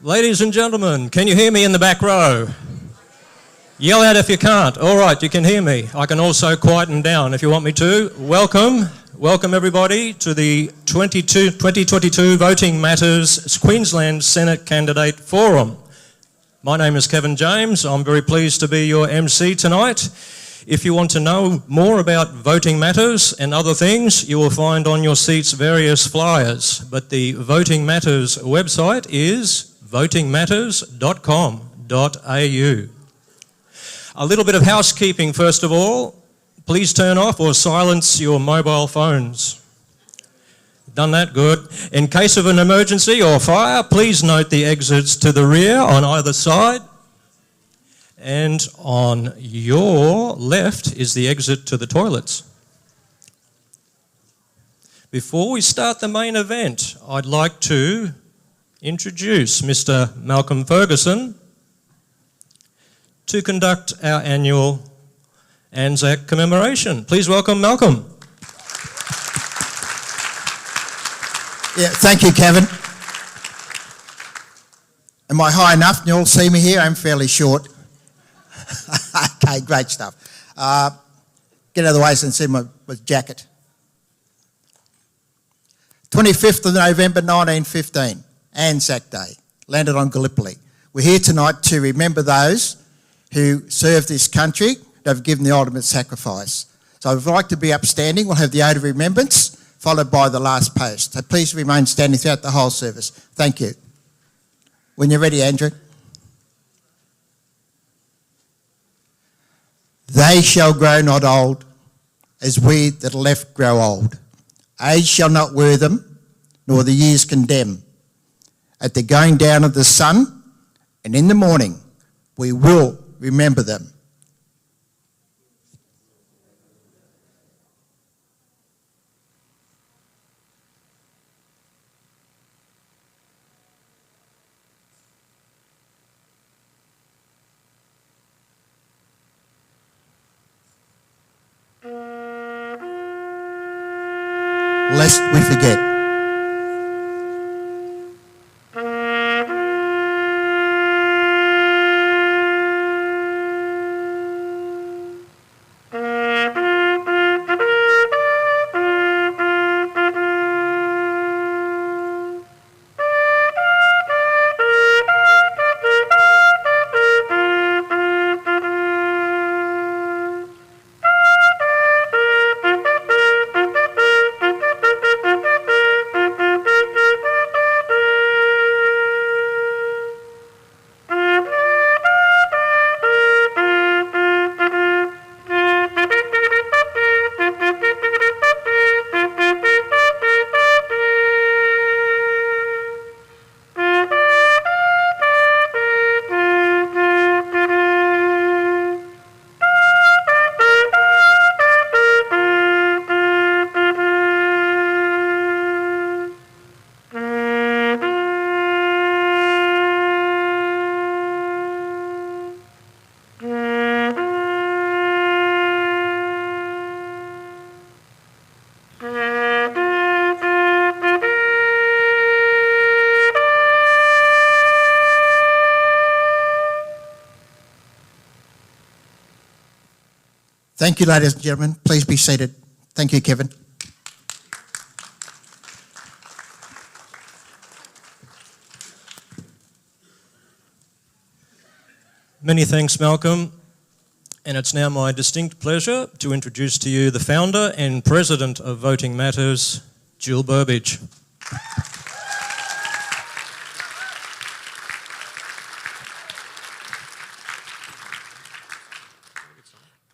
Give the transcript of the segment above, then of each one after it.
Ladies and gentlemen, can you hear me in the back row? Yell out if you can't. All right, you can hear me. I can also quieten down if you want me to. Welcome everybody to the 2022 Voting Matters Queensland Senate Candidate Forum. My name is Kevin James. I'm very pleased to be your MC tonight. If you want to know more about voting matters and other things, you will find on your seats various flyers. But the Voting Matters website is votingmatters.com.au. A little bit of housekeeping first of all. Please turn off or silence your mobile phones. Done that? Good. In case of an emergency or fire, please note the exits to the rear on either side. And on your left is the exit to the toilets. Before we start the main event, I'd like to introduce Mr. Malcolm Ferguson to conduct our annual Anzac commemoration. Please welcome Malcolm. Yeah, thank you, Kevin. Am I high enough? Can you all see me here? I'm fairly short. Okay, great stuff. Get out of the way so I can see my jacket. 25th of November 1915, Anzac Day, landed on Gallipoli. We're here tonight to remember those who served this country, that have given the ultimate sacrifice. So if I'd like to be upstanding, we'll have the oath of remembrance, followed by the last post. So please remain standing throughout the whole service. Thank you. When you're ready, Andrew. They shall grow not old, as we that are left grow old. Age shall not wear them, nor the years condemn. At the going down of the sun, and in the morning, we will remember them. Lest we forget. Thank you, ladies and gentlemen. Please be seated. Thank you, Kevin. Many thanks, Malcolm. And it's now my distinct pleasure to introduce to you the founder and president of Voting Matters, Jill Burbidge.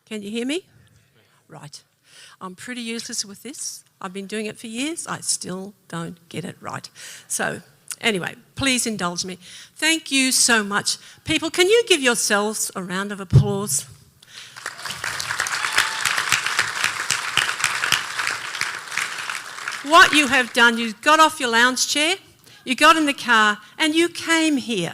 Can you hear me? Right. I'm pretty useless with this. I've been doing it for years. I still don't get it right. So, anyway, please indulge me. Thank you so much. People, can you give yourselves a round of applause? What you have done, you got off your lounge chair, you got in the car, and you came here.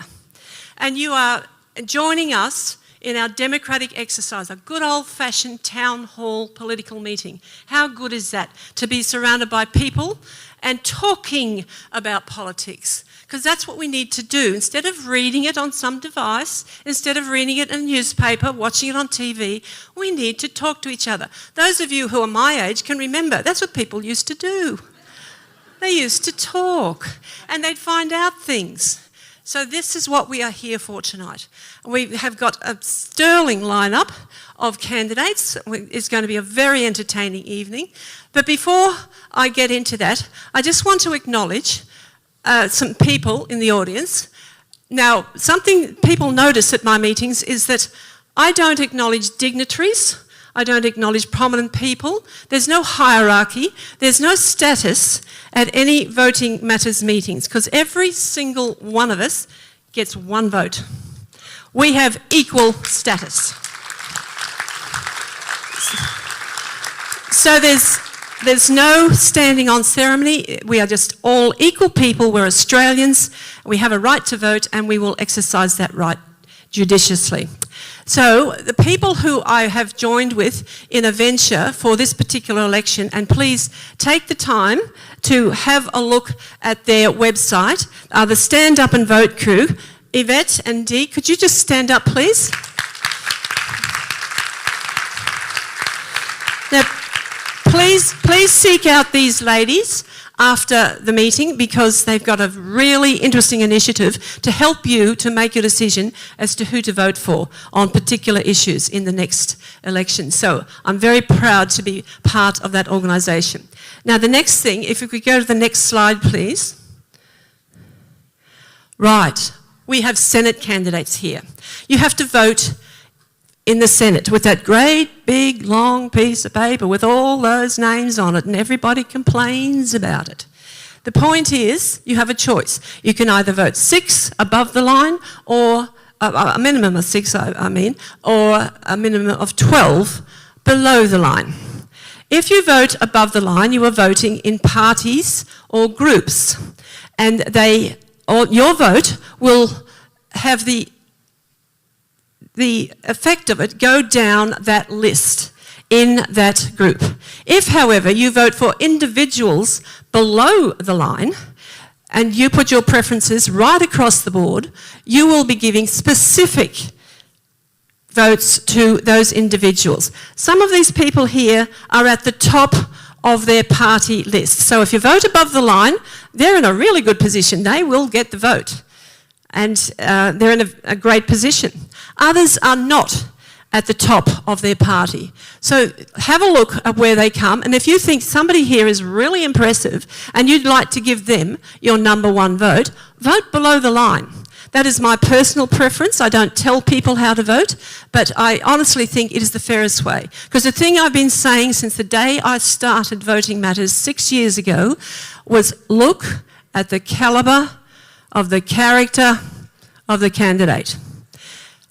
And you are joining us in our democratic exercise, a good old-fashioned town hall political meeting. How good is that, to be surrounded by people and talking about politics? Because that's what we need to do. Instead of reading it on some device, instead of reading it in a newspaper, watching it on TV, we need to talk to each other. Those of you who are my age can remember that's what people used to do. They used to talk and they'd find out things. So this is what we are here for tonight. We have got a sterling lineup of candidates. It's going to be a very entertaining evening. But before I get into that, I just want to acknowledge some people in the audience. Now, something people notice at my meetings is that I don't acknowledge dignitaries. I don't acknowledge prominent people. There's no hierarchy. There's no status at any Voting Matters meetings because every single one of us gets one vote. We have equal status. So there's no standing on ceremony. We are just all equal people. We're Australians. We have a right to vote and we will exercise that right judiciously. So the people who I have joined with in a venture for this particular election, and please take the time to have a look at their website, are the Stand Up and Vote crew. Yvette and Dee, could you just stand up, please? Now, please seek out these ladies after the meeting because they've got a really interesting initiative to help you to make your decision as to who to vote for on particular issues in the next election. So I'm very proud to be part of that organisation. Now the next thing, if we could go to the next slide please. Right, we have Senate candidates here. You have to vote in the Senate with that great big long piece of paper with all those names on it and everybody complains about it. The point is you have a choice. You can either vote 6 above the line or a minimum of 6 I mean, or a minimum of 12 below the line. If you vote above the line you are voting in parties or groups and your vote will have the effect of it go down that list in that group. If, however, you vote for individuals below the line and you put your preferences right across the board, you will be giving specific votes to those individuals. Some of these people here are at the top of their party list. So if you vote above the line, they're in a really good position. They will get the vote. And they're in a great position. Others are not at the top of their party. So have a look at where they come, and if you think somebody here is really impressive and you'd like to give them your #1 vote, vote below the line. That is my personal preference. I don't tell people how to vote, but I honestly think it is the fairest way. Because the thing I've been saying since the day I started Voting Matters 6 years ago was look at the calibre of the character of the candidate.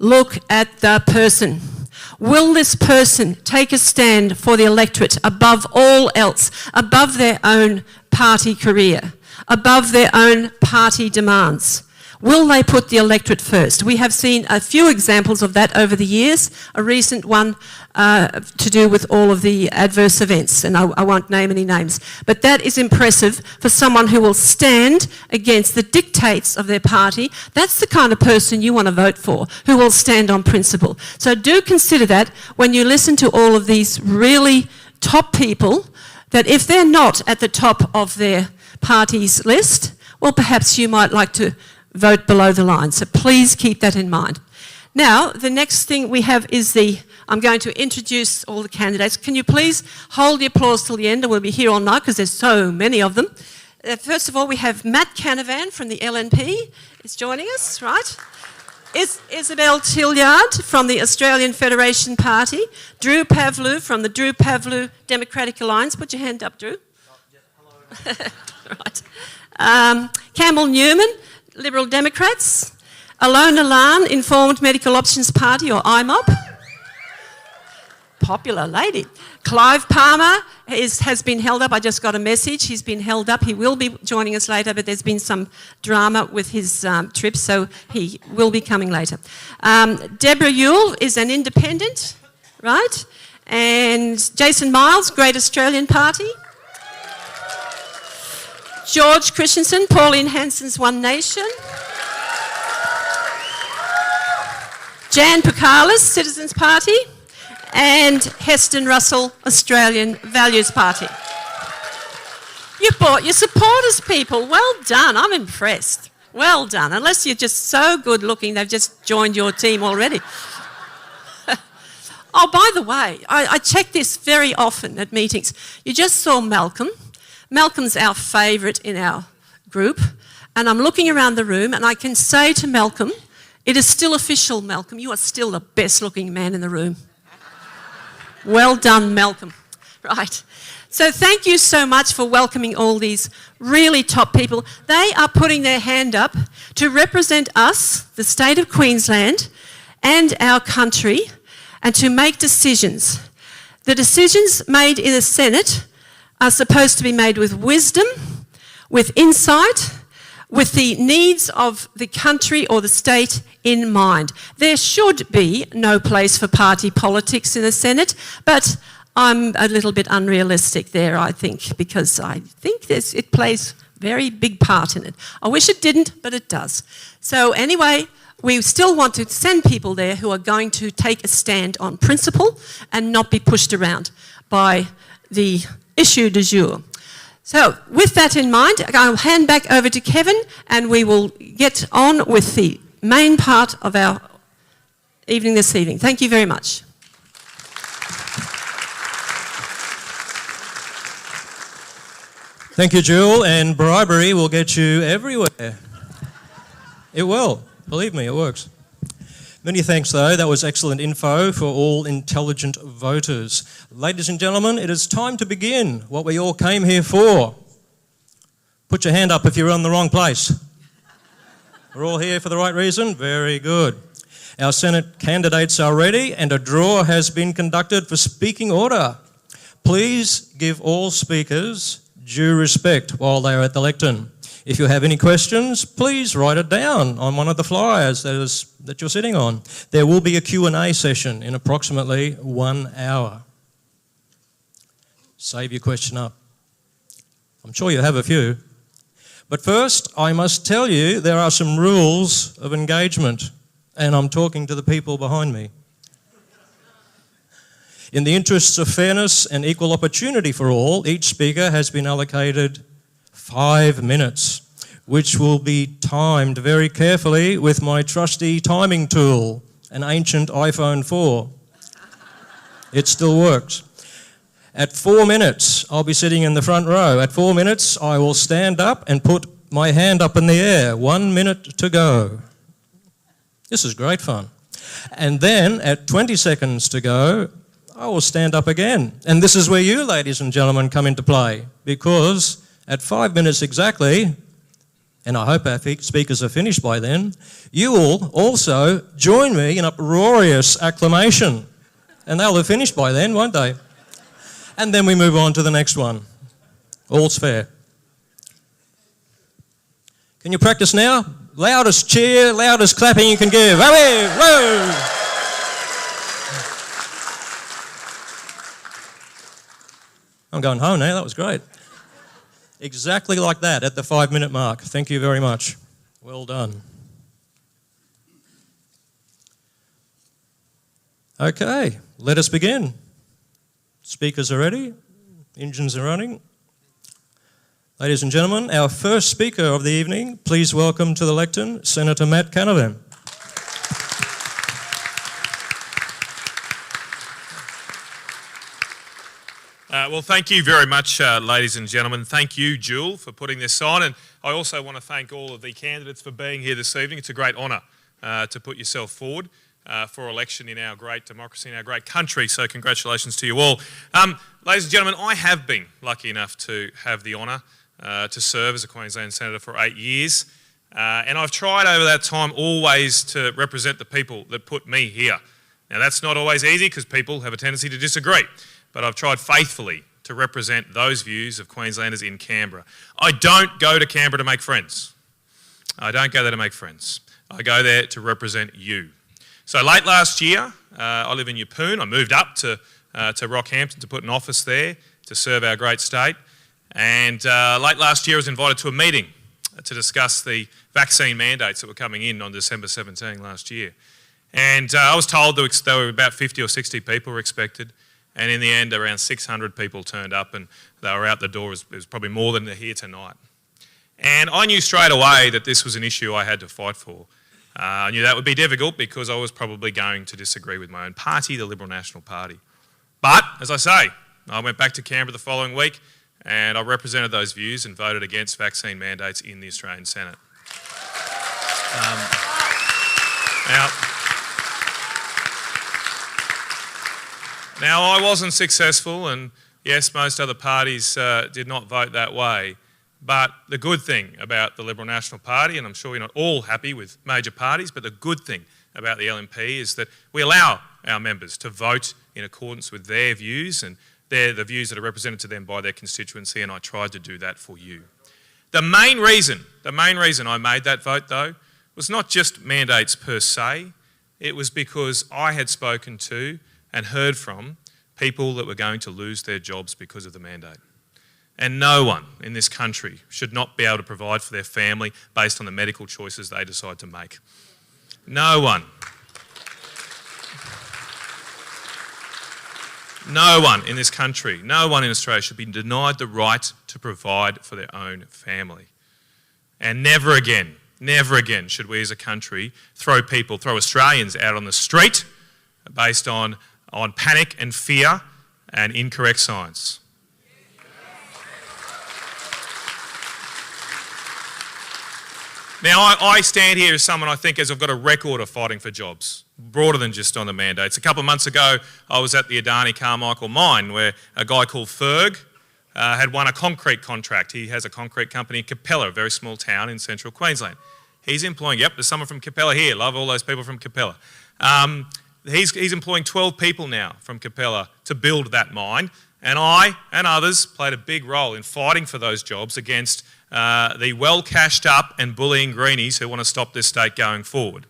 Look at the person. Will this person take a stand for the electorate above all else, above their own party career, above their own party demands? Will they put the electorate first? We have seen a few examples of that over the years. A recent one to do with all of the adverse events, and I won't name any names. But that is impressive for someone who will stand against the dictates of their party. That's the kind of person you want to vote for, who will stand on principle. So do consider that when you listen to all of these really top people, that if they're not at the top of their party's list, well, perhaps you might like to vote below the line. So please keep that in mind. Now, the next thing we have is I'm going to introduce all the candidates. Can you please hold the applause till the end, and we'll be here all night because there's so many of them. First of all, we have Matt Canavan from the LNP is joining us, right? Isabel Tilliard from the Australian Federation Party. Drew Pavlou from the Drew Pavlou Democratic Alliance. Put your hand up, Drew. Hello. Right. Campbell Newman, Liberal Democrats. Alona Lan, Informed Medical Options Party, or IMOP. Popular lady. Clive Palmer has been held up. I just got a message. He's been held up. He will be joining us later, but there's been some drama with his trip, so he will be coming later. Deborah Yule is an independent, right? And Jason Miles, Great Australian Party. George Christensen, Pauline Hanson's One Nation. Jan Pukalis, Citizens Party. And Heston Russell, Australian Values Party. You bought your supporters, people. Well done. I'm impressed. Well done. Unless you're just so good looking, they've just joined your team already. Oh, by the way, I check this very often at meetings. You just saw Malcolm. Malcolm's our favourite in our group. And I'm looking around the room and I can say to Malcolm, it is still official, Malcolm. You are still the best looking man in the room. Well done, Malcolm. Right. So thank you so much for welcoming all these really top people. They are putting their hand up to represent us, the state of Queensland, and our country, and to make decisions. The decisions made in the Senate are supposed to be made with wisdom, with insight, with the needs of the country or the state in mind. There should be no place for party politics in the Senate, but I'm a little bit unrealistic there, I think, because I think it plays a very big part in it. I wish it didn't, but it does. So anyway, we still want to send people there who are going to take a stand on principle and not be pushed around by the issue du jour. So, with that in mind, I'll hand back over to Kevin and we will get on with the main part of our evening this evening. Thank you very much. Thank you, Jewel, and bribery will get you everywhere. It will. Believe me, it works. Many thanks, though. That was excellent info for all intelligent voters. Ladies and gentlemen, it is time to begin what we all came here for. Put your hand up if you're in the wrong place. We're all here for the right reason? Very good. Our Senate candidates are ready and a draw has been conducted for speaking order. Please give all speakers due respect while they are at the lectern. If you have any questions, please write it down on one of the flyers that you're sitting on. There will be a Q&A session in approximately 1 hour. Save your question up. I'm sure you have a few. But first, I must tell you there are some rules of engagement, and I'm talking to the people behind me. In the interests of fairness and equal opportunity for all, each speaker has been allocated 5 minutes, which will be timed very carefully with my trusty timing tool, an ancient iPhone 4. It still works. At 4 minutes, I'll be sitting in the front row. At 4 minutes, I will stand up and put my hand up in the air. 1 minute to go. This is great fun. And then at 20 seconds to go, I will stand up again. And this is where you, ladies and gentlemen, come into play, because at 5 minutes exactly, and I hope our speakers are finished by then, you will also join me in uproarious acclamation. And they'll have finished by then, won't they? And then we move on to the next one. All's fair. Can you practice now? Loudest cheer, loudest clapping you can give. Away, whoa! I'm going home now, that was great. Exactly like that at the 5-minute mark. Thank you very much. Well done. Okay, let us begin. Speakers are ready, engines are running. Ladies and gentlemen, our first speaker of the evening, please welcome to the lectern, Senator Matt Canavan. Well, thank you very much, ladies and gentlemen. Thank you, Jewel, for putting this on. And I also want to thank all of the candidates for being here this evening. It's a great honour to put yourself forward for election in our great democracy, in our great country. So congratulations to you all. Ladies and gentlemen, I have been lucky enough to have the honour to serve as a Queensland Senator for 8 years. And I've tried over that time always to represent the people that put me here. Now, that's not always easy because people have a tendency to disagree. But I've tried faithfully to represent those views of Queenslanders in Canberra. I don't go to Canberra to make friends. I don't go there to make friends. I go there to represent you. So late last year, I live in Yeppoon. I moved up to Rockhampton to put an office there to serve our great state. And late last year I was invited to a meeting to discuss the vaccine mandates that were coming in on December 17 last year. And I was told there were about 50 or 60 people were expected. And in the end, around 600 people turned up and they were out the door. It was probably more than they're here tonight. And I knew straight away that this was an issue I had to fight for. I knew that would be difficult because I was probably going to disagree with my own party, the Liberal National Party. But, as I say, I went back to Canberra the following week and I represented those views and voted against vaccine mandates in the Australian Senate. Now, I wasn't successful, and yes, most other parties did not vote that way. But the good thing about the Liberal National Party, and I'm sure you're not all happy with major parties, but the good thing about the LNP is that we allow our members to vote in accordance with their views, and they're the views that are represented to them by their constituency, and I tried to do that for you. The main reason I made that vote, though, was not just mandates per se. It was because I had spoken to and heard from people that were going to lose their jobs because of the mandate. And no one in this country should not be able to provide for their family based on the medical choices they decide to make. No one. No one in this country, no one in Australia should be denied the right to provide for their own family. And never again should we as a country throw Australians out on the street based on panic and fear and incorrect science. Now, I stand here as someone I think has got a record of fighting for jobs, broader than just on the mandates. A couple of months ago, I was at the Adani Carmichael mine where a guy called Ferg had won a concrete contract. He has a concrete company in Capella, a very small town in central Queensland. He's employing, there's someone from Capella here. Love all those people from Capella. He's employing 12 people now from Capella to build that mine, and I and others played a big role in fighting for those jobs against the well-cashed up and bullying greenies who want to stop this state going forward.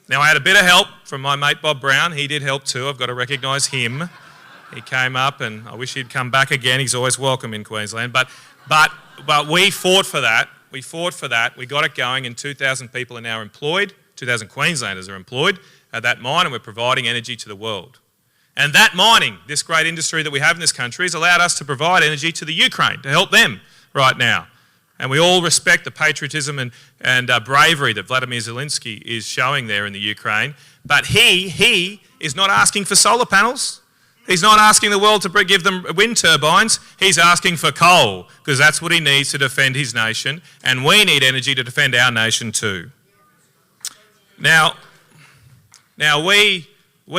Now, I had a bit of help from my mate Bob Brown. He did help too. I've got to recognise him. He came up, and I wish he'd come back again. He's always welcome in Queensland. But we fought for that. We fought for that. We got it going, and 2,000 people are now employed. 2,000 Queenslanders are employed at that mine, and we're providing energy to the world. And that mining, this great industry that we have in this country, has allowed us to provide energy to the Ukraine, to help them right now. And we all respect the patriotism and bravery that Vladimir Zelensky is showing there in the Ukraine. But he is not asking for solar panels. He's not asking the world to give them wind turbines. He's asking for coal, because that's what he needs to defend his nation. And we need energy to defend our nation too. Now we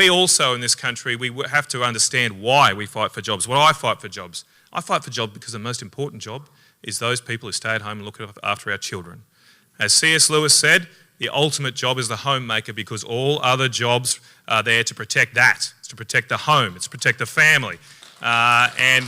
also in this country, we have to understand why we fight for jobs. Well, I fight for jobs. I fight for jobs because the most important job is those people who stay at home and look after our children. As C.S. Lewis said, the ultimate job is the homemaker, because all other jobs are there to protect that. It's to protect the home, it's to protect the family. And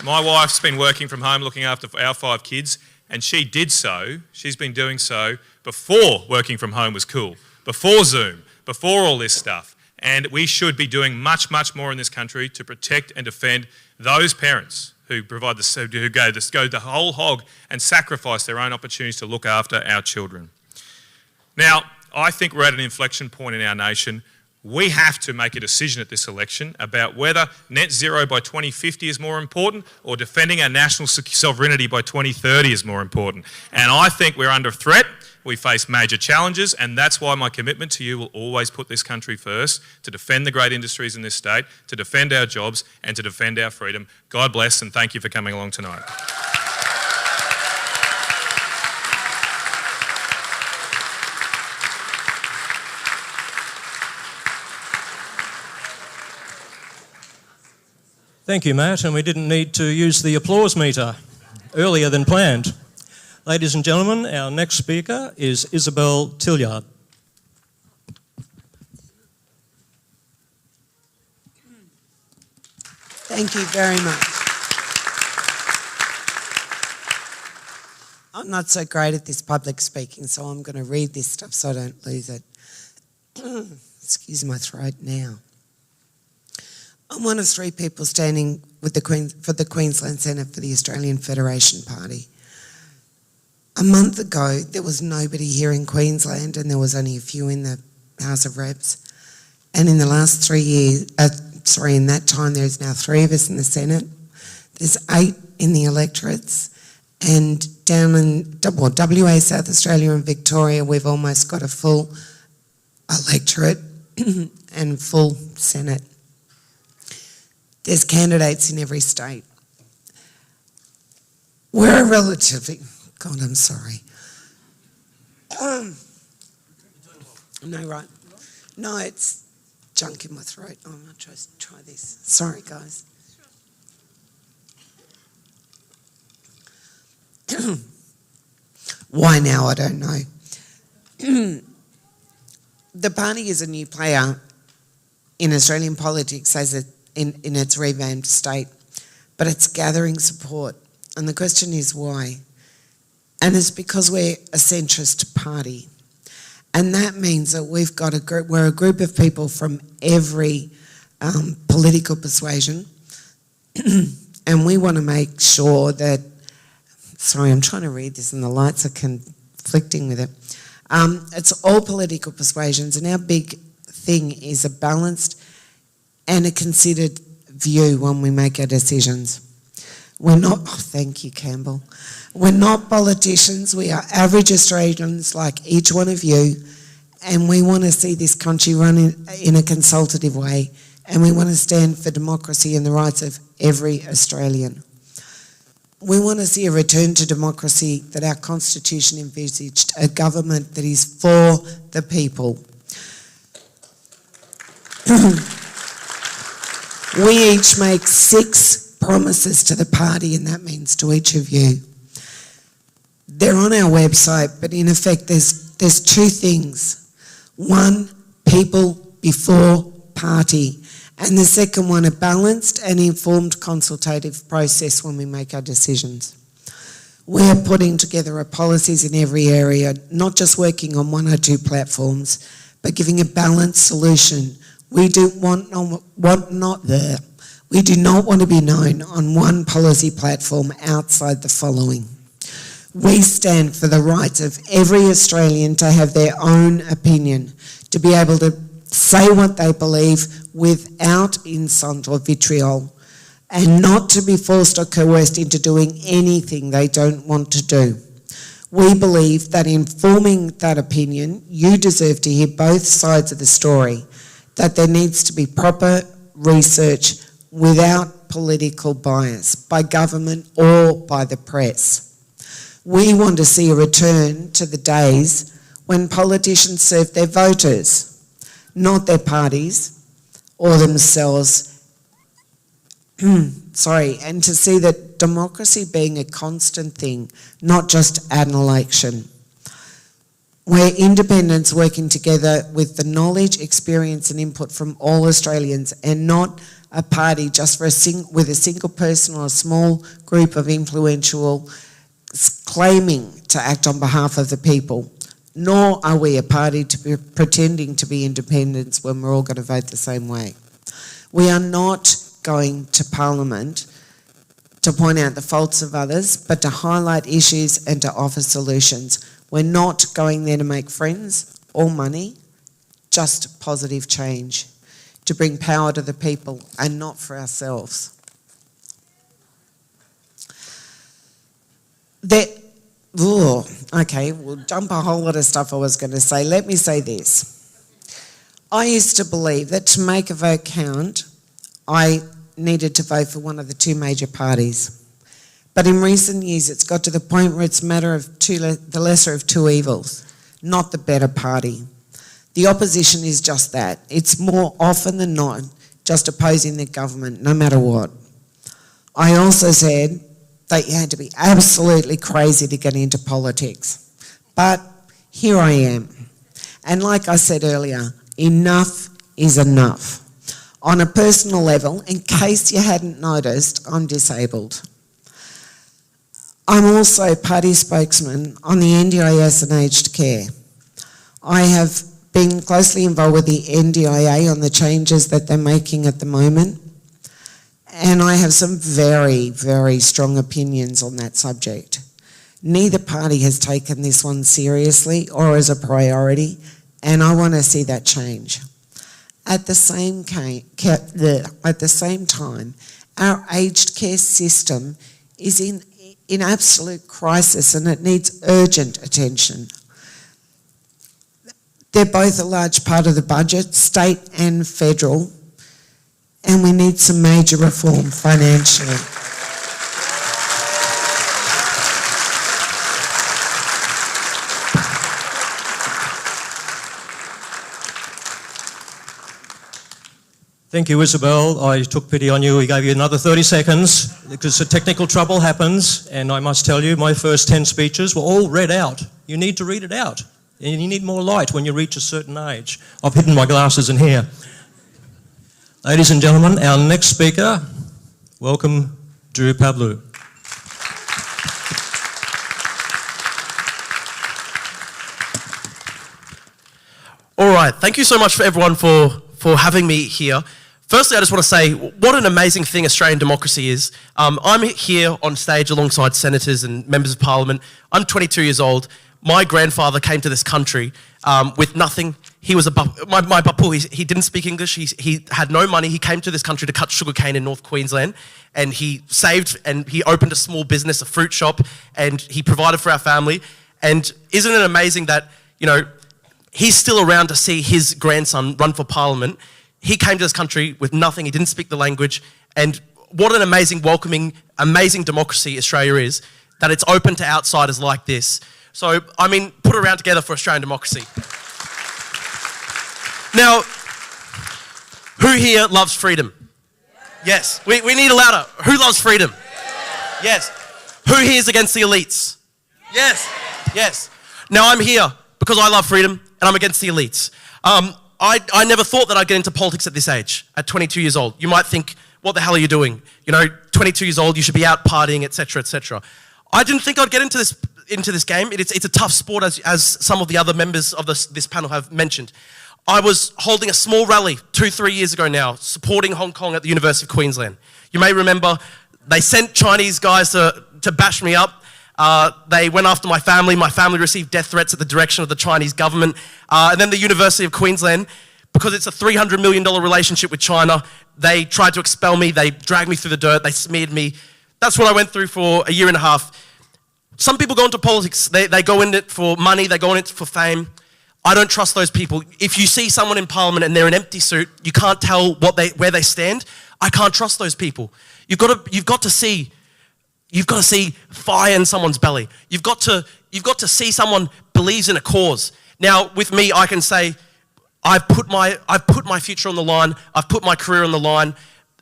my wife's been working from home looking after our 5 kids, And she did so, she's been doing so before working from home was cool, before Zoom, before all this stuff. And we should be doing much, much more in this country to protect and defend those parents who provide who go the whole hog and sacrifice their own opportunities to look after our children. Now, I think we're at an inflection point in our nation. We have to make a decision at this election about whether net zero by 2050 is more important or defending our national sovereignty by 2030 is more important. And I think we're under threat. We face major challenges, and that's why my commitment to you will always put this country first, to defend the great industries in this state, to defend our jobs, and to defend our freedom. God bless, and thank you for coming along tonight. Thank you, Matt, and we didn't need to use the applause meter earlier than planned. Ladies and gentlemen, our next speaker is Isabel Tilliard. Thank you very much. I'm not so great at this public speaking, so I'm going to read this stuff so I don't lose it. Excuse my throat now. I'm one of 3 people standing with for the Queensland Senate for the Australian Federation Party. A month ago, there was nobody here in Queensland, and there was only a few in the House of Reps. And in the last 3 years, in that time, there's now 3 of us in the Senate. There's 8 in the electorates, and down in WA, South Australia and Victoria, we've almost got a full electorate and full Senate. There's candidates in every state. We're a relatively... God, I'm sorry. No, right. No, it's junk in my throat. I'm going to try this. Sorry, guys. Why now, I don't know. The party is a new player in Australian politics in its revamped state, but it's gathering support. And the question is why? And it's because we're a centrist party. And that means that we're a group of people from every political persuasion. And we want to make sure that, sorry, I'm trying to read this and the lights are conflicting with it. It's all political persuasions, and our big thing is a balanced and a considered view when we make our decisions. We're not, thank you, Campbell. We're not politicians. We are average Australians like each one of you, and we want to see this country run in a consultative way, and we want to stand for democracy and the rights of every Australian. We want to see a return to democracy that our Constitution envisaged, a government that is for the people. We each make 6 promises to the party, and that means to each of you. They're on our website, but in effect there's 2 things. 1, people before party, and the second one, a balanced and informed consultative process when we make our decisions. We're putting together our policies in every area, not just working on 1 or 2 platforms, but giving a balanced solution. We do not want to be known on 1 policy platform outside the following. We stand for the rights of every Australian to have their own opinion, to be able to say what they believe without insult or vitriol, and not to be forced or coerced into doing anything they don't want to do. We believe that in forming that opinion, you deserve to hear both sides of the story, that there needs to be proper research without political bias by government or by the press. We want to see a return to the days when politicians served their voters, not their parties or themselves. And to see that democracy being a constant thing, not just an election. We're independents working together with the knowledge, experience and input from all Australians, and not a party just with a single person or a small group of influential claiming to act on behalf of the people, nor are we a party to be pretending to be independents when we're all going to vote the same way. We are not going to Parliament to point out the faults of others, but to highlight issues and to offer solutions. We're not going there to make friends or money, just positive change, to bring power to the people and not for ourselves. Okay, we'll dump a whole lot of stuff I was going to say. Let me say this. I used to believe that to make a vote count, I needed to vote for one of the two major parties. But in recent years, it's got to the point where it's a matter of the lesser of two evils, not the better party. The opposition is just that. It's more often than not just opposing the government, no matter what. I also said that you had to be absolutely crazy to get into politics. But here I am. And like I said earlier, enough is enough. On a personal level, in case you hadn't noticed, I'm disabled. I'm also party spokesman on the NDIS and aged care. I have been closely involved with the NDIA on the changes that they're making at the moment, and I have some very, very strong opinions on that subject. Neither party has taken this one seriously or as a priority, and I want to see that change. At the same time, our aged care system is in absolute crisis and it needs urgent attention. They're both a large part of the budget, state and federal, and we need some major reform financially. Thank you, Isabel. I took pity on you. We gave you another 30 seconds because the technical trouble happens, and I must tell you, my first 10 speeches were all read out. You need to read it out, and you need more light when you reach a certain age. I've hidden my glasses in here. Ladies and gentlemen, our next speaker, welcome Drew Pablu. All right, thank you so much for everyone for having me here. Firstly, I just want to say what an amazing thing Australian democracy is. I'm here on stage alongside senators and members of parliament. I'm 22 years old. My grandfather came to this country with nothing. He was my bapu, he didn't speak English. He had no money. He came to this country to cut sugarcane in North Queensland, and he saved and he opened a small business, a fruit shop, and he provided for our family. And isn't it amazing that, you know, he's still around to see his grandson run for parliament? He came to this country with nothing. He didn't speak the language. And what an amazing, welcoming, amazing democracy Australia is, that it's open to outsiders like this. So, I mean, put a round together for Australian democracy. Now, who here loves freedom? Yes. We need a louder. Who loves freedom? Yes. Who here is against the elites? Yes. Yes. Now, I'm here because I love freedom and I'm against the elites. I never thought that I'd get into politics at this age, at 22 years old. You might think, what the hell are you doing? You know, 22 years old, you should be out partying, etc., etc. I didn't think I'd get into this game. It's a tough sport, as some of the other members of this panel have mentioned. I was holding a small rally 2-3 years ago now, supporting Hong Kong at the University of Queensland. You may remember they sent Chinese guys to bash me up. They went after my family. My family received death threats at the direction of the Chinese government. And then the University of Queensland, because it's a $300 million relationship with China, they tried to expel me. They dragged me through the dirt. They smeared me. That's what I went through for a year and a half. Some people go into politics. They go in it for money. They go in it for fame. I don't trust those people. If you see someone in Parliament and they're in an empty suit, you can't tell where they stand. I can't trust those people. You've got to see fire in someone's belly. You've got to see someone believes in a cause. Now, with me, I can say, I've put my future on the line. I've put my career on the line.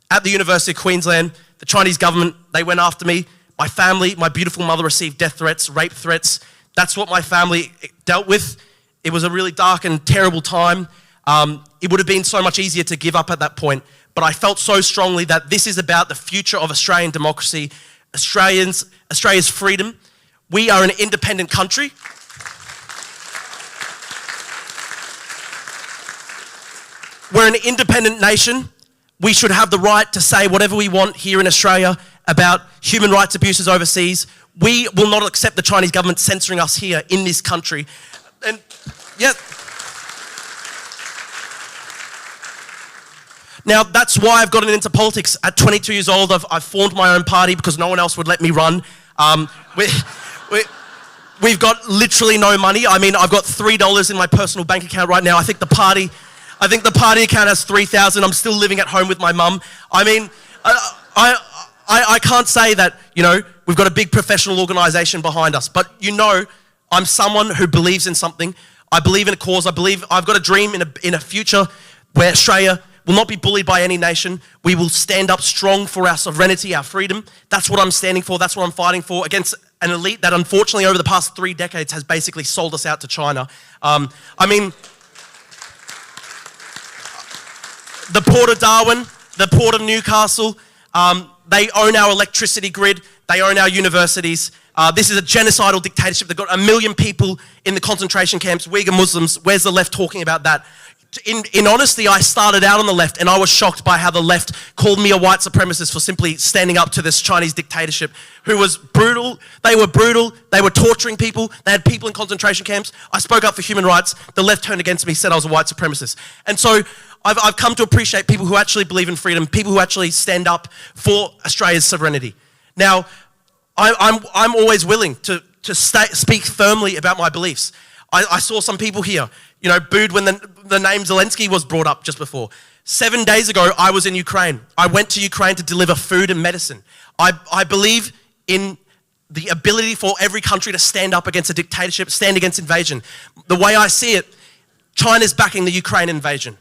At the University of Queensland, the Chinese government, they went after me. My family, my beautiful mother received death threats, rape threats. That's what my family dealt with. It was a really dark and terrible time. It would have been so much easier to give up at that point. But I felt so strongly that this is about the future of Australian democracy, Australia's freedom. We are an independent country. We're an independent nation. We should have the right to say whatever we want here in Australia about human rights abuses overseas. We will not accept the Chinese government censoring us here in this country. And yeah. Now, that's why I've gotten into politics. At 22 years old, I've formed my own party because no one else would let me run. We've got literally no money. I mean, I've got $3 in my personal bank account right now. I think the party account has $3,000. I'm still living at home with my mum. I mean, I can't say that, you know, we've got a big professional organisation behind us. But, you know, I'm someone who believes in something. I believe in a cause. I believe I've got a dream in a future where Australia will not be bullied by any nation. We will stand up strong for our sovereignty, our freedom. That's what I'm standing for. That's what I'm fighting for against an elite that unfortunately over the past 3 decades has basically sold us out to China. I mean, the Port of Darwin, the Port of Newcastle, they own our electricity grid. They own our universities. This is a genocidal dictatorship. They've got 1 million people in the concentration camps, Uyghur Muslims. Where's the left talking about that? In honesty, I started out on the left and I was shocked by how the left called me a white supremacist for simply standing up to this Chinese dictatorship who was brutal. They were brutal. They were torturing people. They had people in concentration camps. I spoke up for human rights. The left turned against me, said I was a white supremacist. And so I've come to appreciate people who actually believe in freedom, people who actually stand up for Australia's sovereignty. Now, I'm always willing to speak firmly about my beliefs. I saw some people here, you know, booed when the name Zelensky was brought up just before. 7 days ago, I was in Ukraine. I went to Ukraine to deliver food and medicine. I believe in the ability for every country to stand up against a dictatorship, stand against invasion. The way I see it, China's backing the Ukraine invasion.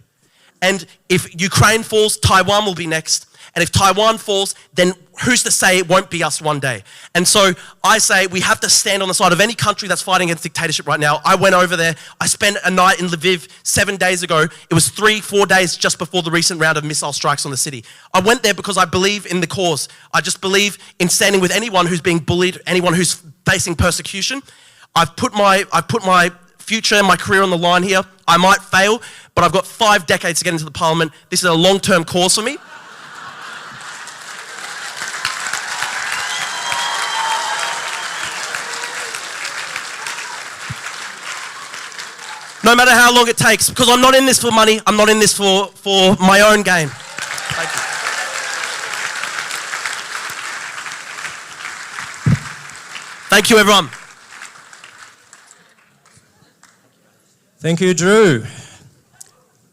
And if Ukraine falls, Taiwan will be next. And if Taiwan falls, then who's to say it won't be us one day? And so I say we have to stand on the side of any country that's fighting against dictatorship right now. I went over there. I spent a night in Lviv 7 days ago. It was 3-4 days just before the recent round of missile strikes on the city. I went there because I believe in the cause. I just believe in standing with anyone who's being bullied, anyone who's facing persecution. I've put my future and my career on the line here. I might fail, but I've got 5 decades to get into the parliament. This is a long-term cause for me. No matter how long it takes, because I'm not in this for money, I'm not in this for my own game. Thank you. Thank you, everyone. Thank you, Drew.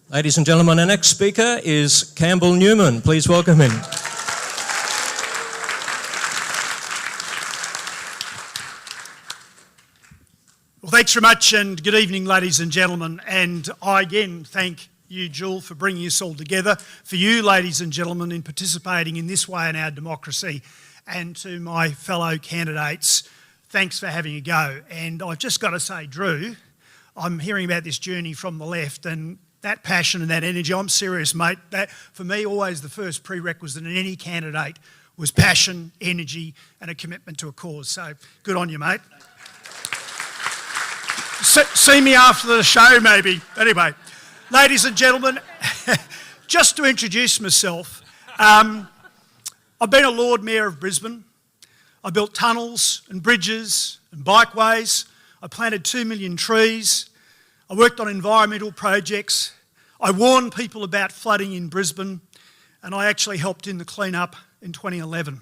Ladies and gentlemen, our next speaker is Campbell Newman. Please welcome him. Well, thanks very much and good evening, ladies and gentlemen. And I again thank you, Jewel, for bringing us all together. For you, ladies and gentlemen, in participating in this way in our democracy. And to my fellow candidates, thanks for having a go. And I've just got to say, Drew, I'm hearing about this journey from the left and that passion and that energy. I'm serious, mate. That, for me, always the first prerequisite in any candidate was passion, energy and a commitment to a cause. So good on you, mate. See me after the show, maybe. Anyway, ladies and gentlemen, just to introduce myself, I've been a Lord Mayor of Brisbane. I built tunnels and bridges and bikeways. I planted 2 million trees. I worked on environmental projects. I warned people about flooding in Brisbane, and I actually helped in the clean-up in 2011.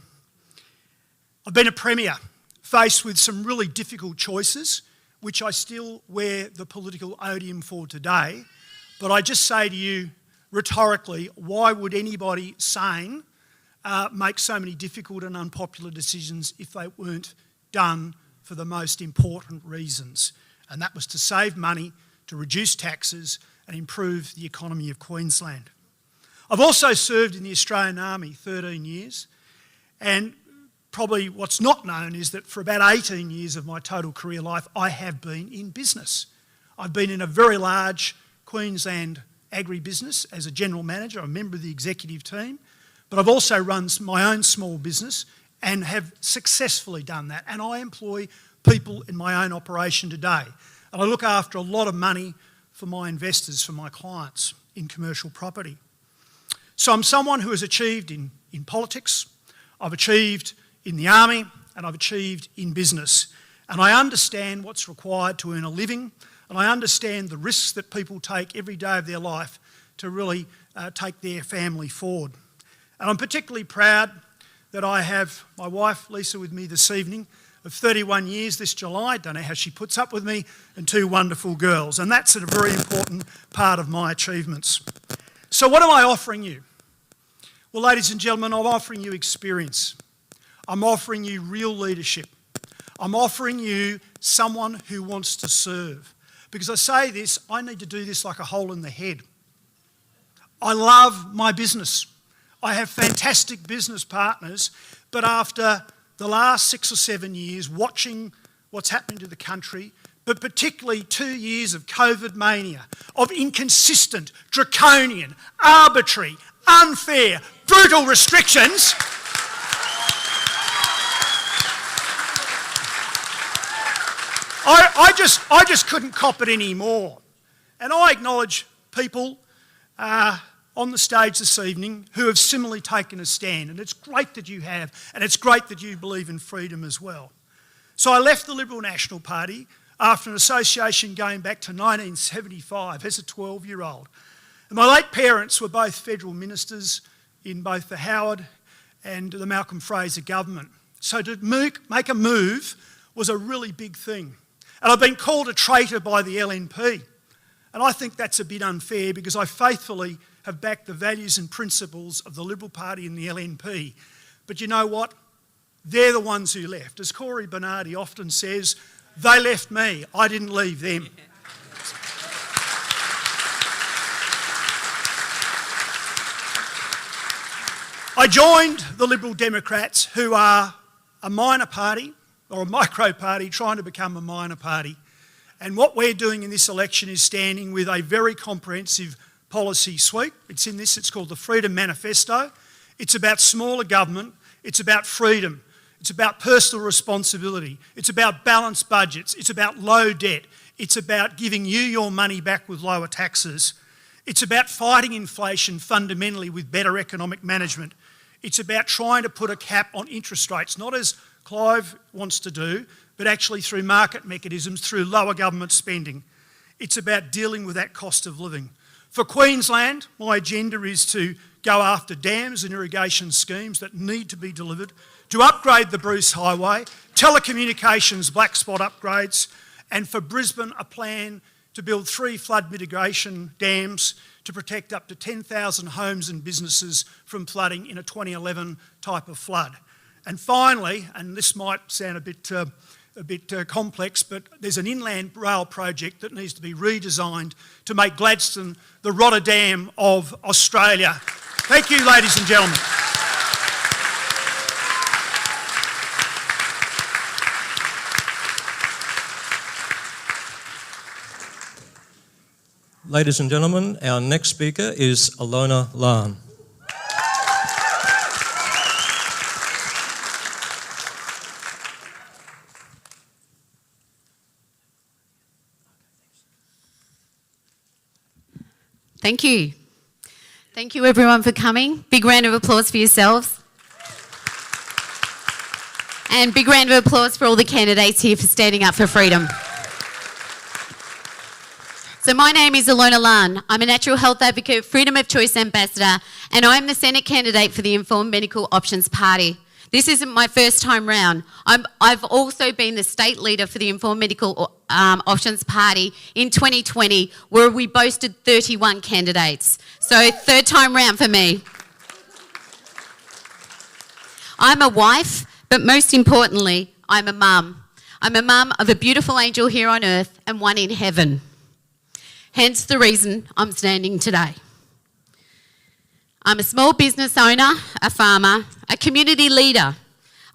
I've been a Premier, faced with some really difficult choices, which I still wear the political odium for today. But I just say to you, rhetorically, why would anybody sane make so many difficult and unpopular decisions if they weren't done for the most important reasons? And that was to save money, to reduce taxes and improve the economy of Queensland. I've also served in the Australian Army 13 years, and probably what's not known is that for about 18 years of my total career life, I have been in business. I've been in a very large Queensland agribusiness as a general manager, a member of the executive team, but I've also run my own small business and have successfully done that. And I employ people in my own operation today. And I look after a lot of money for my investors, for my clients in commercial property. So I'm someone who has achieved in politics, I've achieved in the army, and I've achieved in business. And I understand what's required to earn a living, and I understand the risks that people take every day of their life to really take their family forward. And I'm particularly proud that I have my wife, Lisa, with me this evening, of 31 years this July. Don't know how she puts up with me, and 2 wonderful girls. And that's a very important part of my achievements. So what am I offering you? Well, ladies and gentlemen, I'm offering you experience. I'm offering you real leadership. I'm offering you someone who wants to serve. Because I say this, I need to do this like a hole in the head. I love my business. I have fantastic business partners, but after the last 6 or 7 years watching what's happening to the country, but particularly 2 years of COVID mania, of inconsistent, draconian, arbitrary, unfair, brutal restrictions, I just couldn't cop it anymore. And I acknowledge people on the stage this evening who have similarly taken a stand, and it's great that you have, and it's great that you believe in freedom as well. So I left the Liberal National Party after an association going back to 1975 as a 12-year-old. And my late parents were both federal ministers in both the Howard and the Malcolm Fraser government. So to make a move was a really big thing. And I've been called a traitor by the LNP. And I think that's a bit unfair because I faithfully have backed the values and principles of the Liberal Party and the LNP. But you know what? They're the ones who left. As Corey Bernardi often says, they left me, I didn't leave them. I joined the Liberal Democrats, who are a minor party, or a micro party trying to become a minor party. And what we're doing in this election is standing with a very comprehensive policy suite. It's in this, it's called the Freedom Manifesto. It's about smaller government, it's about freedom, it's about personal responsibility, it's about balanced budgets, it's about low debt, it's about giving you your money back with lower taxes, it's about fighting inflation fundamentally with better economic management, it's about trying to put a cap on interest rates, not as Clive wants to do, but actually through market mechanisms, through lower government spending. It's about dealing with that cost of living. For Queensland, my agenda is to go after dams and irrigation schemes that need to be delivered, to upgrade the Bruce Highway, telecommunications black spot upgrades, and for Brisbane, a plan to build 3 flood mitigation dams to protect up to 10,000 homes and businesses from flooding in a 2011 type of flood. And finally, and this might sound a bit complex, but there's an inland rail project that needs to be redesigned to make Gladstone the Rotterdam of Australia. Thank you, ladies and gentlemen. Ladies and gentlemen, our next speaker is Alona Lan. Thank you. Thank you everyone for coming. Big round of applause for yourselves. And big round of applause for all the candidates here for standing up for freedom. So my name is Alona Lan. I'm a natural health advocate, freedom of choice ambassador, and I'm the Senate candidate for the Informed Medical Options Party. This isn't my first time round. I've also been the state leader for the Informed Medical Options Party in 2020, where we boasted 31 candidates. So 3rd time round for me. I'm a wife, but most importantly, I'm a mum. I'm a mum of a beautiful angel here on earth and one in heaven. Hence the reason I'm standing today. I'm a small business owner, a farmer, a community leader.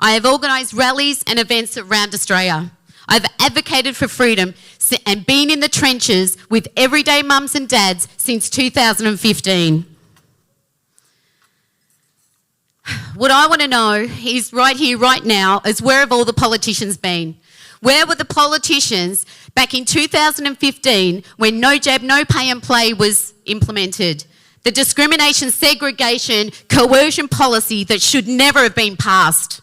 I have organised rallies and events around Australia. I've advocated for freedom and been in the trenches with everyday mums and dads since 2015. What I want to know is right here, right now, is where have all the politicians been? Where were the politicians back in 2015 when no jab, no pay and play was implemented? The discrimination, segregation, coercion policy that should never have been passed.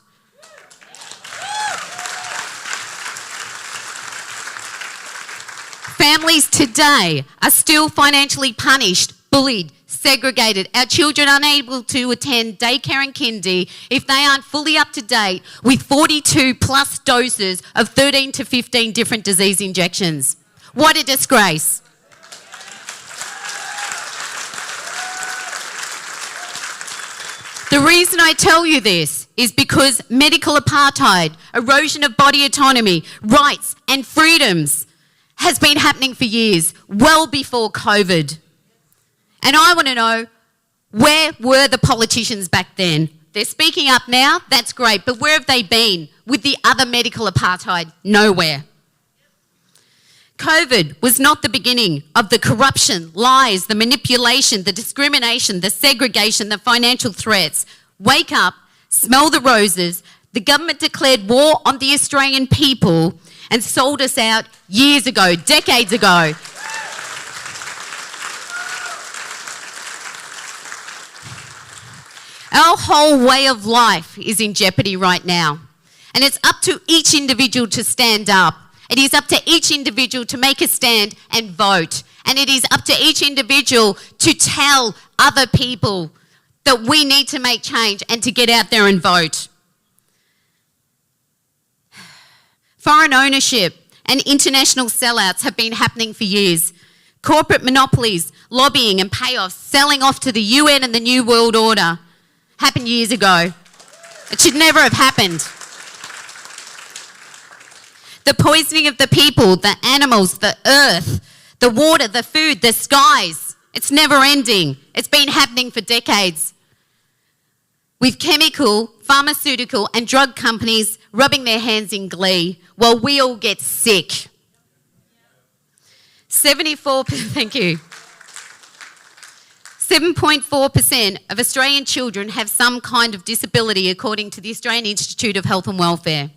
Families today are still financially punished, bullied, segregated. Our children are unable to attend daycare and kindy if they aren't fully up to date with 42 plus doses of 13 to 15 different disease injections. What a disgrace. The reason I tell you this is because medical apartheid, erosion of body autonomy, rights and freedoms has been happening for years, well before COVID. And I want to know, where were the politicians back then? They're speaking up now, that's great, but where have they been with the other medical apartheid? Nowhere. COVID was not the beginning of the corruption, lies, the manipulation, the discrimination, the segregation, the financial threats. Wake up, smell the roses. The government declared war on the Australian people and sold us out years ago, decades ago. Our whole way of life is in jeopardy right now. And it's up to each individual to stand up. It is up to each individual to make a stand and vote. And it is up to each individual to tell other people that we need to make change and to get out there and vote. Foreign ownership and international sellouts have been happening for years. Corporate monopolies, lobbying and payoffs, selling off to the UN and the New World Order happened years ago. It should never have happened. The poisoning of the people, the animals, the earth, the water, the food, the skies. It's never ending. It's been happening for decades. With chemical, pharmaceutical and drug companies rubbing their hands in glee while we all get sick. thank you. 7.4% of Australian children have some kind of disability according to the Australian Institute of Health and Welfare.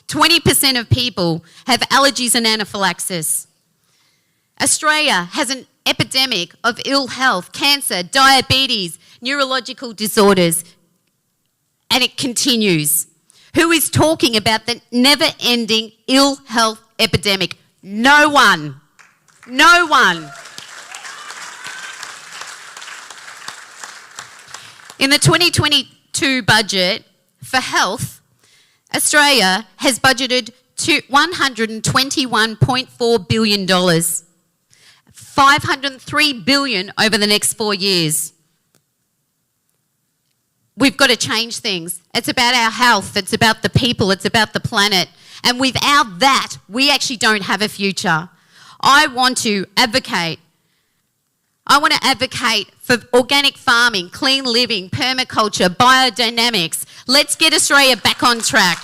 20% of people have allergies and anaphylaxis. Australia has an epidemic of ill health, cancer, diabetes, neurological disorders, and it continues. Who is talking about the never-ending ill health epidemic? No one. No one. In the 2022 budget for health, Australia has budgeted to $121.4 billion, $503 billion over the next 4 years. We've got to change things. It's about our health, it's about the people, it's about the planet. And without that, we actually don't have a future. I want to advocate for organic farming, clean living, permaculture, biodynamics. Let's get Australia back on track.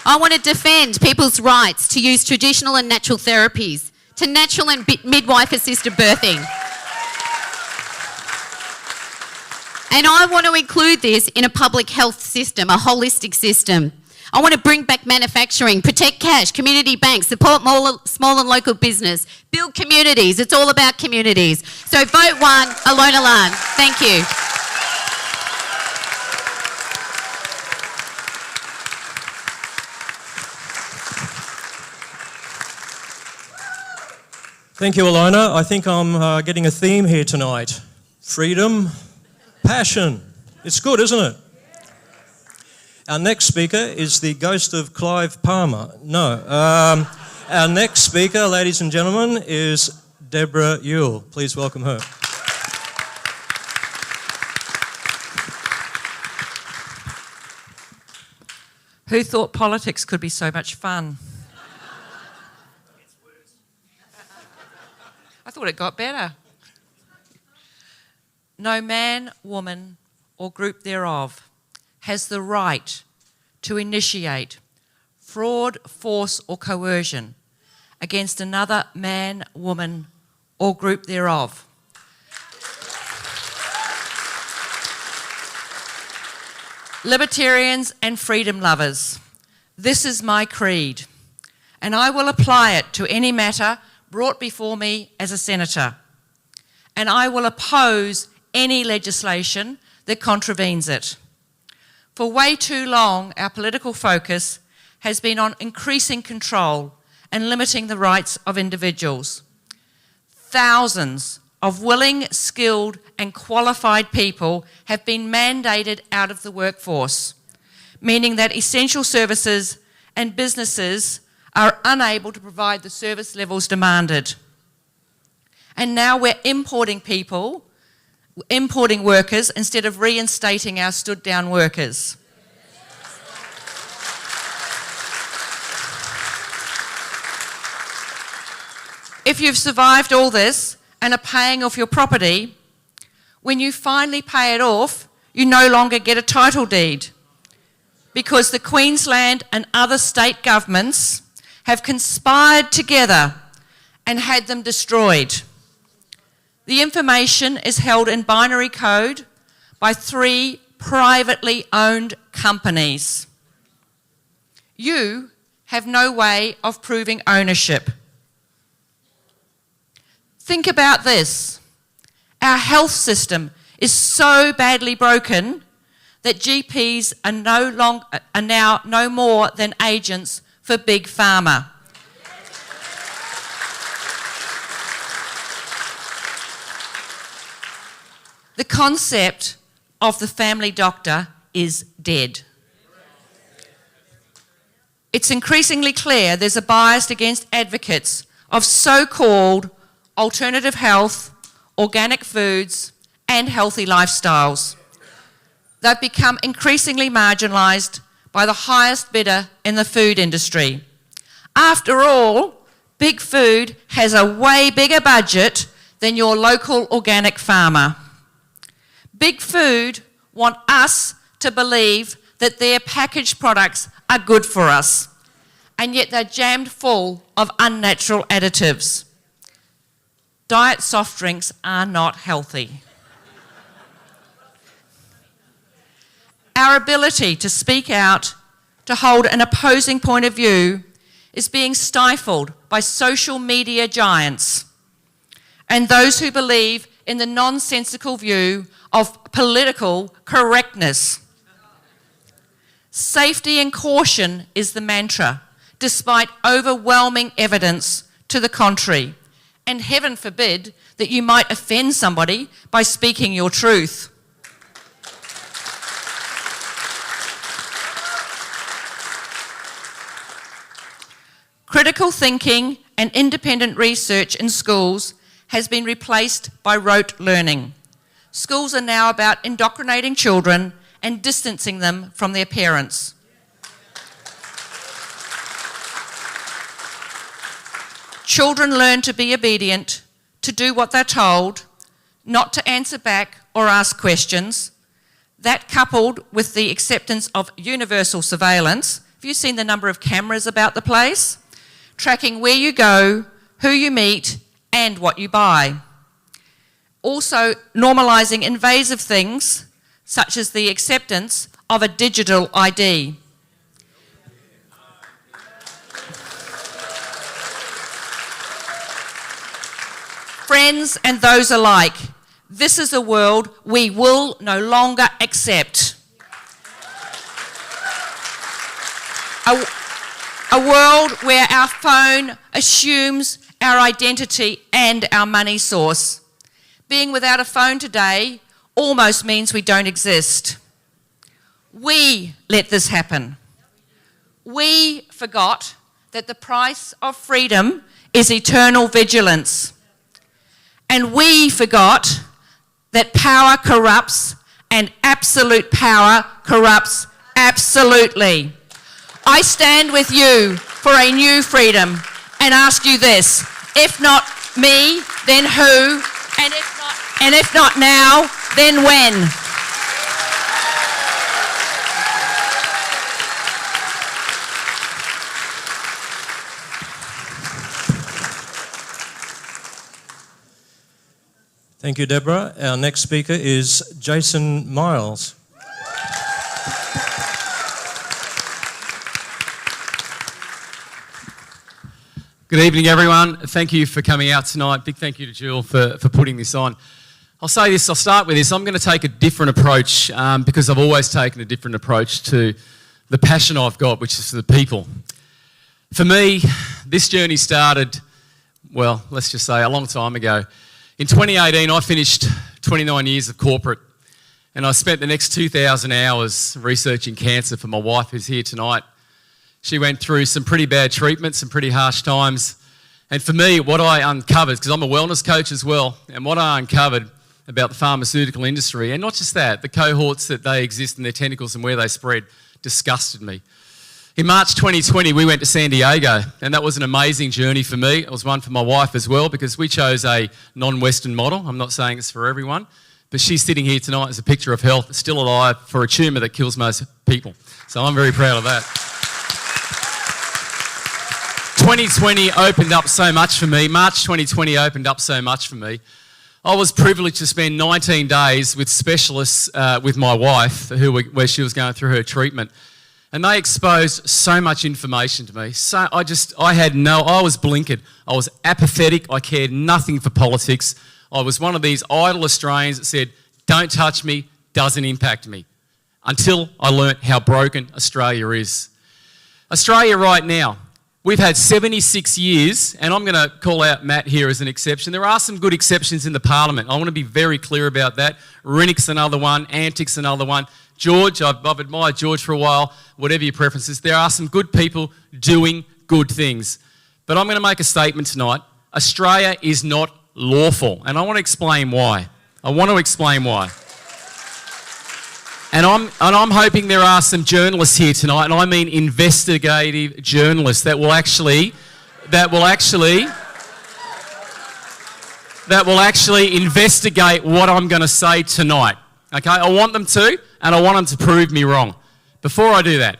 I want to defend people's rights to use traditional and natural therapies, to natural and midwife-assisted birthing. And I want to include this in a public health system, a holistic system. I want to bring back manufacturing, protect cash, community banks, support small and local business, build communities. It's all about communities. So vote 1, Alona Lan. Thank you. Thank you, Alona. I think I'm getting a theme here tonight. Freedom, passion. It's good, isn't it? Our next speaker is the ghost of Clive Palmer. No. Our next speaker, ladies and gentlemen, is Deborah Ewell. Please welcome her. Who thought politics could be so much fun? I thought it got better. No man, woman, or group thereof has the right to initiate fraud, force, or coercion against another man, woman, or group thereof. libertarians and freedom lovers, this is my creed, and I will apply it to any matter brought before me as a senator, and I will oppose any legislation that contravenes it. For way too long, our political focus has been on increasing control and limiting the rights of individuals. Thousands of willing, skilled and qualified people have been mandated out of the workforce, meaning that essential services and businesses are unable to provide the service levels demanded. And now we're importing workers instead of reinstating our stood-down workers. If you've survived all this and are paying off your property, when you finally pay it off, you no longer get a title deed because the Queensland and other state governments have conspired together and had them destroyed. The information is held in binary code by 3 privately owned companies. You have no way of proving ownership. Think about this. Our health system is so badly broken that GPs are now no more than agents for Big Pharma. The concept of the family doctor is dead. It's increasingly clear there's a bias against advocates of so-called alternative health, organic foods and healthy lifestyles. They've become increasingly marginalised by the highest bidder in the food industry. After all, Big Food has a way bigger budget than your local organic farmer. Big Food want us to believe that their packaged products are good for us, and yet they're jammed full of unnatural additives. Diet soft drinks are not healthy. Our ability to speak out, to hold an opposing point of view, is being stifled by social media giants and those who believe in the nonsensical view of political correctness. Safety and caution is the mantra, despite overwhelming evidence to the contrary. And heaven forbid that you might offend somebody by speaking your truth. Critical thinking and independent research in schools has been replaced by rote learning. Schools are now about indoctrinating children and distancing them from their parents. Children learn to be obedient, to do what they're told, not to answer back or ask questions. That, coupled with the acceptance of universal surveillance, have you seen the number of cameras about the place? Tracking where you go, who you meet, and what you buy. Also normalising invasive things, such as the acceptance of a digital ID. Friends and those alike, this is a world we will no longer accept. A world where our phone assumes our identity and our money source. Being without a phone today almost means we don't exist. We let this happen. We forgot that the price of freedom is eternal vigilance. And we forgot that power corrupts and absolute power corrupts absolutely. I stand with you for a new freedom and ask you this: if not me, then who? And if not now, then when? Thank you, Deborah. Our next speaker is Jason Miles. Good evening, everyone. Thank you for coming out tonight. Big thank you to Jill for putting this on. I'll start with this. I'm going to take a different approach because I've always taken a different approach to the passion I've got, which is for the people. For me, this journey started, well, let's just say a long time ago. In 2018, I finished 29 years of corporate, and I spent the next 2,000 hours researching cancer for my wife, who's here tonight. She went through some pretty bad treatments, some pretty harsh times. And for me, what I uncovered, because I'm a wellness coach as well, and what I uncovered about the pharmaceutical industry, and not just that, the cohorts that they exist in their tentacles and where they spread, disgusted me. In March 2020, we went to San Diego, and that was an amazing journey for me. It was one for my wife as well, because we chose a non-Western model. I'm not saying it's for everyone, but she's sitting here tonight as a picture of health, still alive for a tumour that kills most people. So I'm very proud of that. 2020 opened up so much for me. March 2020 opened up so much for me. I was privileged to spend 19 days with specialists with my wife where she was going through her treatment. And they exposed so much information to me. So I was blinkered. I was apathetic. I cared nothing for politics. I was one of these idle Australians that said, don't touch me, doesn't impact me. Until I learnt how broken Australia is. Australia right now, we've had 76 years, and I'm going to call out Matt here as an exception. There are some good exceptions in the parliament. I want to be very clear about that. Rennick's another one. Antic's another one. George, I've admired George for a while, whatever your preferences. There are some good people doing good things. But I'm going to make a statement tonight. Australia is not lawful, and I want to explain why. And I'm hoping there are some journalists here tonight, and I mean investigative journalists that will actually investigate what I'm going to say tonight. Okay, I want them to, and I want them to prove me wrong. Before I do that,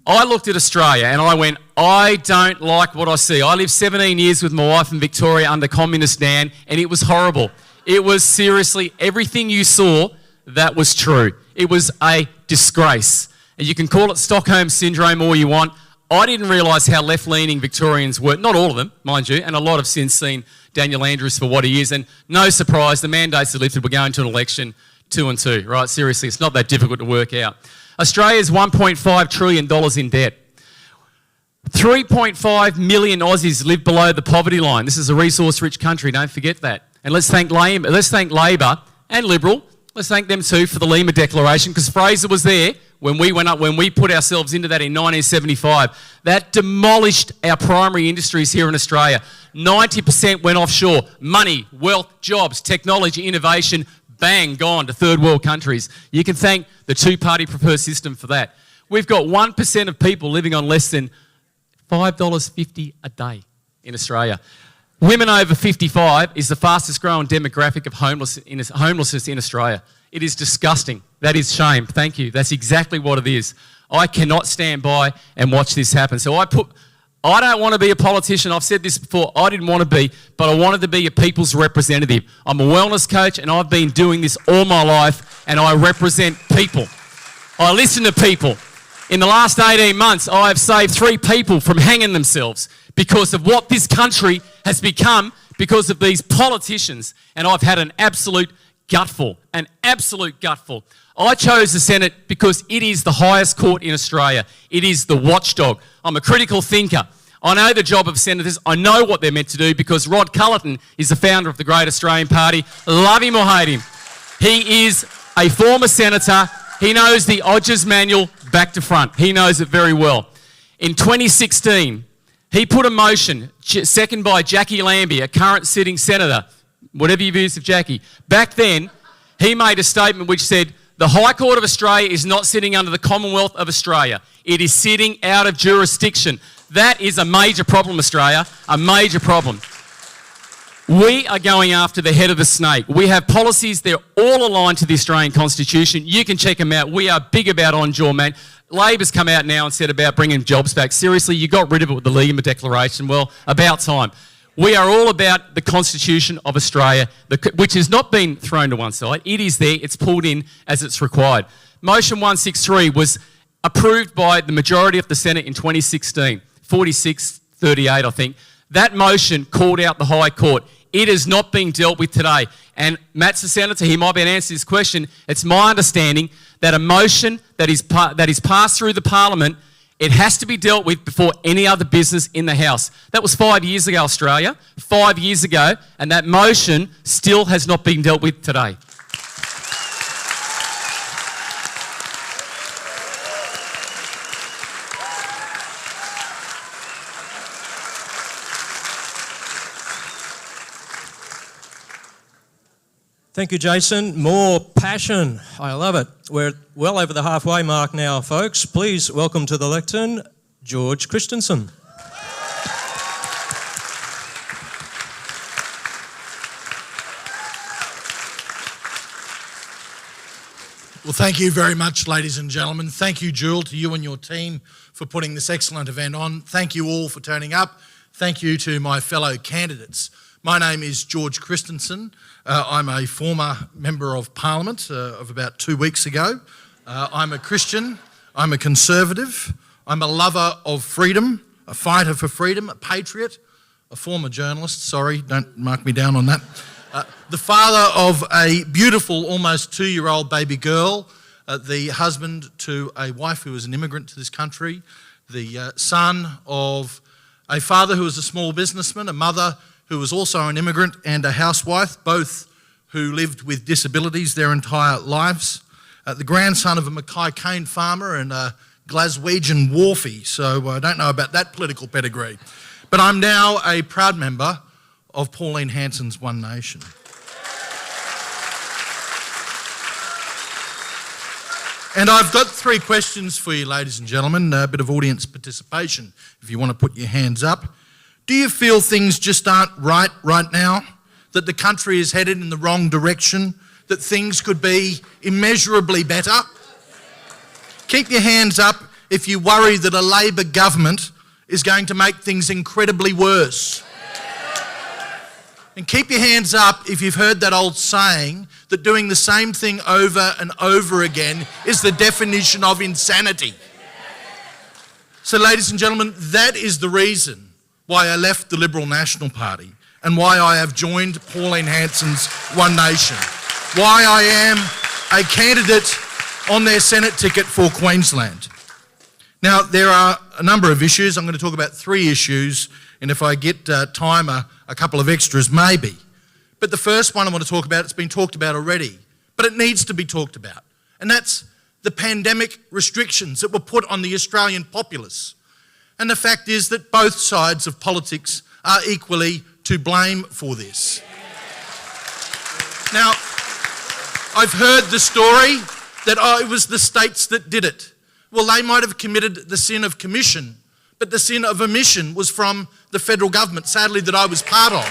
I looked at Australia and I went, I don't like what I see. I lived 17 years with my wife in Victoria under Communist Dan, and it was horrible. It was seriously everything you saw that was true. It was a disgrace. And you can call it Stockholm Syndrome all you want. I didn't realise how left-leaning Victorians were. Not all of them, mind you, and a lot have since seen Daniel Andrews for what he is. And no surprise, the mandates are lifted. We're going to an election 2-2, right? Seriously, it's not that difficult to work out. Australia's $1.5 trillion in debt. 3.5 million Aussies live below the poverty line. This is a resource-rich country, don't forget that. And let's thank Labor and Liberal. Let's thank them too for the Lima Declaration, because Fraser was there when we put ourselves into that in 1975. That demolished our primary industries here in Australia. 90% went offshore. Money, wealth, jobs, technology, innovation, bang, gone to third world countries. You can thank the two-party preferred system for that. We've got 1% of people living on less than $5.50 a day in Australia. Women over 55 is the fastest growing demographic of homelessness in Australia. It is disgusting. That is shame. Thank you. That's exactly what it is. I cannot stand by and watch this happen. So I don't want to be a politician. I've said this before. I didn't want to be, but I wanted to be a people's representative. I'm a wellness coach, and I've been doing this all my life, and I represent people. I listen to people. In the last 18 months, I have saved 3 people from hanging themselves because of what this country has become because of these politicians. And I've had an absolute gutful. I chose the Senate because it is the highest court in Australia. It is the watchdog. I'm a critical thinker. I know the job of senators. I know what they're meant to do because Rod Cullerton is the founder of the Great Australian Party. Love him or hate him. He is a former senator. He knows the Odgers manual back to front. He knows it very well. In 2016, he put a motion, seconded by Jackie Lambie, a current sitting senator, whatever your views of Jackie. Back then, he made a statement which said, the High Court of Australia is not sitting under the Commonwealth of Australia. It is sitting out of jurisdiction. That is a major problem, Australia, a major problem. We are going after the head of the snake. We have policies, they're all aligned to the Australian Constitution. You can check them out. We are big about on-jaw, man. Labor's come out now and said about bringing jobs back. Seriously, you got rid of it with the Lima Declaration. Well, about time. We are all about the Constitution of Australia, which has not been thrown to one side. It is there. It's pulled in as it's required. Motion 163 was approved by the majority of the Senate in 2016, 46-38, I think. That motion called out the High Court. It is not being dealt with today. And Matt's the senator, he might be able to answer this question. It's my understanding that a motion that is passed through the Parliament, it has to be dealt with before any other business in the House. That was 5 years ago, Australia, 5 years ago, and that motion still has not been dealt with today. Thank you, Jason. More passion. I love it. We're well over the halfway mark now, folks. Please welcome to the lectern, George Christensen. Well, thank you very much, ladies and gentlemen. Thank you, Jewel, to you and your team for putting this excellent event on. Thank you all for turning up. Thank you to my fellow candidates. My name is George Christensen. I'm a former Member of Parliament of about 2 weeks ago. I'm a Christian, I'm a Conservative, I'm a lover of freedom, a fighter for freedom, a patriot, a former journalist, sorry, don't mark me down on that. The father of a beautiful, almost 2-year-old baby girl, the husband to a wife who was an immigrant to this country, the son of a father who was a small businessman, a mother who was also an immigrant and a housewife, both who lived with disabilities their entire lives, the grandson of a Mackay cane farmer and a Glaswegian wharfie, so I don't know about that political pedigree. But I'm now a proud member of Pauline Hanson's One Nation. And I've got 3 questions for you, ladies and gentlemen, a bit of audience participation, if you want to put your hands up. Do you feel things just aren't right now? That the country is headed in the wrong direction? That things could be immeasurably better? Keep your hands up if you worry that a Labor government is going to make things incredibly worse. And keep your hands up if you've heard that old saying that doing the same thing over and over again is the definition of insanity. So, ladies and gentlemen, that is the reason why I left the Liberal National Party and why I have joined Pauline Hanson's One Nation, why I am a candidate on their Senate ticket for Queensland. Now, there are a number of issues. I'm going to talk about 3 issues, and if I get time, a couple of extras maybe. But the first one I want to talk about, it's been talked about already, but it needs to be talked about, and that's the pandemic restrictions that were put on the Australian populace. And the fact is that both sides of politics are equally to blame for this. Now, I've heard the story that it was the states that did it. Well, they might have committed the sin of commission, but the sin of omission was from the federal government, sadly, that I was part of.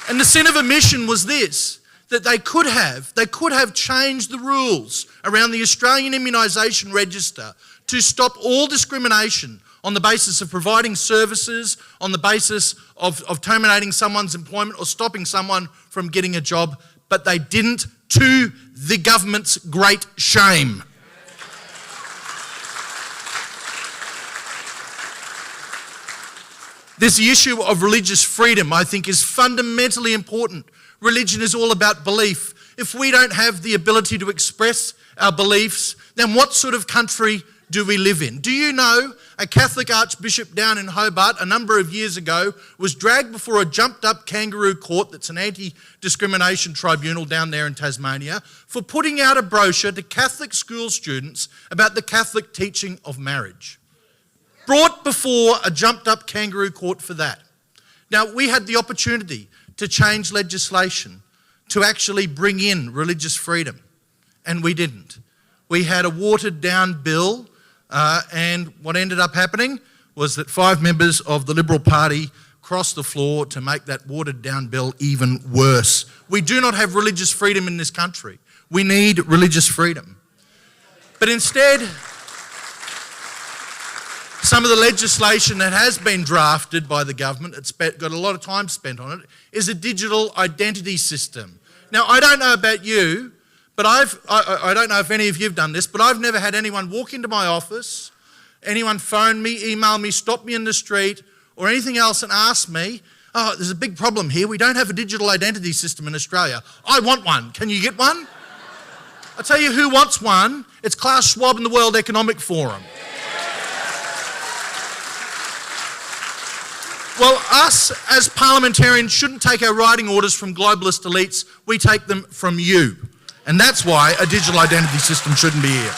And the sin of omission was this, that they could have changed the rules around the Australian Immunisation Register to stop all discrimination on the basis of providing services, on the basis of terminating someone's employment or stopping someone from getting a job, but they didn't, to the government's great shame. There's the issue of religious freedom, I think, is fundamentally important. Religion is all about belief. If we don't have the ability to express our beliefs, then what sort of country do we live in? Do you know a Catholic archbishop down in Hobart a number of years ago was dragged before a jumped-up kangaroo court, that's an anti-discrimination tribunal down there in Tasmania, for putting out a brochure to Catholic school students about the Catholic teaching of marriage. Brought before a jumped-up kangaroo court for that. Now, we had the opportunity to change legislation to actually bring in religious freedom, and we didn't. We had a watered-down bill, and what ended up happening was that 5 members of the Liberal Party crossed the floor to make that watered-down bill even worse. We do not have religious freedom in this country. We need religious freedom. But instead, some of the legislation that has been drafted by the government, it's got a lot of time spent on it, is a digital identity system Now, I don't know about you, but I don't know if any of you have done this, but I've never had anyone walk into my office, anyone phone me, email me, stop me in the street, or anything else and ask me, oh, there's a big problem here. We don't have a digital identity system in Australia. I want one. Can you get one? I'll tell you who wants one. It's Klaus Schwab and the World Economic Forum. Well, us as parliamentarians shouldn't take our writing orders from globalist elites. We take them from you. And that's why a digital identity system shouldn't be here.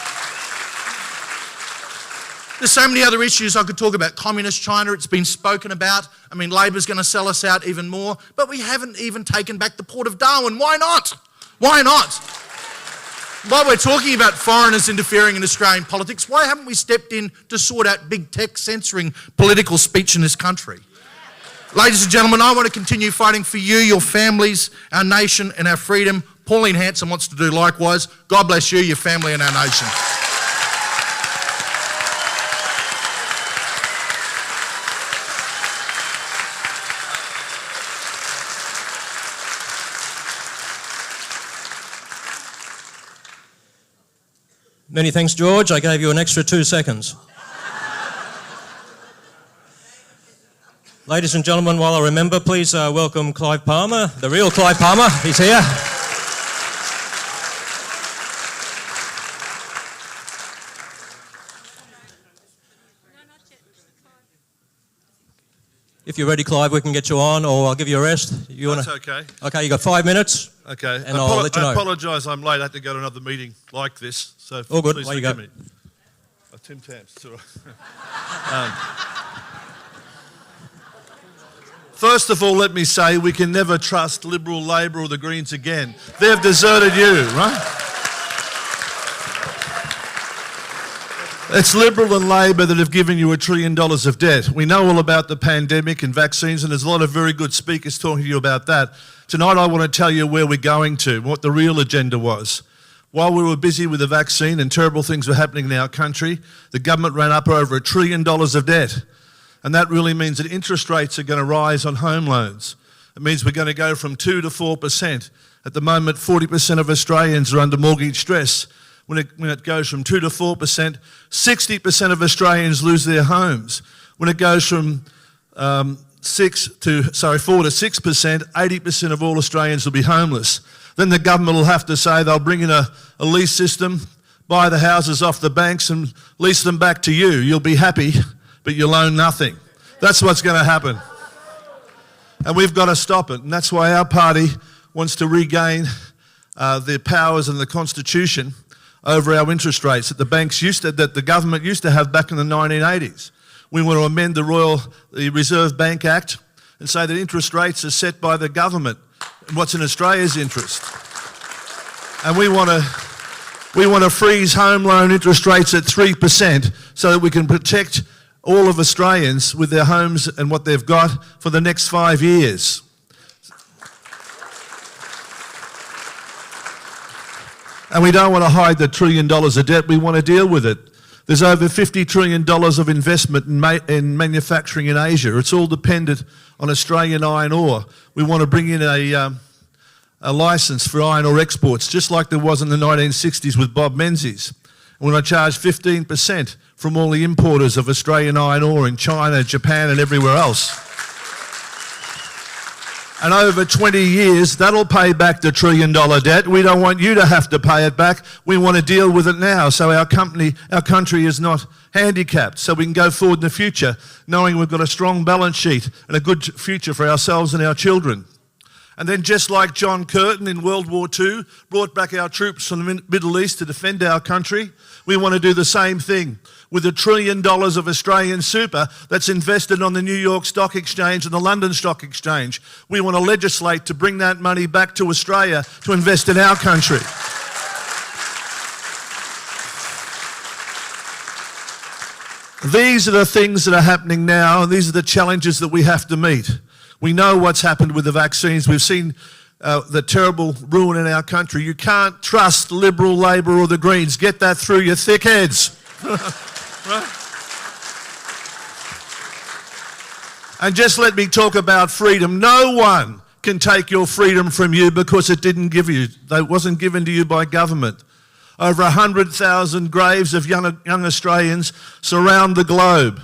There's so many other issues I could talk about. Communist China, it's been spoken about. I mean, Labor's going to sell us out even more. But we haven't even taken back the Port of Darwin. Why not? Why not? While we're talking about foreigners interfering in Australian politics, why haven't we stepped in to sort out big tech censoring political speech in this country? Ladies and gentlemen, I want to continue fighting for you, your families, our nation and our freedom. Pauline Hanson wants to do likewise. God bless you, your family and our nation. Many thanks, George. I gave you an extra 2 seconds. Ladies and gentlemen, while I remember, please welcome Clive Palmer, the real Clive Palmer. He's here. If you're ready, Clive, we can get you on, or I'll give you a rest. That's okay. Okay, you got 5 minutes. Okay. And I'll let you know. I apologise, I'm late. I had to go to another meeting like this. So all good. Please Away you go. me. Oh, Tim Tams. It's all right. First of all, let me say we can never trust Liberal, Labor or the Greens again. They've deserted you, right? It's Liberal and Labor that have given you $1 trillion of debt. We know all about the pandemic and vaccines, and there's a lot of very good speakers talking to you about that. Tonight I want to tell you where we're going to, what the real agenda was. While we were busy with the vaccine and terrible things were happening in our country, the government ran up over $1 trillion of debt. And that really means that interest rates are going to rise on home loans. It means we're going to go from 2 to 4%. At the moment, 40% of Australians are under mortgage stress. When it goes from 2 to 4%, 60% of Australians lose their homes. When it goes from 4 to 6%, 80% of all Australians will be homeless. Then the government will have to say they'll bring in a lease system, buy the houses off the banks and lease them back to you. You'll be happy, but you'll own nothing. That's what's going to happen. And we've got to stop it. And that's why our party wants to regain the powers and the Constitution over our interest rates that the government used to have back in the 1980s. We want to amend the Reserve Bank Act and say that interest rates are set by the government and what's in Australia's interest. And we want to freeze home loan interest rates at 3% so that we can protect all of Australians with their homes and what they've got for the next 5 years. And we don't want to hide the $1 trillion of debt, we want to deal with it. There's over $50 trillion of investment in manufacturing in Asia. It's all dependent on Australian iron ore. We want to bring in a licence for iron ore exports, just like there was in the 1960s with Bob Menzies. We want to charge 15% from all the importers of Australian iron ore in China, Japan and everywhere else. And over 20 years, that'll pay back the $1 trillion debt. We don't want you to have to pay it back. We want to deal with it now so our country is not handicapped, so we can go forward in the future knowing we've got a strong balance sheet and a good future for ourselves and our children. And then just like John Curtin in World War II brought back our troops from the Middle East to defend our country, we want to do the same thing with $1 trillion of Australian super that's invested on the New York Stock Exchange and the London Stock Exchange. We want to legislate to bring that money back to Australia to invest in our country. These are the things that are happening now, and these are the challenges that we have to meet. We know what's happened with the vaccines. We've seen the terrible ruin in our country. You can't trust Liberal, Labor or the Greens. Get that through your thick heads. Right? And just let me talk about freedom. No one can take your freedom from you because it wasn't given to you by government. Over 100,000 graves of young Australians surround the globe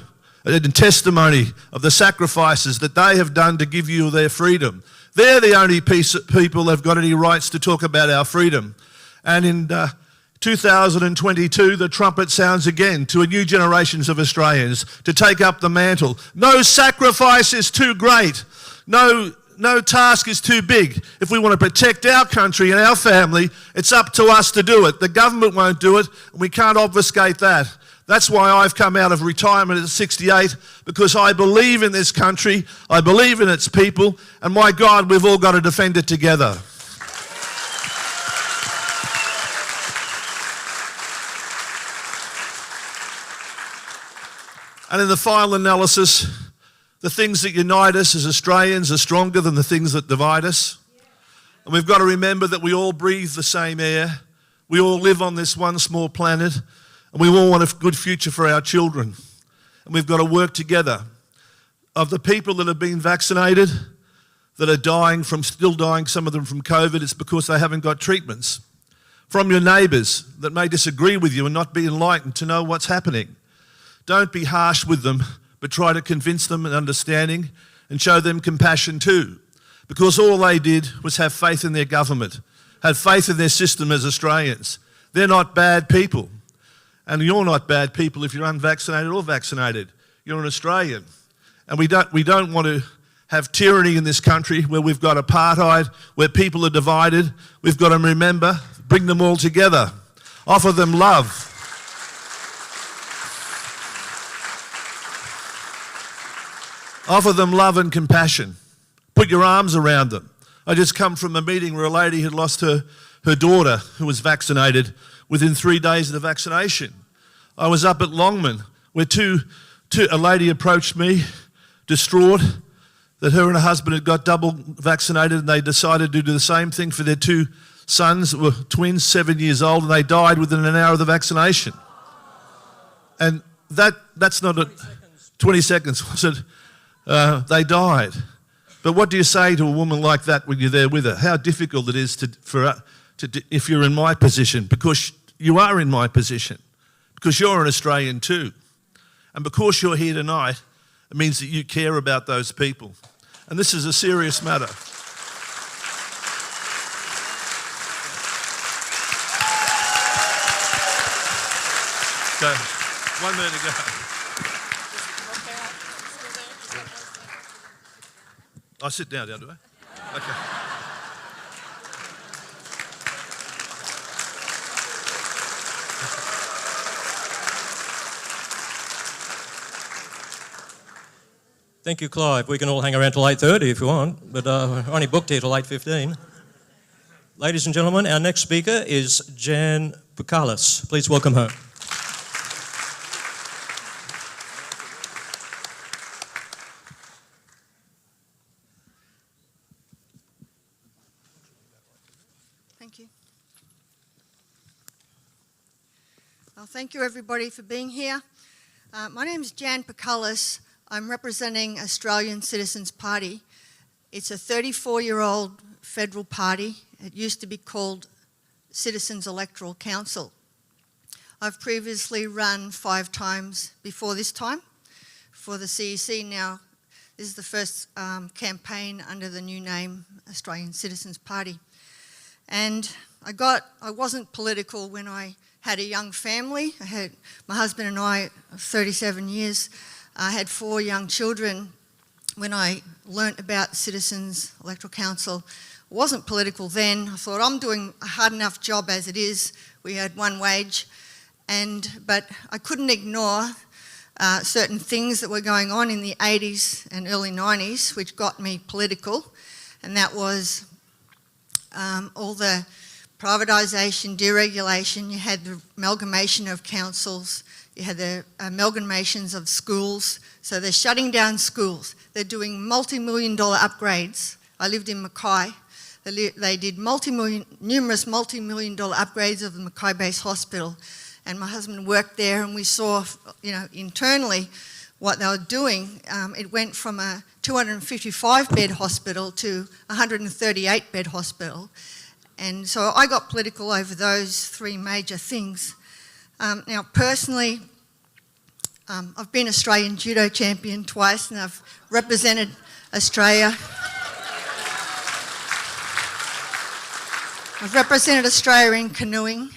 in testimony of the sacrifices that they have done to give you their freedom. They're the only people that have got any rights to talk about our freedom. And in 2022, the trumpet sounds again to a new generations of Australians to take up the mantle. No sacrifice is too great. No task is too big. If we want to protect our country and our family, it's up to us to do it. The government won't do it, and we can't obfuscate that. That's why I've come out of retirement at 68, because I believe in this country, I believe in its people, and my God, we've all got to defend it together. And in the final analysis, the things that unite us as Australians are stronger than the things that divide us. And we've got to remember that we all breathe the same air. We all live on this one small planet, and we all want a good future for our children. And we've got to work together. Of the people that have been vaccinated, that are still dying, some of them from COVID, it's because they haven't got treatments. From your neighbours that may disagree with you and not be enlightened to know what's happening. Don't be harsh with them, but try to convince them in understanding and show them compassion too. Because all they did was have faith in their government, have faith in their system as Australians. They're not bad people. And you're not bad people if you're unvaccinated or vaccinated. You're an Australian. And we don't want to have tyranny in this country where we've got apartheid, where people are divided. We've got to remember, bring them all together. Offer them love. Offer them love and compassion. Put your arms around them. I just come from a meeting where a lady had lost her daughter who was vaccinated within 3 days of the vaccination. I was up at Longman where a lady approached me, distraught, that her and her husband had got double vaccinated, and they decided to do the same thing for their 2 sons that were twins, 7 years old, and they died within an hour of the vaccination. And that's not 20 seconds, was it? They died. But what do you say to a woman like that when you're there with her? How difficult it is if you're in my position, because you are in my position, because you're an Australian too. And because you're here tonight, it means that you care about those people. And this is a serious matter. So, 1 minute to go. I sit down, do I? Okay. Thank you, Clive. We can all hang around till 8:30 if you want, but we're only booked here till 8:15. Ladies and gentlemen, our next speaker is Jan Pukalis. Please welcome her. Thank you. Well, thank you everybody for being here. My name is Jan Pukalis. I'm representing Australian Citizens Party. It's a 34-year-old federal party. It used to be called Citizens Electoral Council. I've previously run 5 times before this time for the CEC. Now, this is the first campaign under the new name Australian Citizens Party. And I wasn't political when I had a young family. I had my husband and I, 37 years. I had 4 young children. When I learnt about Citizens Electoral Council, it wasn't political then. I thought, I'm doing a hard enough job as it is. We had 1 wage. But I couldn't ignore certain things that were going on in the 80s and early 90s, which got me political. And that was all the privatisation, deregulation. You had the amalgamation of councils. You had the amalgamations of schools. So they're shutting down schools. They're doing multi-million-dollar upgrades. I lived in Mackay. They did numerous multi-million-dollar upgrades of the Mackay Base Hospital. And my husband worked there, and we saw, internally what they were doing. It went from a 255-bed hospital to a 138-bed hospital. And so I got political over those three major things. Now, personally, I've been Australian judo champion twice, and I've represented Australia. I've represented Australia in canoeing,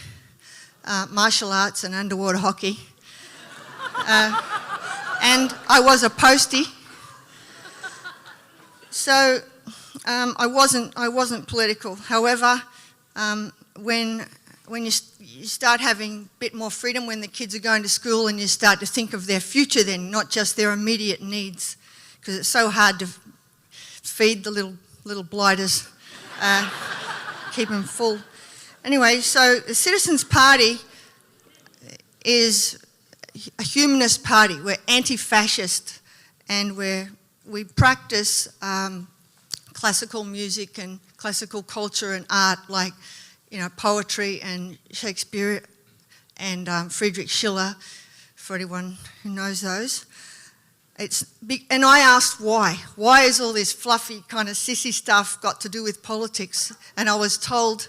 martial arts and underwater hockey. And I was a postie. So I wasn't political. However, when you start having a bit more freedom, when the kids are going to school and you start to think of their future then, not just their immediate needs, because it's so hard to feed the little blighters, keep them full. Anyway, so the Citizens Party is a humanist party. We're anti-fascist, and we practice classical music and classical culture and art, like poetry and Shakespeare and Friedrich Schiller, for anyone who knows those. It's big, and I asked why. Why is all this fluffy kind of sissy stuff got to do with politics? And I was told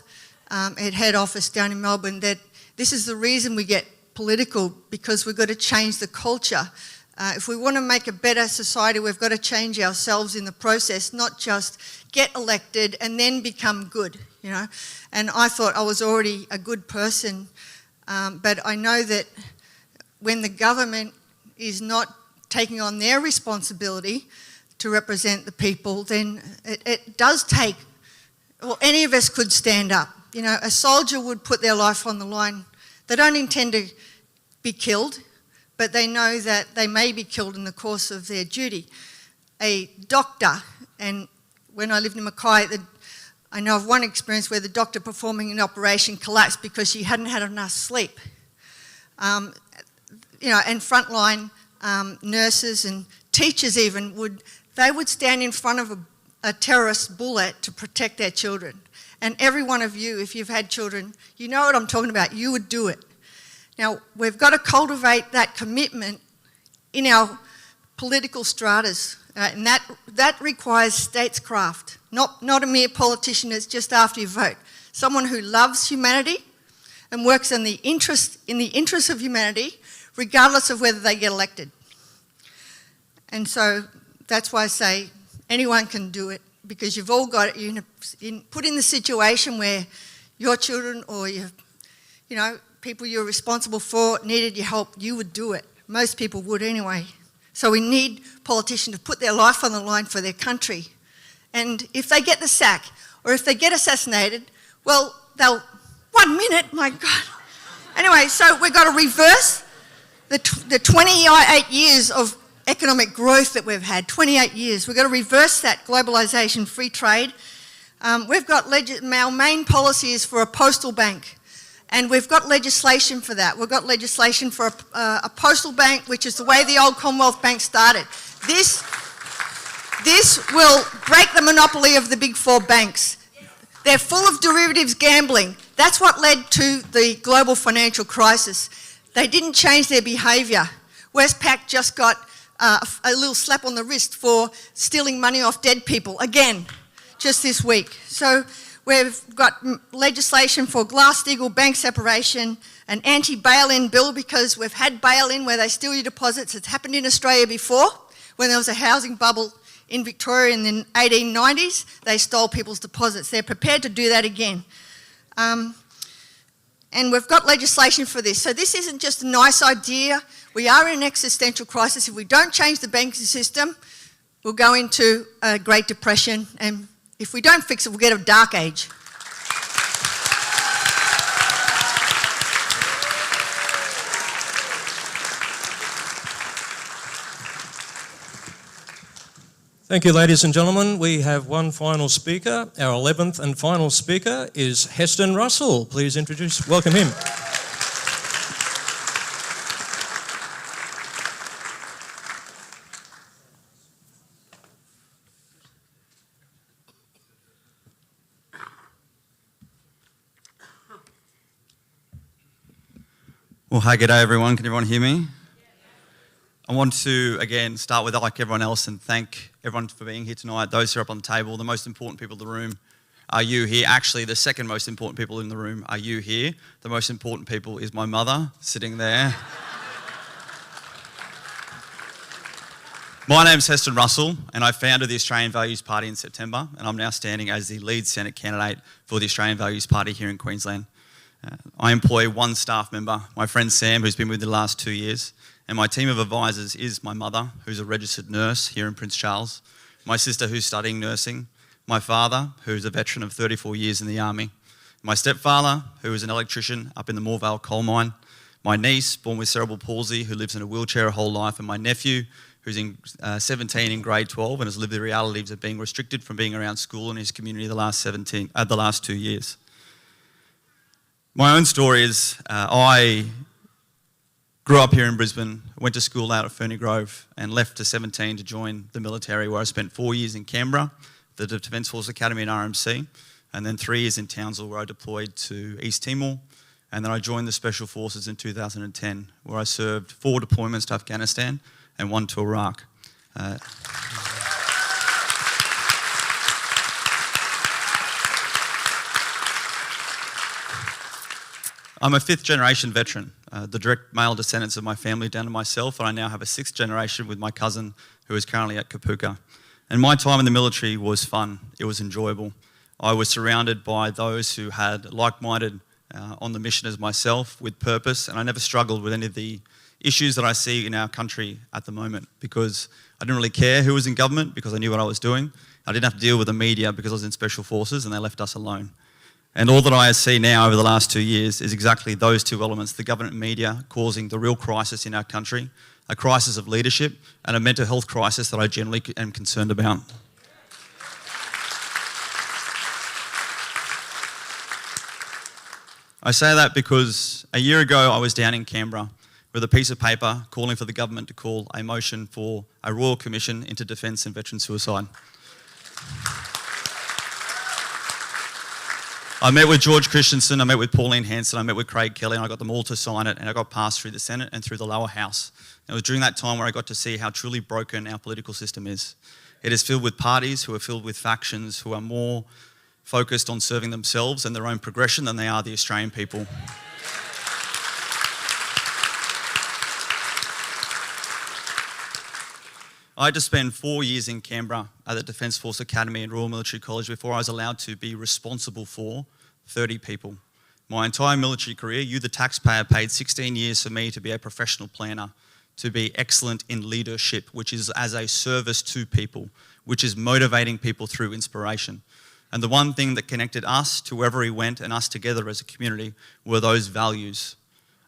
at head office down in Melbourne that this is the reason we get political, because we've got to change the culture. If we want to make a better society, we've got to change ourselves in the process, not just get elected and then become good, And I thought I was already a good person, but I know that when the government is not taking on their responsibility to represent the people, then it does take, well, any of us could stand up. A soldier would put their life on the line. They don't intend to be killed, but they know that they may be killed in the course of their duty. A doctor, and when I lived in Mackay, I know of one experience where the doctor performing an operation collapsed because she hadn't had enough sleep. And frontline nurses and teachers even would stand in front of a terrorist bullet to protect their children. And every one of you, if you've had children, you know what I'm talking about. You would do it. Now, we've got to cultivate that commitment in our political stratas, and that requires statescraft, not a mere politician that's just after you vote. Someone who loves humanity and works in the interest of humanity, regardless of whether they get elected. And so that's why I say anyone can do it, because you've all got it. Put in the situation where your children or people you're responsible for needed your help, you would do it. Most people would anyway. So we need politicians to put their life on the line for their country. And if they get the sack or if they get assassinated, well, 1 minute, my God. Anyway, so we've got to reverse the 28 years of economic growth that we've had, 28 years. We've got to reverse that globalisation, free trade. We've got our main policy is for a postal bank. And we've got legislation for that. We've got legislation for a postal bank, which is the way the old Commonwealth Bank started. This will break the monopoly of the big four banks. They're full of derivatives gambling. That's what led to the global financial crisis. They didn't change their behaviour. Westpac just got a little slap on the wrist for stealing money off dead people, again, just this week. So we've got legislation for Glass-Steagall bank separation, an anti-bail-in bill, because we've had bail-in where they steal your deposits. It's happened in Australia before. When there was a housing bubble in Victoria in the 1890s, they stole people's deposits. They're prepared to do that again. And we've got legislation for this. So this isn't just a nice idea. We are in an existential crisis. If we don't change the banking system, we'll go into a Great Depression, and if we don't fix it, we'll get a dark age. Thank you, ladies and gentlemen. We have one final speaker. Our 11th and final speaker is Heston Russell. Please welcome him. Well, hi, g'day everyone. Can everyone hear me? I want to, again, start with, like everyone else, and thank everyone for being here tonight. Those who are up on the table, the most important people in the room are you here. Actually, the second most important people in the room are you here. The most important people is my mother sitting there. My name's Heston Russell, and I founded the Australian Values Party in September, and I'm now standing as the lead Senate candidate for the Australian Values Party here in Queensland. I employ one staff member, my friend Sam, who's been with me the last 2 years, and my team of advisors is my mother, who's a registered nurse here in Prince Charles, my sister, who's studying nursing, my father, who's a veteran of 34 years in the army, my stepfather, who is an electrician up in the Moorvale coal mine, my niece, born with cerebral palsy, who lives in a wheelchair her whole life, and my nephew, who's in 17 in grade 12 and has lived the realities of being restricted from being around school in his community the last 2 years. My own story is I grew up here in Brisbane, went to school out at Ferny Grove and left at 17 to join the military, where I spent 4 years in Canberra, the Defence Force Academy in RMC, and then 3 years in Townsville, where I deployed to East Timor, and then I joined the Special Forces in 2010, where I served 4 deployments to Afghanistan and 1 to Iraq. I'm a 5th generation veteran, the direct male descendants of my family down to myself, and I now have a 6th generation with my cousin who is currently at Kapuka. And my time in the military was fun, it was enjoyable. I was surrounded by those who had like-minded on the mission as myself, with purpose, and I never struggled with any of the issues that I see in our country at the moment, because I didn't really care who was in government, because I knew what I was doing. I didn't have to deal with the media because I was in Special Forces and they left us alone. And all that I see now over the last 2 years is exactly those two elements, the government and media causing the real crisis in our country, a crisis of leadership and a mental health crisis that I generally am concerned about. I say that because a year ago I was down in Canberra with a piece of paper calling for the government to call a motion for a Royal Commission into defence and veteran suicide. I met with George Christensen, I met with Pauline Hanson, I met with Craig Kelly, and I got them all to sign it, and I got passed through the Senate and through the lower house. And it was during that time where I got to see how truly broken our political system is. It is filled with parties who are filled with factions who are more focused on serving themselves and their own progression than they are the Australian people. I had to spend 4 years in Canberra at the Defence Force Academy and Royal Military College before I was allowed to be responsible for 30 people. My entire military career, you the taxpayer paid 16 years for me to be a professional planner, to be excellent in leadership, which is as a service to people, which is motivating people through inspiration. And the one thing that connected us to wherever we went and us together as a community were those values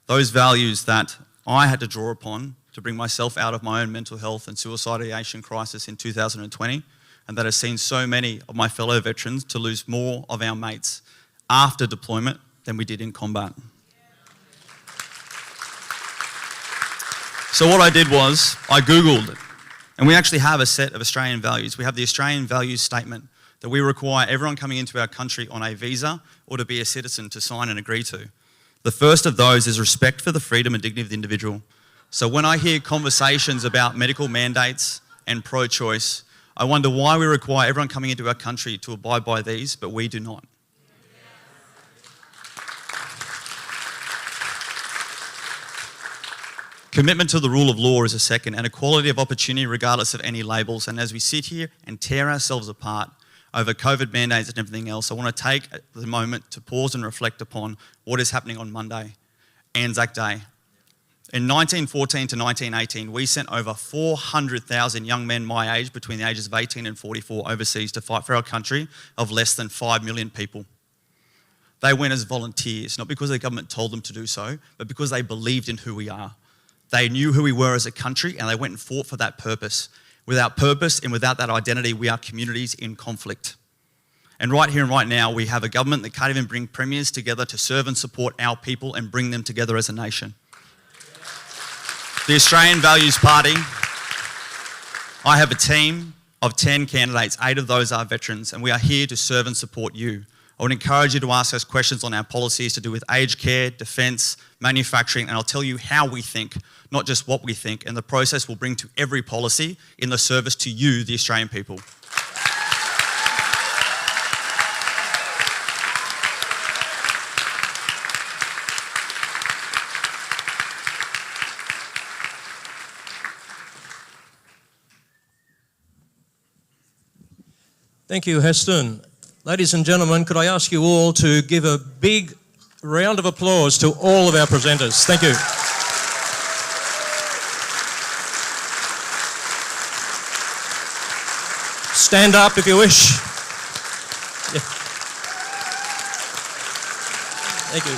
that I had to draw upon to bring myself out of my own mental health and suicidation crisis in 2020, and that has seen so many of my fellow veterans to lose more of our mates after deployment than we did in combat. So what I did was I Googled it, and we actually have a set of Australian values. We have the Australian Values Statement that we require everyone coming into our country on a visa or to be a citizen to sign and agree to. The first of those is respect for the freedom and dignity of the individual. So when I hear conversations about medical mandates and pro-choice, I wonder why we require everyone coming into our country to abide by these, but we do not. Commitment to the rule of law is a second, and equality of opportunity regardless of any labels. And as we sit here and tear ourselves apart over COVID mandates and everything else, I want to take the moment to pause and reflect upon what is happening on Monday, Anzac Day. In 1914 to 1918, we sent over 400,000 young men my age, between the ages of 18 and 44, overseas to fight for our country of less than 5 million people. They went as volunteers, not because the government told them to do so, but because they believed in who we are. They knew who we were as a country, and they went and fought for that purpose. Without purpose and without that identity, we are communities in conflict. And right here and right now, we have a government that can't even bring premiers together to serve and support our people and bring them together as a nation. The Australian Values Party, I have a team of 10 candidates, 8 of those are veterans, and we are here to serve and support you. I would encourage you to ask us questions on our policies to do with aged care, defence, manufacturing, and I'll tell you how we think, not just what we think, and the process will bring to every policy in the service to you, the Australian people. Thank you, Heston. Ladies and gentlemen, could I ask you all to give a big round of applause to all of our presenters. Thank you. Stand up if you wish. Yeah. Thank you.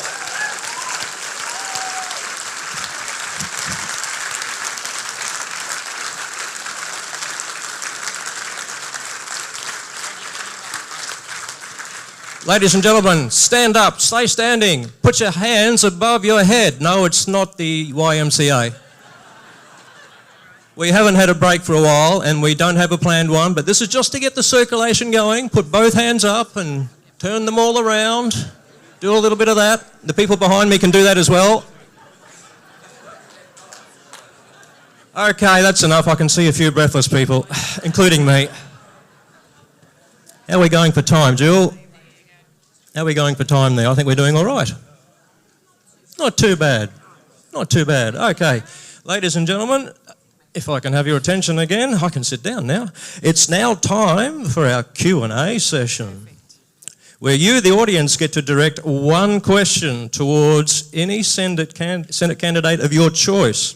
Ladies and gentlemen, stand up, stay standing, put your hands above your head. No, it's not the YMCA. We haven't had a break for a while and we don't have a planned one, but this is just to get the circulation going. Put both hands up and turn them all around. Do a little bit of that. The people behind me can do that as well. Okay, that's enough. I can see a few breathless people, including me. How are we going for time, Jewel? How are we going for time there? I think we're doing all right. Not too bad. Not too bad. Okay. Ladies and gentlemen, if I can have your attention again, I can sit down now. It's now time for our Q&A session, where you, the audience, get to direct one question towards any Senate candidate of your choice.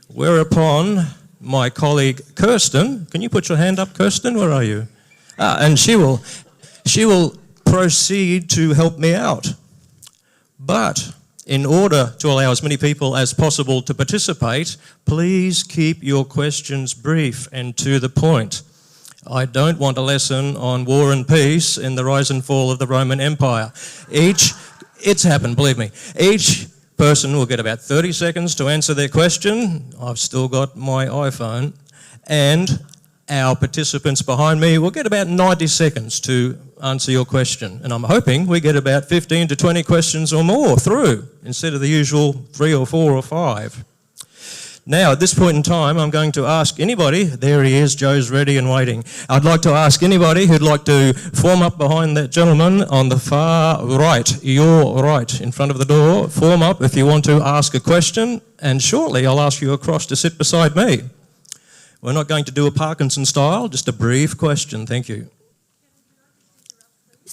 Whereupon my colleague Kirsten, can you put your hand up, Kirsten? Where are you? And she will proceed to help me out. But in order to allow as many people as possible to participate, please keep your questions brief and to the point. I don't want a lesson on war and peace and the rise and fall of the Roman Empire. It's happened, believe me. Each person will get about 30 seconds to answer their question. I've still got my iPhone. And our participants behind me will get about 90 seconds to answer your question. And I'm hoping we get about 15 to 20 questions or more through, instead of the usual 3 or 4 or 5. Now, at this point in time, I'm going to ask anybody, there he is, Joe's ready and waiting. I'd like to ask anybody who'd like to form up behind that gentleman on the far right, your right, in front of the door. Form up if you want to ask a question, and shortly I'll ask you across to sit beside me. We're not going to do a Parkinson style, just a brief question. Thank you.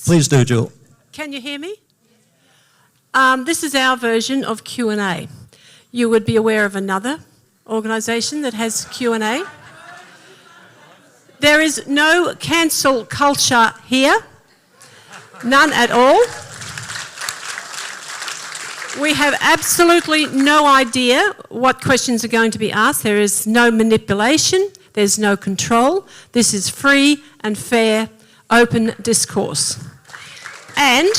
Please do, Jill. Can you hear me? This is our version of Q&A. You would be aware of another organisation that has Q&A. There is no cancel culture here, none at all. We have absolutely no idea what questions are going to be asked. There is no manipulation, there's no control. This is free and fair, open discourse. And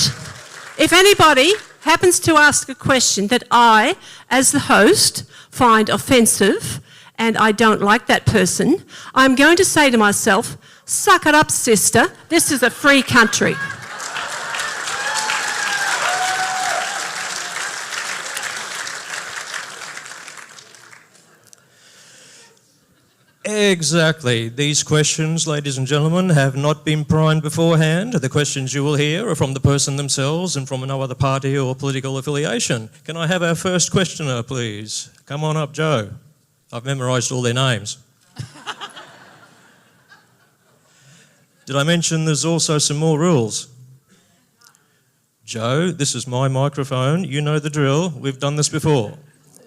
if anybody happens to ask a question that I, as the host, find offensive and I don't like that person, I'm going to say to myself, suck it up, sister, this is a free country. Exactly. These questions, ladies and gentlemen, have not been primed beforehand. The questions you will hear are from the person themselves and from no other party or political affiliation. Can I have our first questioner, please? Come on up, Joe. I've memorised all their names. Did I mention there's also some more rules? Joe, this is my microphone. You know the drill. We've done this before.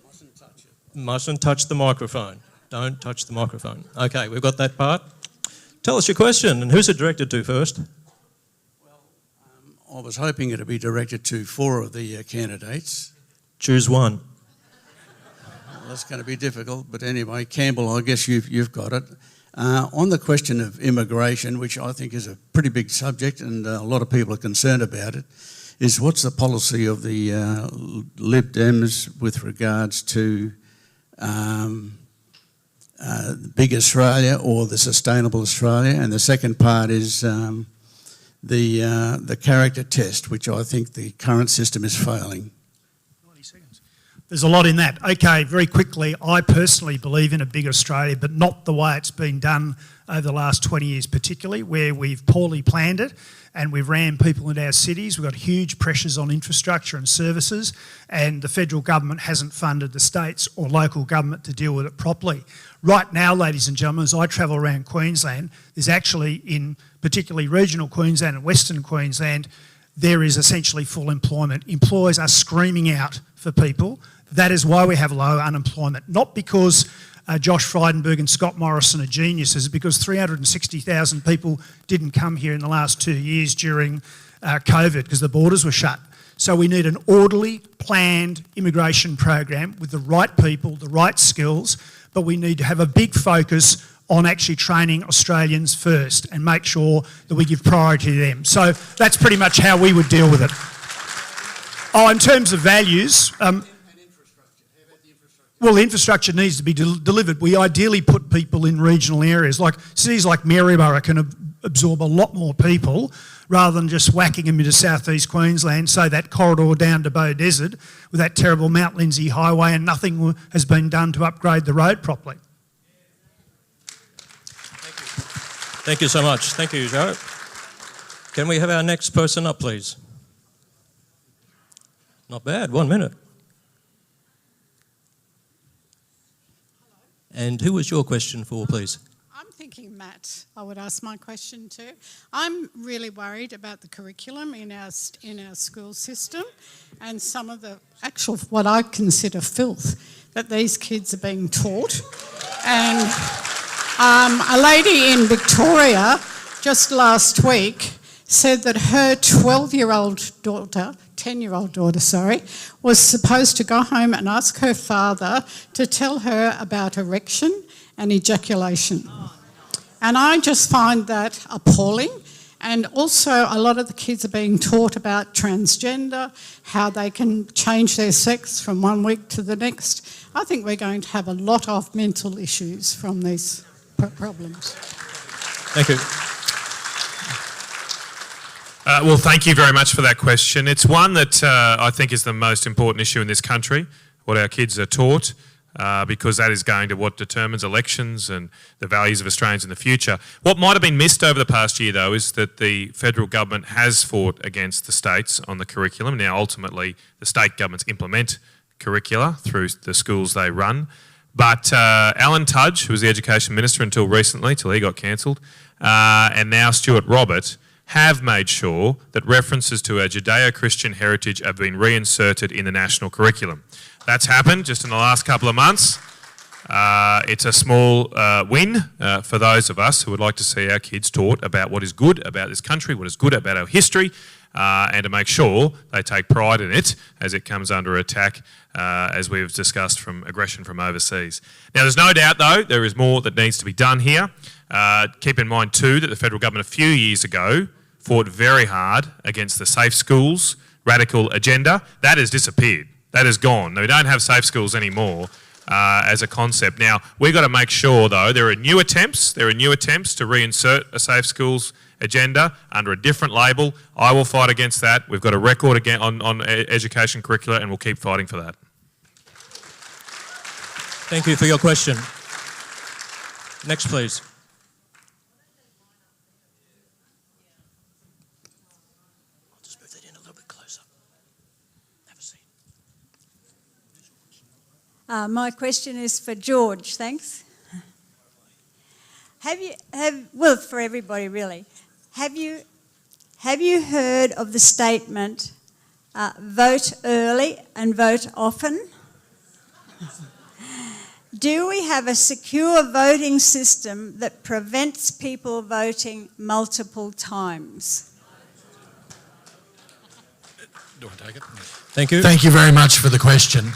Mustn't touch it. Mustn't touch the microphone. Don't touch the microphone. Okay, we've got that part. Tell us your question, and who's it directed to first? Well, I was hoping it would be directed to 4 of the candidates. Choose one. Well, that's going to be difficult, but anyway, Campbell, I guess you've got it. On the question of immigration, which I think is a pretty big subject and a lot of people are concerned about it, is what's the policy of the Lib Dems with regards to Big Australia or the Sustainable Australia? And the second part is the character test, which I think the current system is failing. 90 seconds. There's a lot in that. Okay, very quickly, I personally believe in a big Australia, but not the way it's been done over the last 20 years particularly, where we've poorly planned it and we've rammed people into our cities. We've got huge pressures on infrastructure and services, and the federal government hasn't funded the states or local government to deal with it properly. Right now, ladies and gentlemen, as I travel around Queensland, there's actually in particularly regional Queensland and Western Queensland, there is essentially full employment. Employers are screaming out for people. That is why we have low unemployment, not because Josh Frydenberg and Scott Morrison are geniuses, because 360,000 people didn't come here in the last 2 years during COVID because the borders were shut. So we need an orderly, planned immigration program with the right people, the right skills, but we need to have a big focus on actually training Australians first and make sure that we give priority to them. So that's pretty much how we would deal with it. Oh, in terms of values, well, infrastructure needs to be delivered. We ideally put people in regional areas. Like cities like Maryborough can absorb a lot more people rather than just whacking them into southeast Queensland, so that corridor down to Bow Desert with that terrible Mount Lindesay highway, and nothing has been done to upgrade the road properly. Thank you so much. Thank you, Joe. Can we have our next person up, please? Not bad, 1 minute. And who was your question for, please? I'm thinking Matt, I would ask my question to. I'm really worried about the curriculum in our school system and some of the actual, what I consider filth, that these kids are being taught. And a lady in Victoria just last week said that her 10-year-old daughter, was supposed to go home and ask her father to tell her about erection and ejaculation. And I just find that appalling. And also a lot of the kids are being taught about transgender, how they can change their sex from 1 week to the next. I think we're going to have a lot of mental issues from these problems. Thank you. Well, thank you very much for that question. It's one that I think is the most important issue in this country, what our kids are taught, because that is going to what determines elections and the values of Australians in the future. What might have been missed over the past year, though, is that the federal government has fought against the states on the curriculum. Now, ultimately, the state governments implement curricula through the schools they run. But Alan Tudge, who was the Education Minister until recently, till he got cancelled, and now Stuart Robert, have made sure that references to our Judeo-Christian heritage have been reinserted in the national curriculum. That's happened just in the last couple of months. It's a small win for those of us who would like to see our kids taught about what is good about this country, what is good about our history, and to make sure they take pride in it as it comes under attack, as we've discussed, from aggression from overseas. Now, there's no doubt, though, there is more that needs to be done here. Keep in mind, too, that the federal government a few years ago fought very hard against the Safe Schools radical agenda. That has disappeared. That is gone. We don't have safe schools anymore as a concept. Now, we've got to make sure, though, there are new attempts to reinsert a safe schools agenda under a different label. I will fight against that. We've got a record again on education curricula, and we'll keep fighting for that. Thank you for your question. Next, please. My question is for George, thanks. For everybody really, have you heard of the statement, vote early and vote often? Do we have a secure voting system that prevents people voting multiple times? Do I take it? Thank you. Thank you very much for the question.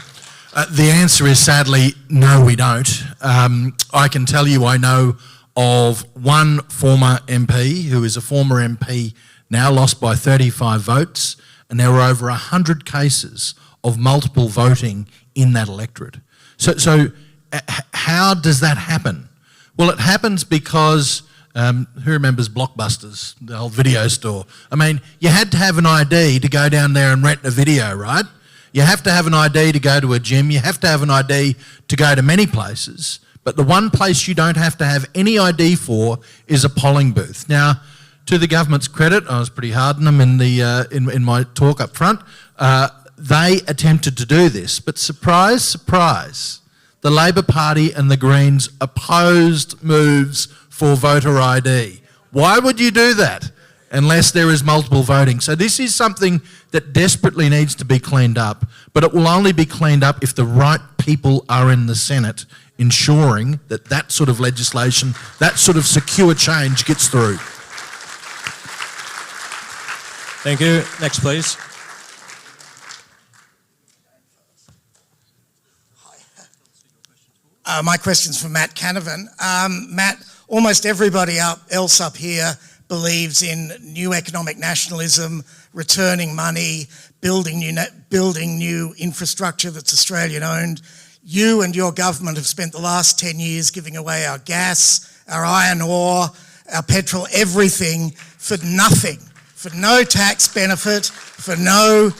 The answer is sadly, no, we don't. I can tell you I know of one former MP who is a former MP now, lost by 35 votes, and there were over 100 cases of multiple voting in that electorate. So how does that happen? Well, it happens because Who remembers Blockbusters, the old video store? I mean, you had to have an ID to go down there and rent a video, right? You have to have an ID to go to a gym. You have to have an ID to go to many places. But the one place you don't have to have any ID for is a polling booth. Now, to the government's credit, I was pretty hard on them in my talk up front. They attempted to do this, but surprise, surprise, the Labor Party and the Greens opposed moves for voter ID. Why would you do that unless there is multiple voting? So this is something that desperately needs to be cleaned up, but it will only be cleaned up if the right people are in the Senate ensuring that that sort of legislation, that sort of secure change gets through. Thank you. Next, please. My question's for Matt Canavan. Matt, almost everybody else up here believes in new economic nationalism, returning money, building new infrastructure that's Australian-owned. You and your government have spent the last 10 years giving away our gas, our iron ore, our petrol, everything for nothing, for no tax benefit, for no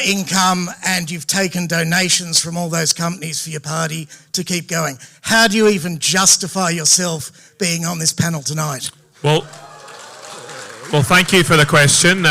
income, and you've taken donations from all those companies for your party to keep going. How do you even justify yourself being on this panel tonight? Well, thank you for the question.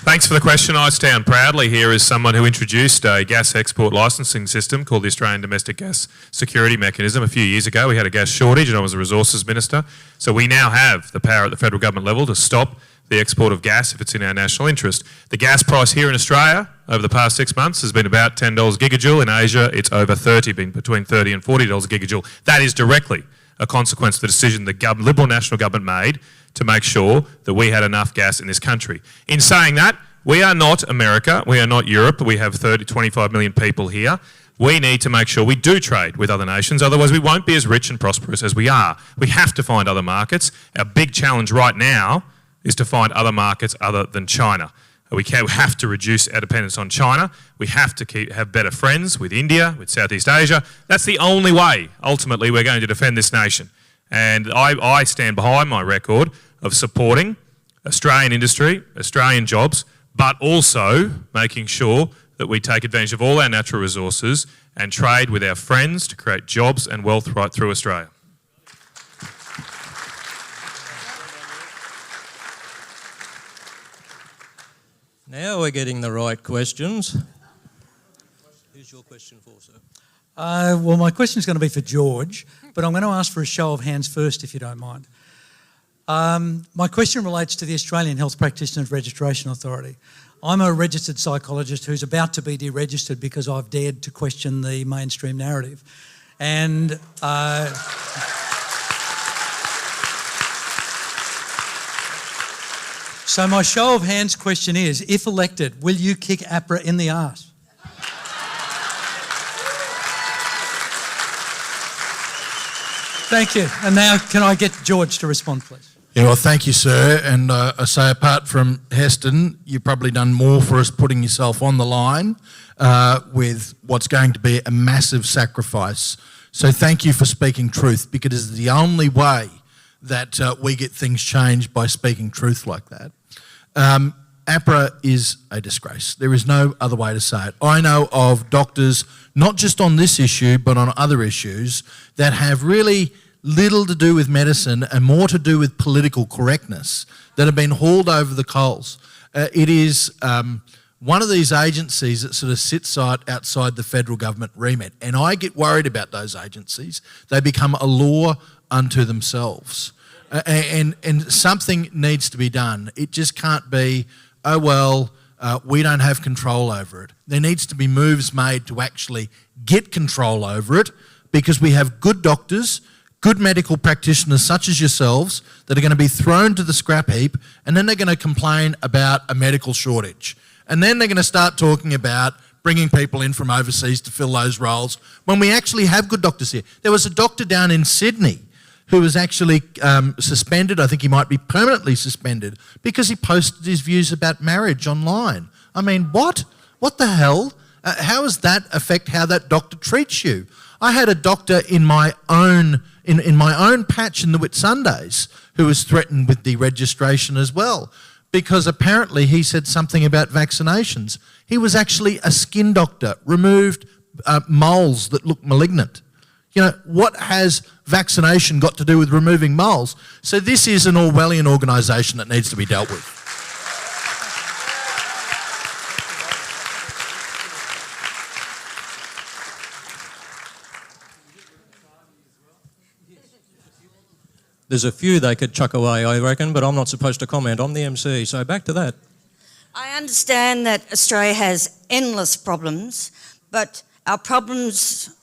Thanks for the question. I stand proudly here as someone who introduced a gas export licensing system called the Australian Domestic Gas Security Mechanism a few years ago. We had a gas shortage and I was a resources minister. So we now have the power at the federal government level to stop the export of gas if it's in our national interest. The gas price here in Australia over the past 6 months has been about $10 a gigajoule. In Asia, it's over 30, been between $30 and $40 a gigajoule. That is directly a consequence of the decision the Liberal National Government made to make sure that we had enough gas in this country. In saying that, we are not America, we are not Europe, we have 25 million people here. We need to make sure we do trade with other nations, otherwise we won't be as rich and prosperous as we are. We have to find other markets. Our big challenge right now is to find other markets other than China. We have to reduce our dependence on China. We have to have better friends with India, with Southeast Asia. That's the only way, ultimately, we're going to defend this nation. And I stand behind my record of supporting Australian industry, Australian jobs, but also making sure that we take advantage of all our natural resources and trade with our friends to create jobs and wealth right through Australia. Now we're getting the right questions. Who's your question for, sir? Well, my question is going to be for George, but I'm going to ask for a show of hands first, if you don't mind. My question relates to the Australian Health Practitioners Registration Authority. I'm a registered psychologist who's about to be deregistered because I've dared to question the mainstream narrative. And so my show of hands question is, if elected, will you kick APRA in the arse? Thank you. And now can I get George to respond, please? Yeah, well, thank you, sir. And I say, apart from Heston, you've probably done more for us putting yourself on the line with what's going to be a massive sacrifice. So thank you for speaking truth, because it is the only way that we get things changed, by speaking truth like that. APRA is a disgrace. There is no other way to say it. I know of doctors, not just on this issue, but on other issues, that have really little to do with medicine and more to do with political correctness, that have been hauled over the coals. It is one of these agencies that sort of sits outside the federal government remit, and I get worried about those agencies. They become a law unto themselves. And something needs to be done. It just can't be, oh well, we don't have control over it. There needs to be moves made to actually get control over it, because we have good doctors, good medical practitioners such as yourselves that are going to be thrown to the scrap heap, and then they're going to complain about a medical shortage. And then they're going to start talking about bringing people in from overseas to fill those roles when we actually have good doctors here. There was a doctor down in Sydney who was actually suspended. I think he might be permanently suspended because he posted his views about marriage online. I mean, what? What the hell? How does that affect how that doctor treats you? I had a doctor in my own in my own patch in the Whitsundays who was threatened with deregistration as well, because apparently he said something about vaccinations. He was actually a skin doctor, removed moles that looked malignant. You know, what has vaccination got to do with removing moles? So this is an Orwellian organisation that needs to be dealt with. There's a few they could chuck away, I reckon, but I'm not supposed to comment. I'm the MC, so back to that. I understand that Australia has endless problems, but our problems,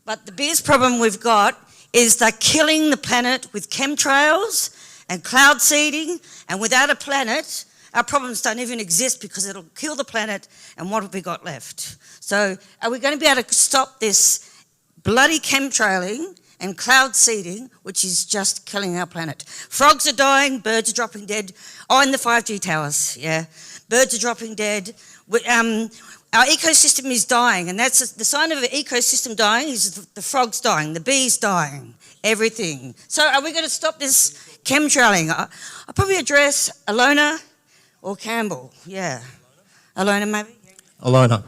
but the biggest problem we've got is they're killing the planet with chemtrails and cloud seeding, and without a planet, our problems don't even exist because it'll kill the planet, and what have we got left? So are we going to be able to stop this bloody chemtrailing and cloud seeding, which is just killing our planet? Frogs are dying, birds are dropping dead. Oh, in the 5G towers, yeah. Birds are dropping dead. Our ecosystem is dying, and that's the sign of an ecosystem dying is the frogs dying, the bees dying, everything. So are we going to stop this chemtrailing? I'll probably address Alona or Campbell, yeah. Alona, maybe? Alona.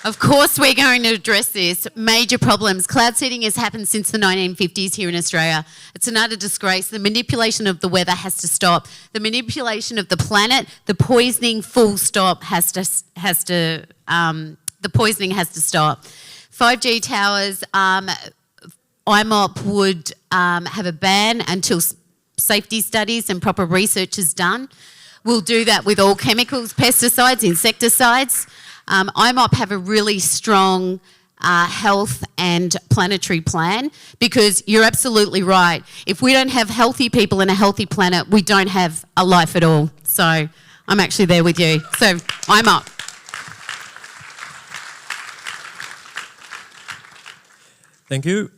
Of course we're going to address this. Major problems. Cloud seeding has happened since the 1950s here in Australia. It's an utter disgrace. The manipulation of the weather has to stop. The manipulation of the planet, the poisoning, full stop, the poisoning has to stop. 5G towers, IMOP would have a ban until safety studies and proper research is done. We'll do that with all chemicals, pesticides, insecticides. IMOP have a really strong health and planetary plan, because you're absolutely right. If we don't have healthy people and a healthy planet, we don't have a life at all. So I'm actually there with you. So IMOP. Thank you.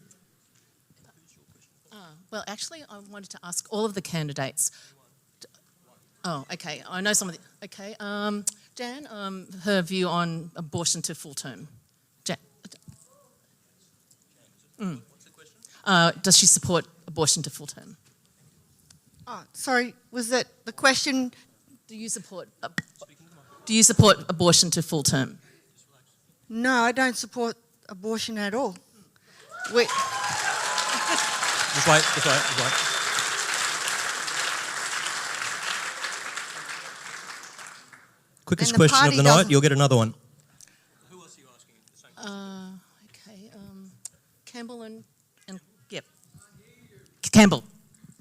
Well, actually, I wanted to ask all of the candidates. Oh, okay. I know some of the... Okay. Jan, her view on abortion to full term. Jan. What's the question? Does she support abortion to full term? Oh, sorry, was that the question? Do you support abortion to full term? No, I don't support abortion at all. Just wait. Quickest question of the night, you'll get another one. Who else are you asking? Okay, Campbell and yep. Campbell.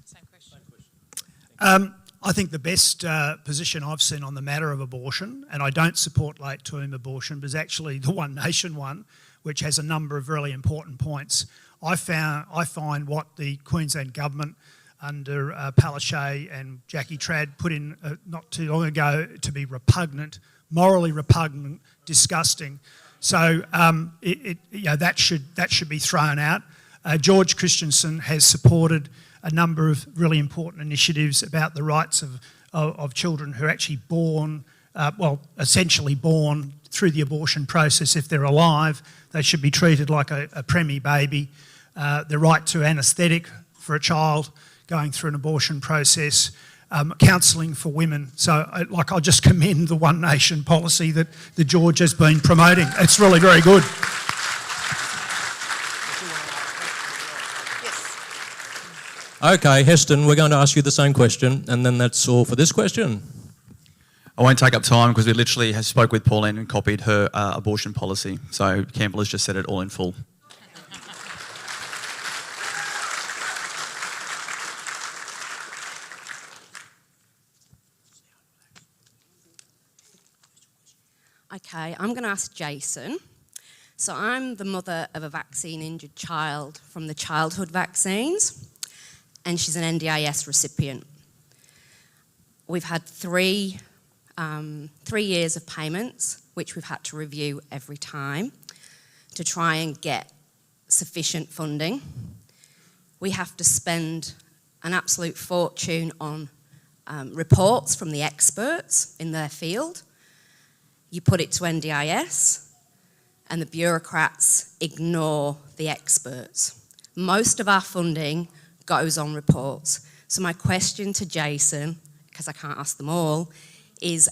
Same question. I think the best position I've seen on the matter of abortion, and I don't support late-term abortion, but is actually the One Nation one, which has a number of really important points. I find what the Queensland government under Palaszczuk and Jackie Trad put in not too long ago to be repugnant, morally repugnant, disgusting. So that should be thrown out. George Christensen has supported a number of really important initiatives about the rights of children who are actually born, essentially born through the abortion process. If they're alive, they should be treated like a preemie baby. The right to anaesthetic for a child going through an abortion process, counselling for women. So I'll just commend the One Nation policy that George has been promoting. It's really very good. Okay, Heston, we're going to ask you the same question, and then that's all for this question. I won't take up time because we literally have spoke with Pauline and copied her abortion policy. So Campbell has just said it all in full. Okay, I'm going to ask Jason. So I'm the mother of a vaccine-injured child from the childhood vaccines, and she's an NDIS recipient. We've had three years of payments, which we've had to review every time to try and get sufficient funding. We have to spend an absolute fortune on reports from the experts in their field. You put it to NDIS, and the bureaucrats ignore the experts. Most of our funding goes on reports. So my question to Jason, because I can't ask them all, is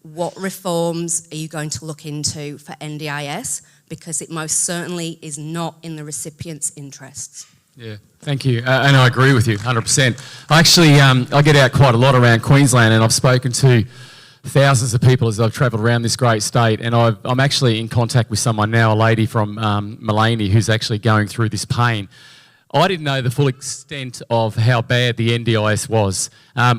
what reforms are you going to look into for NDIS? Because it most certainly is not in the recipient's interests. Yeah, thank you. And I agree with you 100%. I get out quite a lot around Queensland, and I've spoken to thousands of people as I've travelled around this great state, and I'm actually in contact with someone now, a lady from Maleny, who's actually going through this pain. I didn't know the full extent of how bad the NDIS was.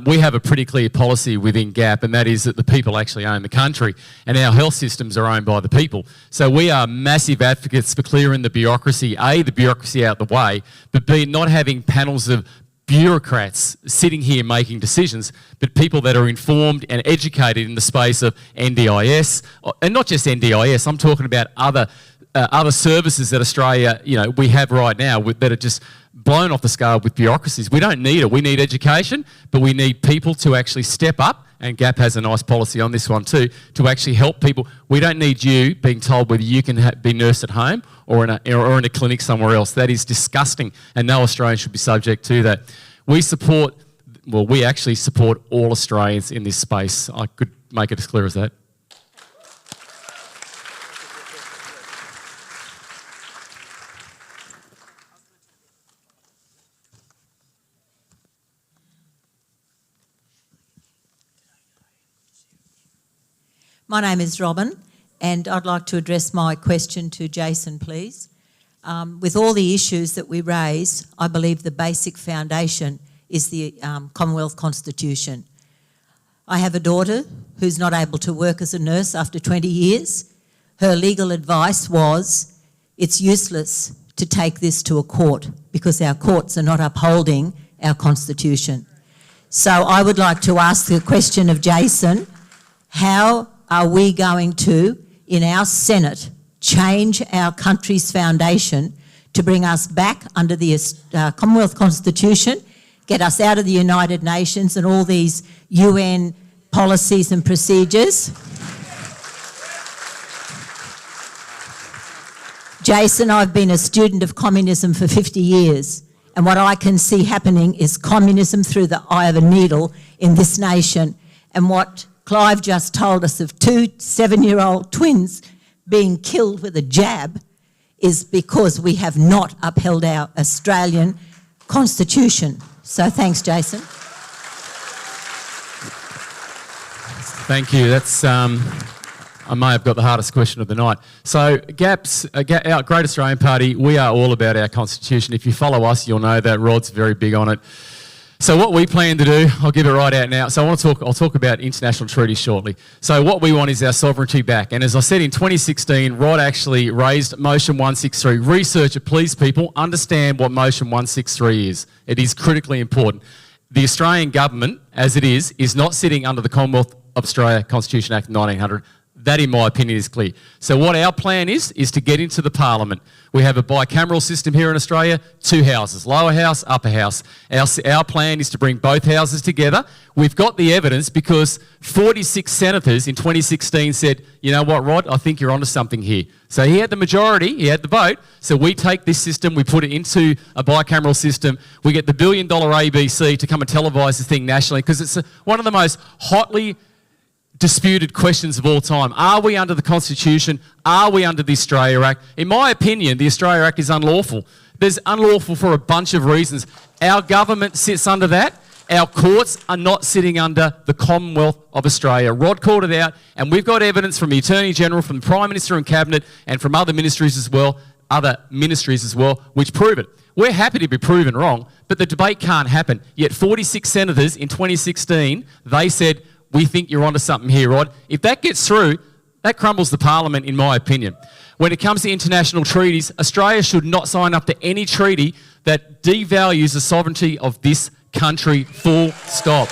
We have a pretty clear policy within GAP, and that is that the people actually own the country, and our health systems are owned by the people. So we are massive advocates for clearing the bureaucracy, A, the bureaucracy out the way, but B, not having panels of bureaucrats sitting here making decisions, but people that are informed and educated in the space of NDIS, and not just NDIS, I'm talking about other services that Australia, we have right now that are just blown off the scale with bureaucracies. We don't need it. We need education, but we need people to actually step up, and GAP has a nice policy on this one too, to actually help people. We don't need you being told whether you can be nursed at home or in a clinic somewhere else. That is disgusting, and no Australian should be subject to that. We actually support all Australians in this space. I could make it as clear as that. My name is Robin, and I'd like to address my question to Jason, please. With all the issues that we raise, I believe the basic foundation is the Commonwealth Constitution. I have a daughter who's not able to work as a nurse after 20 years. Her legal advice was, it's useless to take this to a court because our courts are not upholding our Constitution. So I would like to ask the question of Jason, how are we going to, in our Senate, change our country's foundation to bring us back under the Commonwealth Constitution, get us out of the United Nations and all these UN policies and procedures? Jason, I've been a student of communism for 50 years, and what I can see happening is communism through the eye of a needle in this nation. And what Clive just told us of 2 7-year-old twins being killed with a jab is because we have not upheld our Australian Constitution. So thanks, Jason. Thank you. That's I may have got the hardest question of the night. So GAP's, our Great Australian Party, we are all about our Constitution. If you follow us, you'll know that Rod's very big on it. So what we plan to do, I'll give it right out now. So I'll talk about international treaties shortly. So what we want is our sovereignty back. And as I said in 2016, Rod actually raised Motion 163. Research it, please, people. Understand what Motion 163 is. It is critically important. The Australian government, as it is not sitting under the Commonwealth of Australia Constitution Act 1900. That, in my opinion, is clear. So what our plan is to get into the Parliament. We have a bicameral system here in Australia, 2 houses, lower house, upper house. Our plan is to bring both houses together. We've got the evidence because 46 senators in 2016 said, you know what, Rod, I think you're onto something here. So he had the majority, he had the vote. So we take this system, we put it into a bicameral system. We get the $1 billion ABC to come and televise the thing nationally because it's one of the most hotly disputed questions of all time. Are we under the Constitution? Are we under the Australia Act? In my opinion, the Australia Act is unlawful. There's unlawful for a bunch of reasons. Our government sits under that. Our courts are not sitting under the Commonwealth of Australia. Rod called it out, and we've got evidence from the Attorney General, from the Prime Minister and Cabinet, and from other ministries as well, which prove it. We're happy to be proven wrong, but the debate can't happen. Yet 46 senators in 2016, they said, we think you're onto something here, Rod. If that gets through, that crumbles the Parliament, in my opinion. When it comes to international treaties, Australia should not sign up to any treaty that devalues the sovereignty of this country, full stop.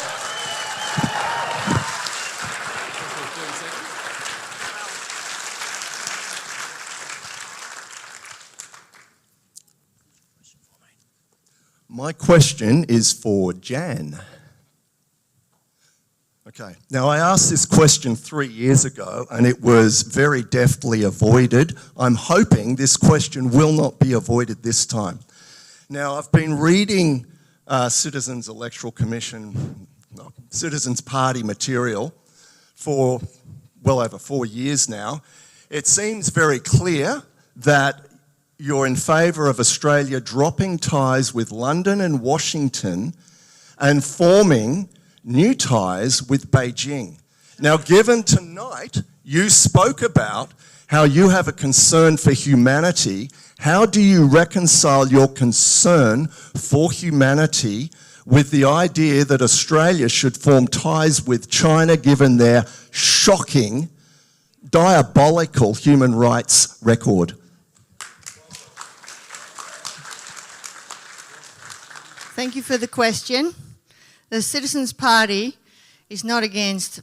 My question is for Jan. Okay. Now, I asked this question 3 years ago and it was very deftly avoided. I'm hoping this question will not be avoided this time. Now, I've been reading Citizens Electoral Commission, Citizens Party material for well over 4 years now. It seems very clear that you're in favour of Australia dropping ties with London and Washington and forming new ties with Beijing. Now, given tonight you spoke about how you have a concern for humanity, how do you reconcile your concern for humanity with the idea that Australia should form ties with China given their shocking, diabolical human rights record? Thank you for the question. The Citizens Party is not against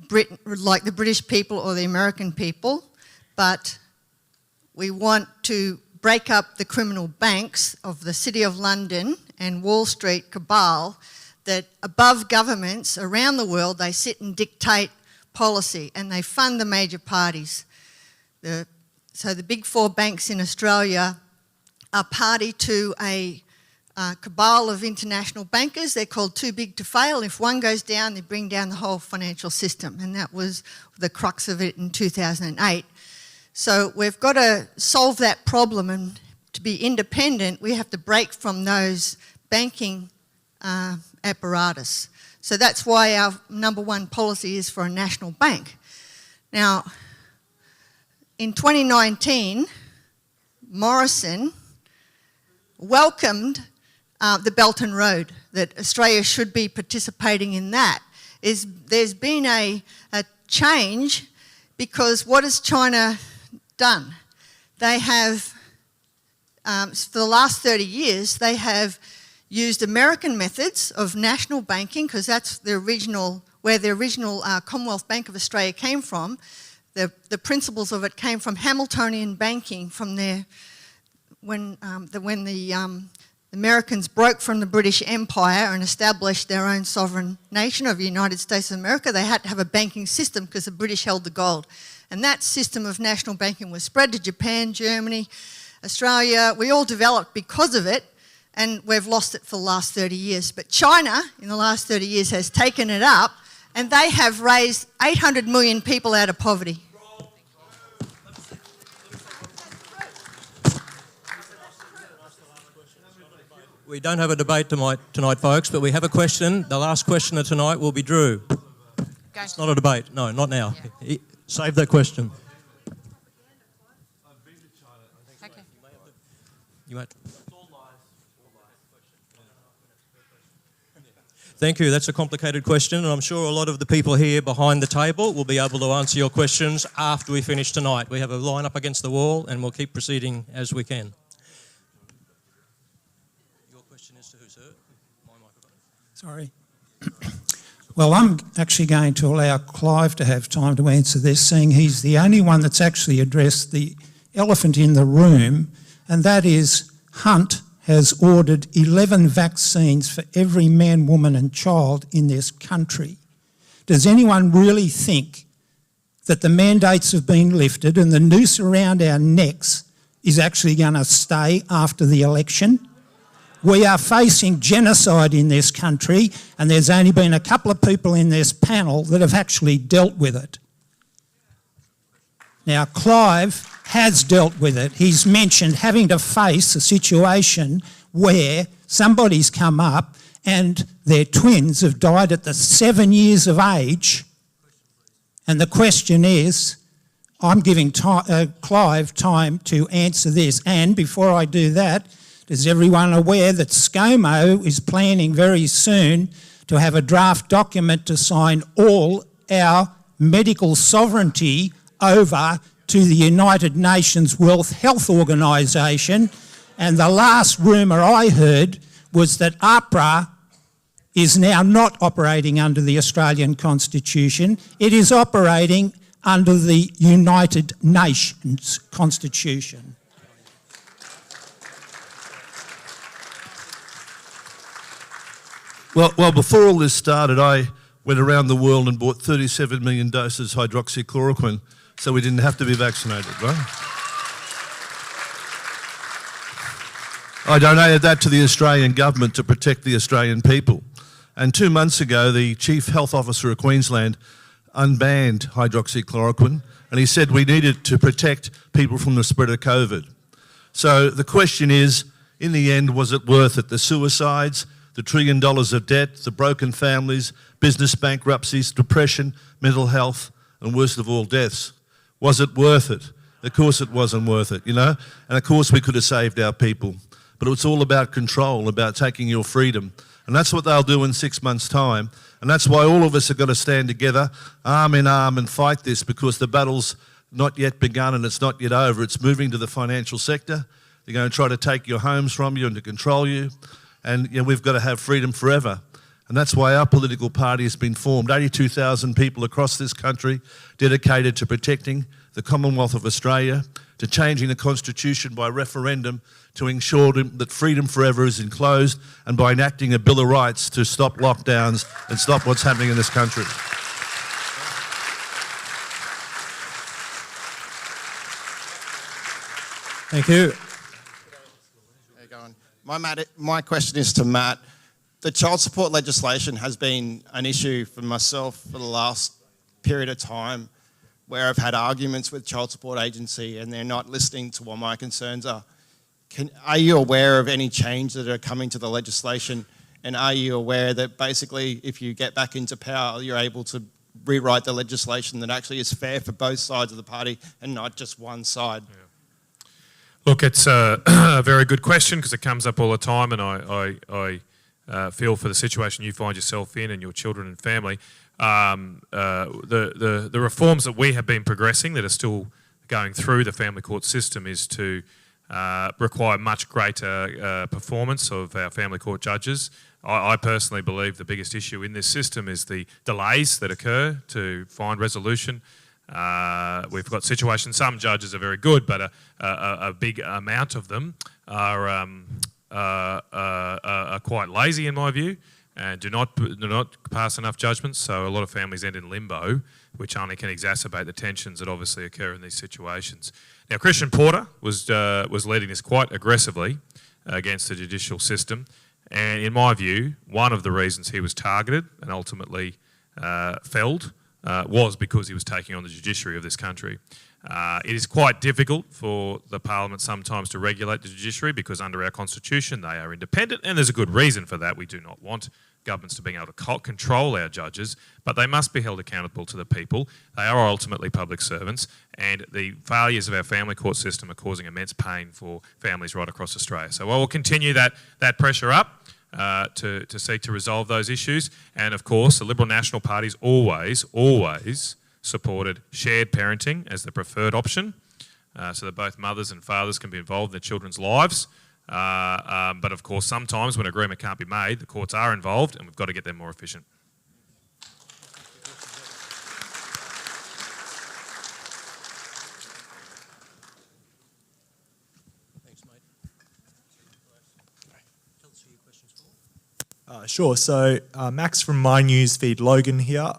Britain, like the British people or the American people, but we want to break up the criminal banks of the City of London and Wall Street cabal that above governments around the world, they sit and dictate policy and they fund the major parties. So the big four banks in Australia are party to a cabal of international bankers. They're called too big to fail. If one goes down, they bring down the whole financial system. And that was the crux of it in 2008. So we've got to solve that problem, and to be independent, we have to break from those banking apparatus. So that's why our number one policy is for a national bank. Now, in 2019, Morrison welcomed the Belt and Road, that Australia should be participating in that. There's been a change because what has China done? They have, for the last 30 years, they have used American methods of national banking, because that's the original, where the original Commonwealth Bank of Australia came from. The principles of it came from Hamiltonian banking, from there when the Americans broke from the British Empire and established their own sovereign nation of the United States of America. They had to have a banking system because the British held the gold. And that system of national banking was spread to Japan, Germany, Australia. We all developed because of it, and we've lost it for the last 30 years. But China, in the last 30 years, has taken it up, and they have raised 800 million people out of poverty. We don't have a debate tonight, folks, but we have a question. The last questioner tonight will be Drew. It's not a debate. No, not now. Yeah. Save that question. Okay. You might. Thank you. That's a complicated question, and I'm sure a lot of the people here behind the table will be able to answer your questions after we finish tonight. We have a line up against the wall, and we'll keep proceeding as we can. Sorry. Well, I'm actually going to allow Clive to have time to answer this, seeing he's the only one that's actually addressed the elephant in the room, and that is Hunt has ordered 11 vaccines for every man, woman and child in this country. Does anyone really think that the mandates have been lifted and the noose around our necks is actually going to stay after the election? We are facing genocide in this country, and there's only been a couple of people in this panel that have actually dealt with it. Now, Clive has dealt with it. He's mentioned having to face a situation where somebody's come up and their twins have died at the 7 years of age, and the question is, I'm giving Clive time to answer this. And before I do that, is everyone aware that ScoMo is planning very soon to have a draft document to sign all our medical sovereignty over to the United Nations World Health Organisation? And the last rumour I heard was that APRA is now not operating under the Australian Constitution. It is operating under the United Nations Constitution. Well, before all this started, I went around the world and bought 37 million doses of hydroxychloroquine so we didn't have to be vaccinated, right? I donated that to the Australian government to protect the Australian people. And 2 months ago, the Chief Health Officer of Queensland unbanned hydroxychloroquine, and he said we needed to protect people from the spread of COVID. So the question is, in the end, was it worth it? The suicides, the $1 trillion of debt, the broken families, business bankruptcies, depression, mental health, and worst of all, deaths. Was it worth it? Of course it wasn't worth it, you know? And of course we could have saved our people. But it's all about control, about taking your freedom. And that's what they'll do in 6 months' time. And that's why all of us have got to stand together, arm in arm, and fight this, because the battle's not yet begun and it's not yet over. It's moving to the financial sector. They're going to try to take your homes from you and to control you. And you know, we've got to have freedom forever. And that's why our political party has been formed. 82,000 people across this country dedicated to protecting the Commonwealth of Australia, to changing the Constitution by referendum to ensure that freedom forever is enclosed, and by enacting a Bill of Rights to stop lockdowns and stop what's happening in this country. Thank you. My question is to Matt. The child support legislation has been an issue for myself for the last period of time, where I've had arguments with Child Support Agency and they're not listening to what my concerns are. Are you aware of any change that are coming to the legislation, and are you aware that basically if you get back into power you're able to rewrite the legislation that actually is fair for both sides of the party and not just one side? Yeah. Look, it's a very good question because it comes up all the time, and I feel for the situation you find yourself in and your children and family. The reforms that we have been progressing that are still going through the family court system is to require much greater performance of our family court judges. I personally believe the biggest issue in this system is the delays that occur to find resolution. We've got situations, some judges are very good, but a big amount of them are quite lazy in my view, and do not pass enough judgments, so a lot of families end in limbo, which only can exacerbate the tensions that obviously occur in these situations. Now, Christian Porter was leading this quite aggressively against the judicial system, and in my view, one of the reasons he was targeted and ultimately felled was because he was taking on the judiciary of this country. It is quite difficult for the Parliament sometimes to regulate the judiciary because under our Constitution they are independent, and there's a good reason for that. We do not want governments to be able to control our judges, but they must be held accountable to the people. They are ultimately public servants, and the failures of our family court system are causing immense pain for families right across Australia. So I will continue that pressure up to seek to resolve those issues. And of course, the Liberal National Party's always supported shared parenting as the preferred option, so that both mothers and fathers can be involved in their children's lives. But of course, sometimes when agreement can't be made, the courts are involved, and we've got to get them more efficient. Sure. So Max from My News Feed, Logan here.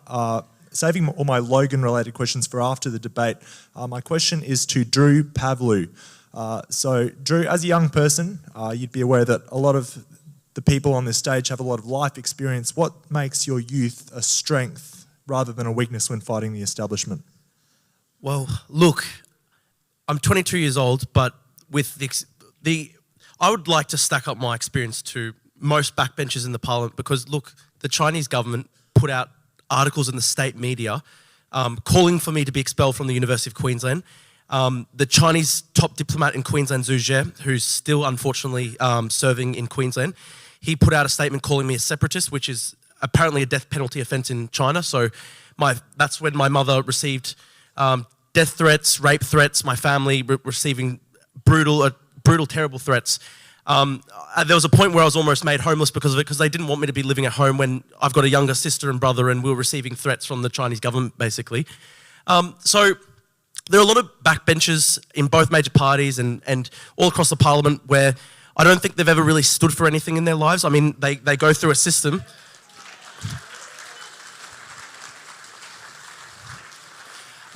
Saving all my Logan-related questions for after the debate. My question is to Drew Pavlou. So Drew, as a young person, you'd be aware that a lot of the people on this stage have a lot of life experience. What makes your youth a strength rather than a weakness when fighting the establishment? Well, look, I'm 22 years old, but with I would like to stack up my experience to most backbenchers in the Parliament because, look, the Chinese government put out articles in the state media calling for me to be expelled from the University of Queensland. The Chinese top diplomat in Queensland, Zhu Jie, who's still unfortunately serving in Queensland, he put out a statement calling me a separatist, which is apparently a death penalty offence in China. So that's when my mother received death threats, rape threats, my family receiving brutal, terrible threats. There was a point where I was almost made homeless because of it, because they didn't want me to be living at home when I've got a younger sister and brother and we were receiving threats from the Chinese government, basically. So there are a lot of backbenchers in both major parties and all across the Parliament where I don't think they've ever really stood for anything in their lives. I mean, they go through a system.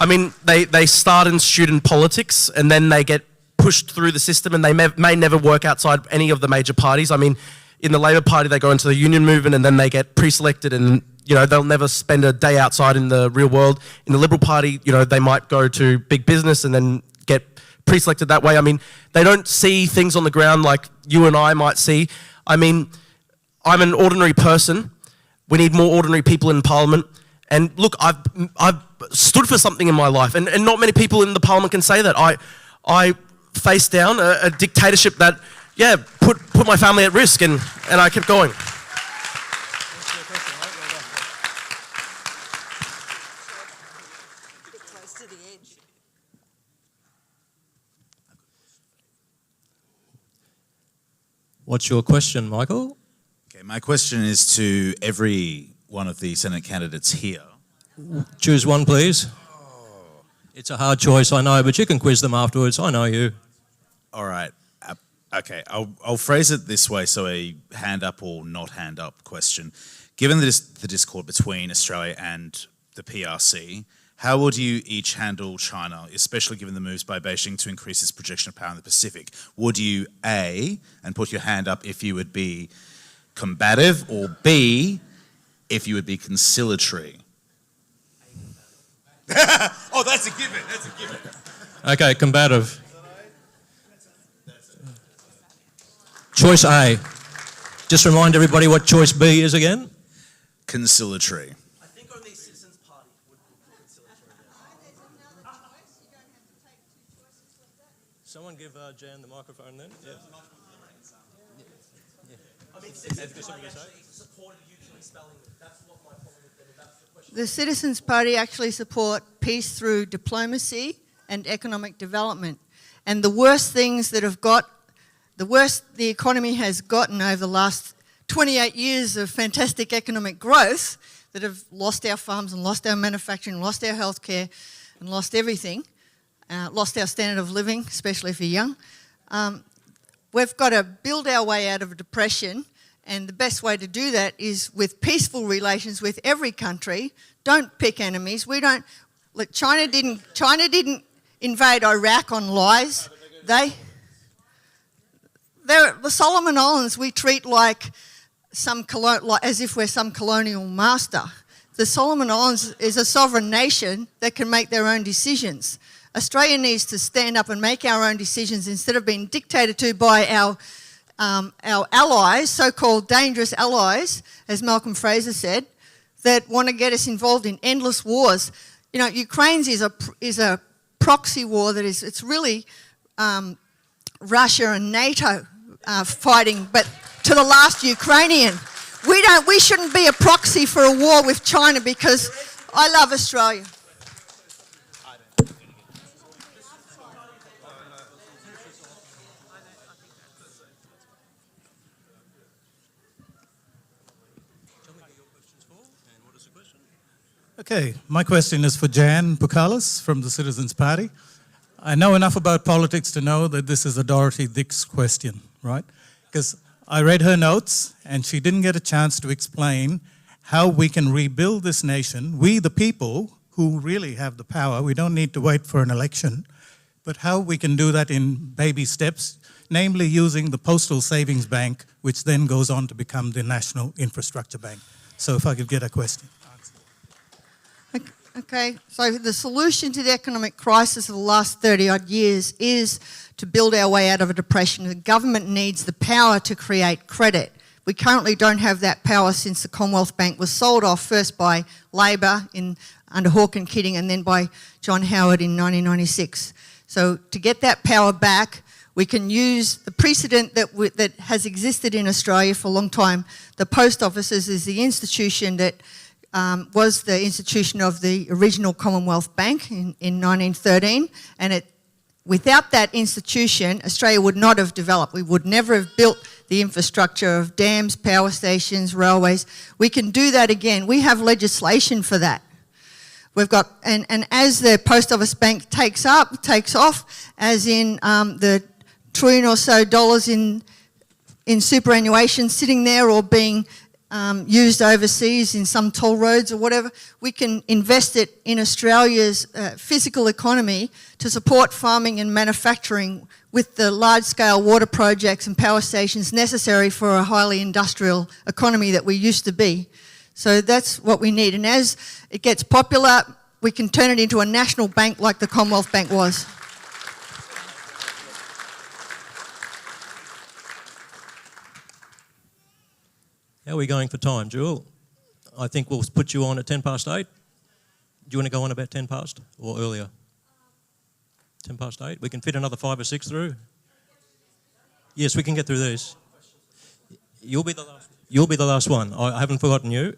I mean, they start in student politics and then they get pushed through the system and they may never work outside any of the major parties. I mean, in the Labor Party, they go into the union movement and then they get pre-selected and, you know, they'll never spend a day outside in the real world. In the Liberal Party, you know, they might go to big business and then get pre-selected that way. I mean, they don't see things on the ground like you and I might see. I mean, I'm an ordinary person. We need more ordinary people in Parliament. And look, I've stood for something in my life, and not many people in the Parliament can say that. I faced down a dictatorship that, yeah, put my family at risk, and I kept going. What's your question, Michael? Okay, my question is to every one of the Senate candidates here. Choose one, please. It's a hard choice, I know, but you can quiz them afterwards. I know you. All right. Okay, I'll phrase it this way, so a hand up or not hand up question. Given the discord between Australia and the PRC, how would you each handle China, especially given the moves by Beijing to increase its projection of power in the Pacific? Would you, A, and put your hand up if you would be combative, or B, if you would be conciliatory? Oh, that's a given, that's a given. Okay, combative. Choice A. Just remind everybody what choice B is again. Conciliatory. Someone give Jan the microphone then. Yeah. I mean, Citizens Party actually supported mutually spelling. That's what my problem with them, that's the question. The Citizens Party actually support peace through diplomacy and economic development. And the worst things that have got, the worst the economy has gotten over the last 28 years of fantastic economic growth that have lost our farms and lost our manufacturing, lost our healthcare and lost everything, lost our standard of living, especially if you're young. We've got to build our way out of a depression, and the best way to do that is with peaceful relations with every country. Don't pick enemies. We don't. Look, China didn't invade Iraq on lies. The Solomon Islands we treat like as if we're some colonial master. The Solomon Islands is a sovereign nation that can make their own decisions. Australia needs to stand up and make our own decisions instead of being dictated to by our allies, so-called dangerous allies, as Malcolm Fraser said, that want to get us involved in endless wars. You know, Ukraine's is a proxy war that it's really Russia and NATO fighting, but to the last Ukrainian. We shouldn't be a proxy for a war with China because I love Australia. Okay, my question is for Jan Pukalis from the Citizens Party. I know enough about politics to know that this is a Dorothy Dix question, right? Because I read her notes and she didn't get a chance to explain how we can rebuild this nation, we the people who really have the power, we don't need to wait for an election, but how we can do that in baby steps, namely using the Postal Savings Bank, which then goes on to become the National Infrastructure Bank. So if I could get a question. Okay, so the solution to the economic crisis of the last 30-odd years is to build our way out of a depression. The government needs the power to create credit. We currently don't have that power since the Commonwealth Bank was sold off first by Labor under Hawke and Keating and then by John Howard in 1996. So to get that power back, we can use the precedent that has existed in Australia for a long time. The post offices is the institution that was the institution of the original Commonwealth Bank in 1913, and without that institution, Australia would not have developed. We would never have built the infrastructure of dams, power stations, railways. We can do that again. We have legislation for that. We've got, and as the Post Office Bank takes off, as in the $1 trillion or so in superannuation sitting there or being used overseas in some toll roads or whatever, we can invest it in Australia's physical economy to support farming and manufacturing with the large-scale water projects and power stations necessary for a highly industrial economy that we used to be. So that's what we need. And as it gets popular, we can turn it into a national bank like the Commonwealth Bank was. How are we going for time, Jewel? I think we'll put you on at 8:10. Do you want to go on about 10 past or earlier? 8:10. We can fit another 5 or 6 through. Yes, we can get through these. You'll be the last. You'll be the last one. I haven't forgotten you.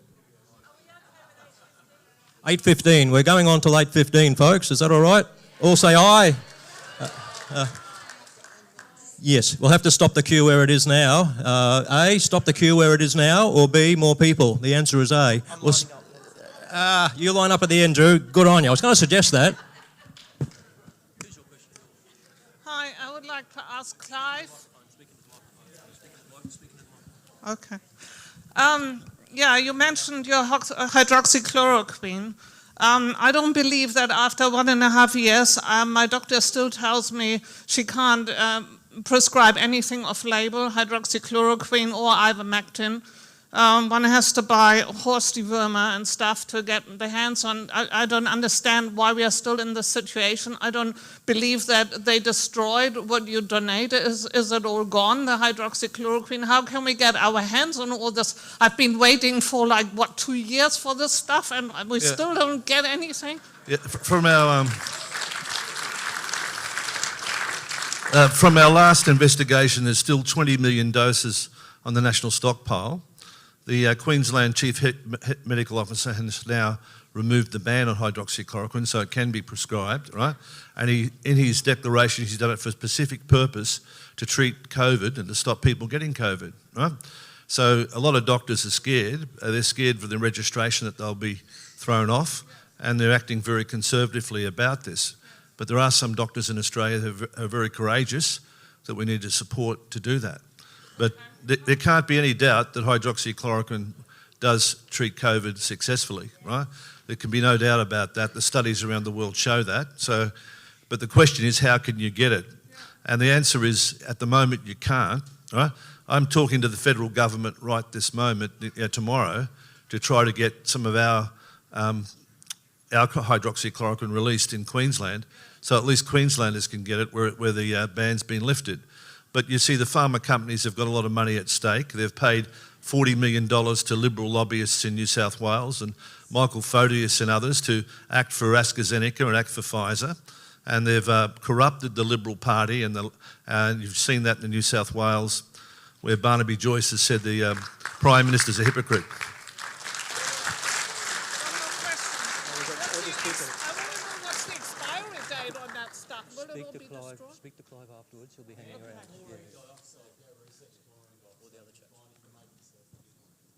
8:15. We're going on till 8:15, folks. Is that all right? All say aye. Yes, we'll have to stop the queue where it is now. A, stop the queue where it is now, or B, more people. The answer is A. You line up at the end, Drew. Good on you. I was going to suggest that. Hi, I would like to ask Clive. Okay. Yeah, you mentioned your hydroxychloroquine. I don't believe that after 1.5 years, my doctor still tells me she can't prescribe anything off-label, hydroxychloroquine or ivermectin. One has to buy horse dewormer and stuff to get the hands on. I don't understand why we are still in this situation. I don't believe that they destroyed what you donated. Is it all gone, the hydroxychloroquine? How can we get our hands on all this? I've been waiting for 2 years for this stuff and we still don't get anything. Yeah, from our last investigation, there's still 20 million doses on the national stockpile. The Queensland Chief Medical Officer has now removed the ban on hydroxychloroquine, so it can be prescribed, right? And in his declaration, he's done it for a specific purpose to treat COVID and to stop people getting COVID, right? So a lot of doctors are scared. They're scared for the registration that they'll be thrown off, and they're acting very conservatively about this. But there are some doctors in Australia who are very courageous that we need to support to do that. But there can't be any doubt that hydroxychloroquine does treat COVID successfully, right? There can be no doubt about that. The studies around the world show that. But the question is, how can you get it? And the answer is, at the moment, you can't, right? I'm talking to the federal government right this moment, tomorrow, to try to get some of our hydroxychloroquine released in Queensland, so at least Queenslanders can get it where the ban's been lifted. But you see, the pharma companies have got a lot of money at stake. They've paid $40 million to Liberal lobbyists in New South Wales and Michael Photius and others to act for AstraZeneca and act for Pfizer. And they've corrupted the Liberal Party, and you've seen that in New South Wales, where Barnaby Joyce has said the Prime Minister's a hypocrite. Speak to Clive afterwards. He'll be hanging around. Yeah.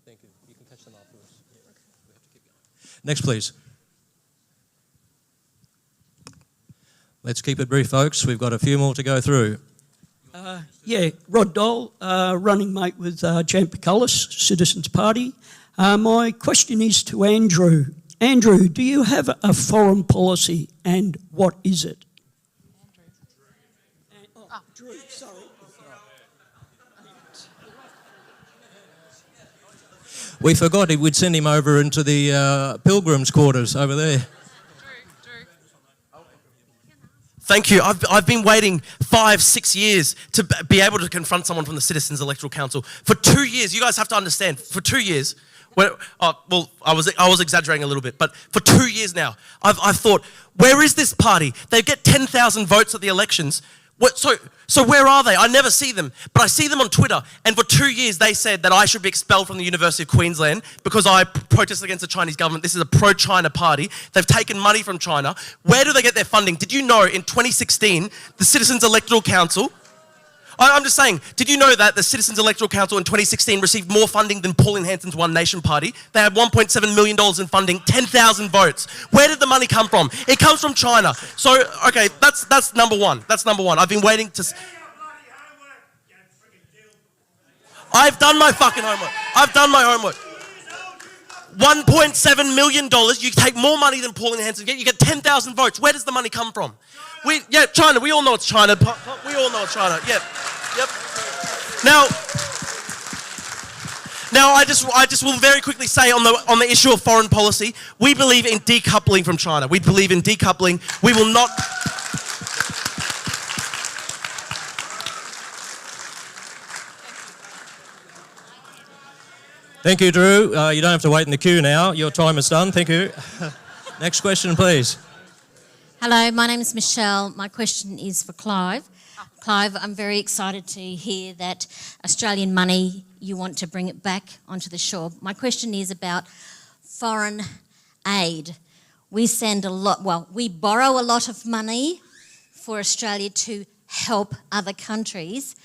Thank you. You can catch them afterwards. We have to keep going. Next, please. Let's keep it brief, folks. We've got a few more to go through. Rod Dole, running mate with Jan Picullis, Citizens Party. My question is to Andrew. Andrew, do you have a foreign policy, and what is it? Drew, sorry. We forgot we'd send him over into the pilgrims' quarters over there. Thank you. I've been waiting 5-6 years to be able to confront someone from the Citizens Electoral Council. For 2 years, you guys have to understand, for 2 years, I was exaggerating a little bit, but for 2 years now, I've thought, where is this party? They get 10,000 votes at the elections. So where are they? I never see them, but I see them on Twitter. And for 2 years, they said that I should be expelled from the University of Queensland because I protested against the Chinese government. This is a pro-China party. They've taken money from China. Where do they get their funding? Did you know in 2016, the Citizens Electoral Council, I'm just saying, did you know that the Citizens Electoral Council in 2016 received more funding than Pauline Hanson's One Nation Party? They had $1.7 million in funding, 10,000 votes. Where did the money come from? It comes from China. So, okay, that's number one. That's number one. I've been waiting to... I've done my fucking homework. I've done my homework. $1.7 million. You take more money than Pauline Hanson. You get 10,000 votes. Where does the money come from? China. We all know it's China. We all know it's China. Yep. Now, I just will very quickly say on the issue of foreign policy, we believe in decoupling from China. We believe in decoupling. We will not. Thank you, Drew. You don't have to wait in the queue now. Your time is done. Thank you. Next question, please. Hello, my name is Michelle. My question is for Clive. Clive, I'm very excited to hear that Australian money, you want to bring it back onto the shore. My question is about foreign aid. We borrow a lot of money for Australia to help other countries.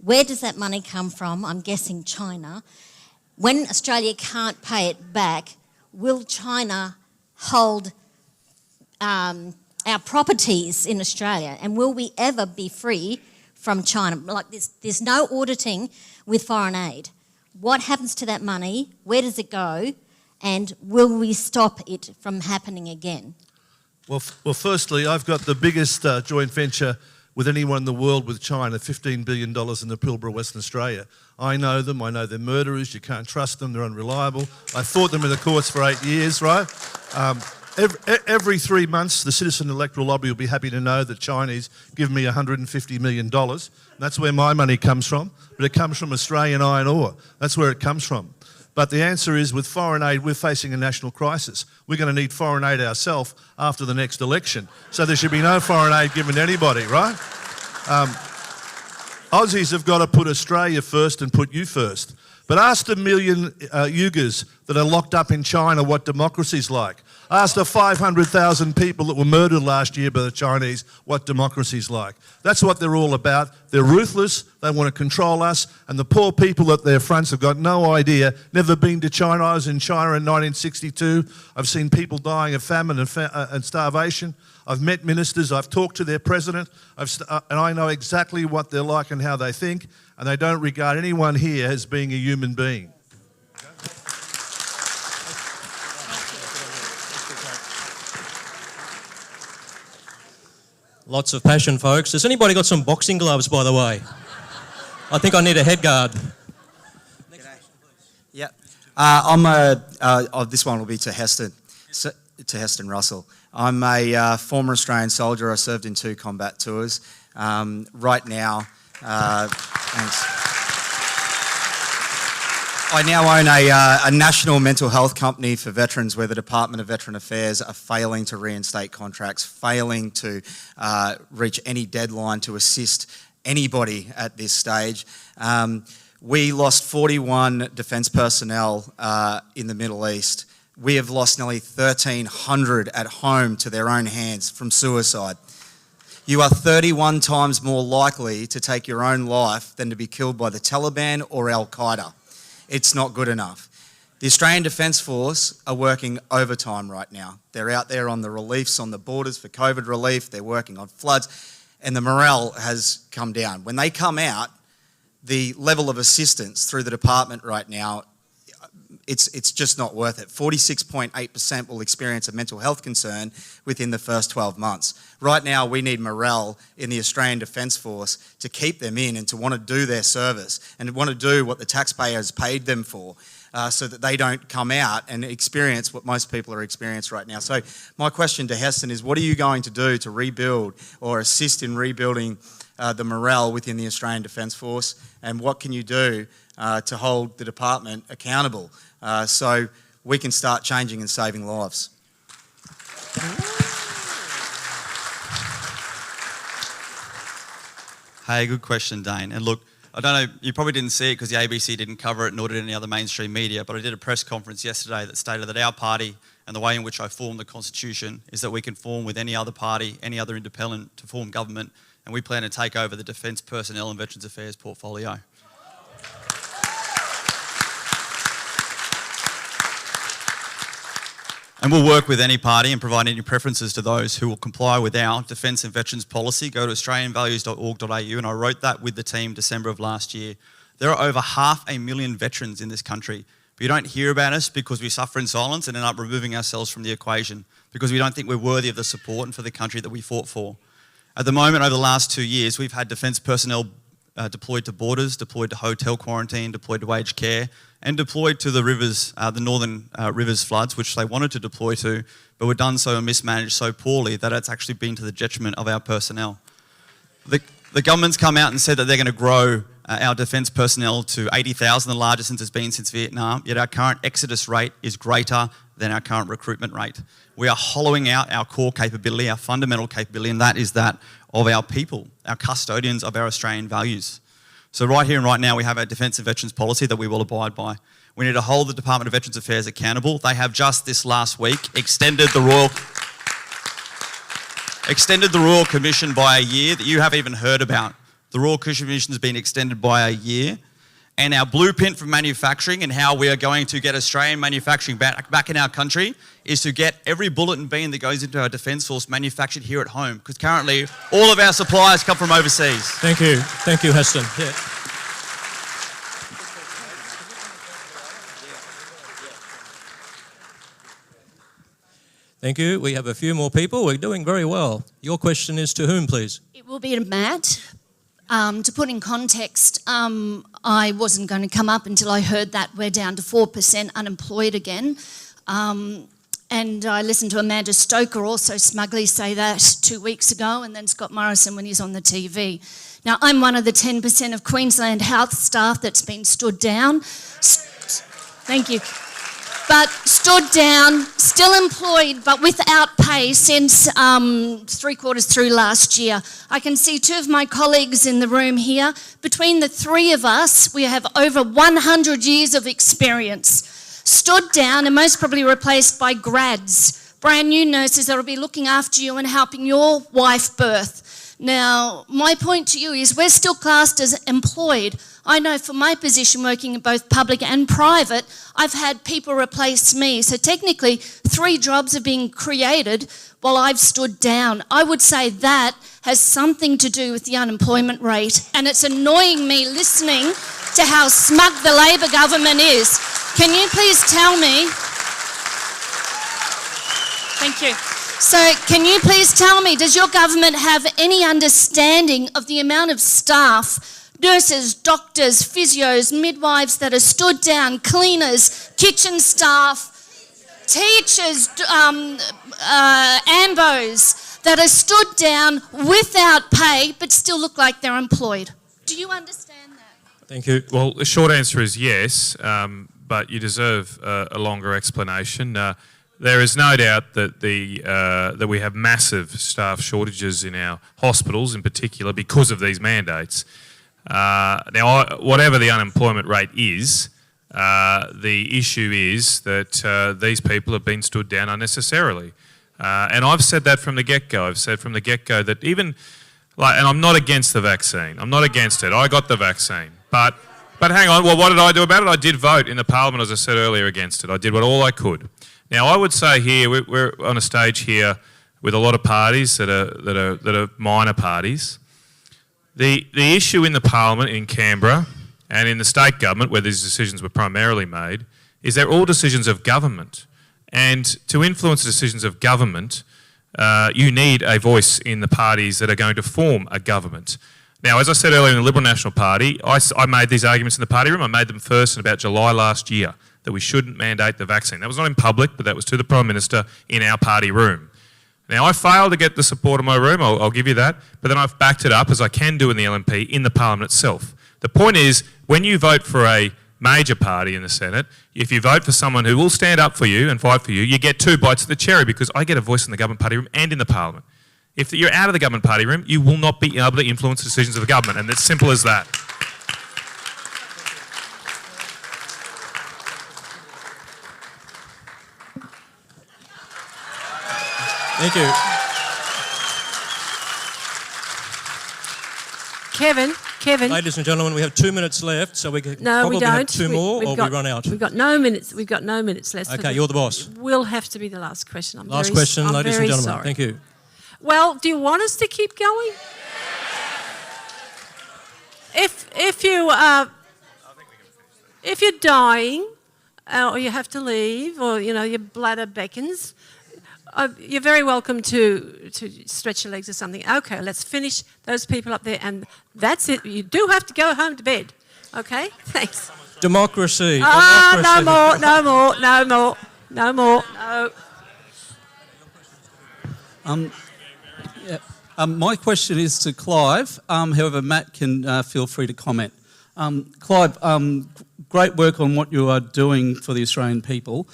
Where does that money come from? I'm guessing China. When Australia can't pay it back, will China hold our properties in Australia, and will we ever be free from China? Like there's no auditing with foreign aid. What happens to that money? Where does it go? And will we stop it from happening again? Well, firstly, I've got the biggest joint venture with anyone in the world with China, $15 billion in the Pilbara, Western Australia. I know them. I know they're murderers. You can't trust them. They're unreliable. I fought them in the courts for 8 years, right? Every 3 months, the Citizen Electoral Lobby will be happy to know that Chinese give me $150 million. That's where my money comes from, but it comes from Australian iron ore. That's where it comes from. But the answer is, with foreign aid, we're facing a national crisis. We're going to need foreign aid ourselves after the next election. So there should be no foreign aid given to anybody, right? Aussies have got to put Australia first and put you first. But ask the million Uyghurs that are locked up in China what democracy's like. Ask the 500,000 people that were murdered last year by the Chinese what democracy's like. That's what they're all about. They're ruthless, they want to control us, and the poor people at their fronts have got no idea, never been to China. I was in China in 1962. I've seen people dying of famine and starvation. I've met ministers, I've talked to their president, and I know exactly what they're like and how they think, and they don't regard anyone here as being a human being. Lots of passion, folks. Has anybody got some boxing gloves, by the way? I think I need a head guard. Yeah. This one will be to Heston Russell. I'm a former Australian soldier. I served in 2 combat tours. Right now, thanks. I now own a national mental health company for veterans where the Department of Veteran Affairs are failing to reinstate contracts, failing to reach any deadline to assist anybody at this stage. We lost 41 defence personnel in the Middle East. We have lost nearly 1,300 at home to their own hands from suicide. You are 31 times more likely to take your own life than to be killed by the Taliban or Al-Qaeda. It's not good enough. The Australian Defence Force are working overtime right now. They're out there on the reliefs on the borders for COVID relief. They're working on floods, and the morale has come down. When they come out, the level of assistance through the department right now, it's just not worth it. 46.8% will experience a mental health concern within the first 12 months. Right now, we need morale in the Australian Defence Force to keep them in and to want to do their service and want to do what the taxpayers paid them for so that they don't come out and experience what most people are experiencing right now. So my question to Heston is, what are you going to do to rebuild or assist in rebuilding the morale within the Australian Defence Force, and what can you do to hold the department accountable so we can start changing and saving lives? Hey, good question, Dane. And look, I don't know, you probably didn't see it because the ABC didn't cover it, nor did any other mainstream media, but I did a press conference yesterday that stated that our party and the way in which I formed the Constitution is that we can form with any other party, any other independent to form government, and we plan to take over the Defence Personnel and Veterans Affairs portfolio. And we'll work with any party and provide any preferences to those who will comply with our Defence and Veterans policy. Go to australianvalues.org.au, and I wrote that with the team December of last year. There are over 500,000 veterans in this country. But you don't hear about us because we suffer in silence and end up removing ourselves from the equation because we don't think we're worthy of the support and for the country that we fought for. At the moment, over the last 2 years, we've had defence personnel deployed to borders, deployed to hotel quarantine, deployed to aged care, and deployed to the rivers, the northern rivers floods, which they wanted to deploy to, but were done so and mismanaged so poorly that it's actually been to the detriment of our personnel. The government's come out and said that they're going to grow our defence personnel to 80,000, the largest since it's been since Vietnam, yet our current exodus rate is greater than our current recruitment rate. We are hollowing out our core capability, our fundamental capability, and that is that of our people, our custodians of our Australian values. So right here and right now, we have our Defence and Veterans policy that we will abide by. We need to hold the Department of Veterans Affairs accountable. They have just this last week extended the Royal Commission by a year that you haven't even heard about. The Royal Commission has been extended by a year. And our blueprint for manufacturing and how we are going to get Australian manufacturing back in our country is to get every bullet and bean that goes into our Defence Force manufactured here at home, because currently all of our supplies come from overseas. Thank you. Thank you, Heston. Yeah. Thank you. We have a few more people. We're doing very well. Your question is to whom, please? It will be to Matt. To put in context, I wasn't going to come up until I heard that we're down to 4% unemployed again. And I listened to Amanda Stoker also smugly say that 2 weeks ago, and then Scott Morrison when he's on the TV. Now, I'm one of the 10% of Queensland health staff that's been stood down. Thank you. But stood down, still employed, but without pay since 3/4 through last year. I can see two of my colleagues in the room here. Between the three of us, we have over 100 years of experience. Stood down and most probably replaced by grads, brand new nurses that will be looking after you and helping your wife birth. Now, my point to you is we're still classed as employed. I know from my position working in both public and private, I've had people replace me. So technically, 3 jobs are being created while I've stood down. I would say that has something to do with the unemployment rate. And it's annoying me listening to how smug the Labor government is. Can you please tell me? Thank you. So can you please tell me, does your government have any understanding of the amount of staff, nurses, doctors, physios, midwives that are stood down, cleaners, kitchen staff, teachers, ambos, that are stood down without pay but still look like they're employed? Do you understand that? Thank you. Well, the short answer is yes, but you deserve a longer explanation. There is no doubt that that we have massive staff shortages in our hospitals in particular because of these mandates. Now, whatever the unemployment rate is, the issue is that these people have been stood down unnecessarily. And I've said that from the get-go. I've said from the get-go that even, and I'm not against the vaccine. I'm not against it. I got the vaccine. But hang on, well, what did I do about it? I did vote in the Parliament, as I said earlier, against it. I did all I could. Now, I would say here, we're on a stage here with a lot of parties that are minor parties. The issue in the Parliament in Canberra and in the state government, where these decisions were primarily made, is they're all decisions of government. And to influence the decisions of government, you need a voice in the parties that are going to form a government. Now, as I said earlier in the Liberal National Party, I made these arguments in the party room. I made them first in about July last year, that we shouldn't mandate the vaccine. That was not in public, but that was to the Prime Minister in our party room. Now, I failed to get the support of my room, I'll give you that, but then I've backed it up, as I can do in the LNP, in the Parliament itself. The point is, when you vote for a major party in the Senate, if you vote for someone who will stand up for you and fight for you, you get 2 bites of the cherry, because I get a voice in the government party room and in the Parliament. If you're out of the government party room, you will not be able to influence the decisions of the government, and it's simple as that. Thank you. Kevin. Ladies and gentlemen, we have 2 minutes left, so we can probably have 2 more, or we run out. We've got no minutes. We've got no minutes left. Okay, you're the boss. It will have to be the last question. Last question, ladies and gentlemen. Sorry. Thank you. Well, do you want us to keep going? If you if you're dying, or you have to leave, or your bladder beckons, you're very welcome to stretch your legs or something. Okay, let's finish those people up there, and that's it. You do have to go home to bed. Okay, thanks. Democracy. No more. My question is to Clive. However, Matt can feel free to comment. Clive, great work on what you are doing for the Australian people.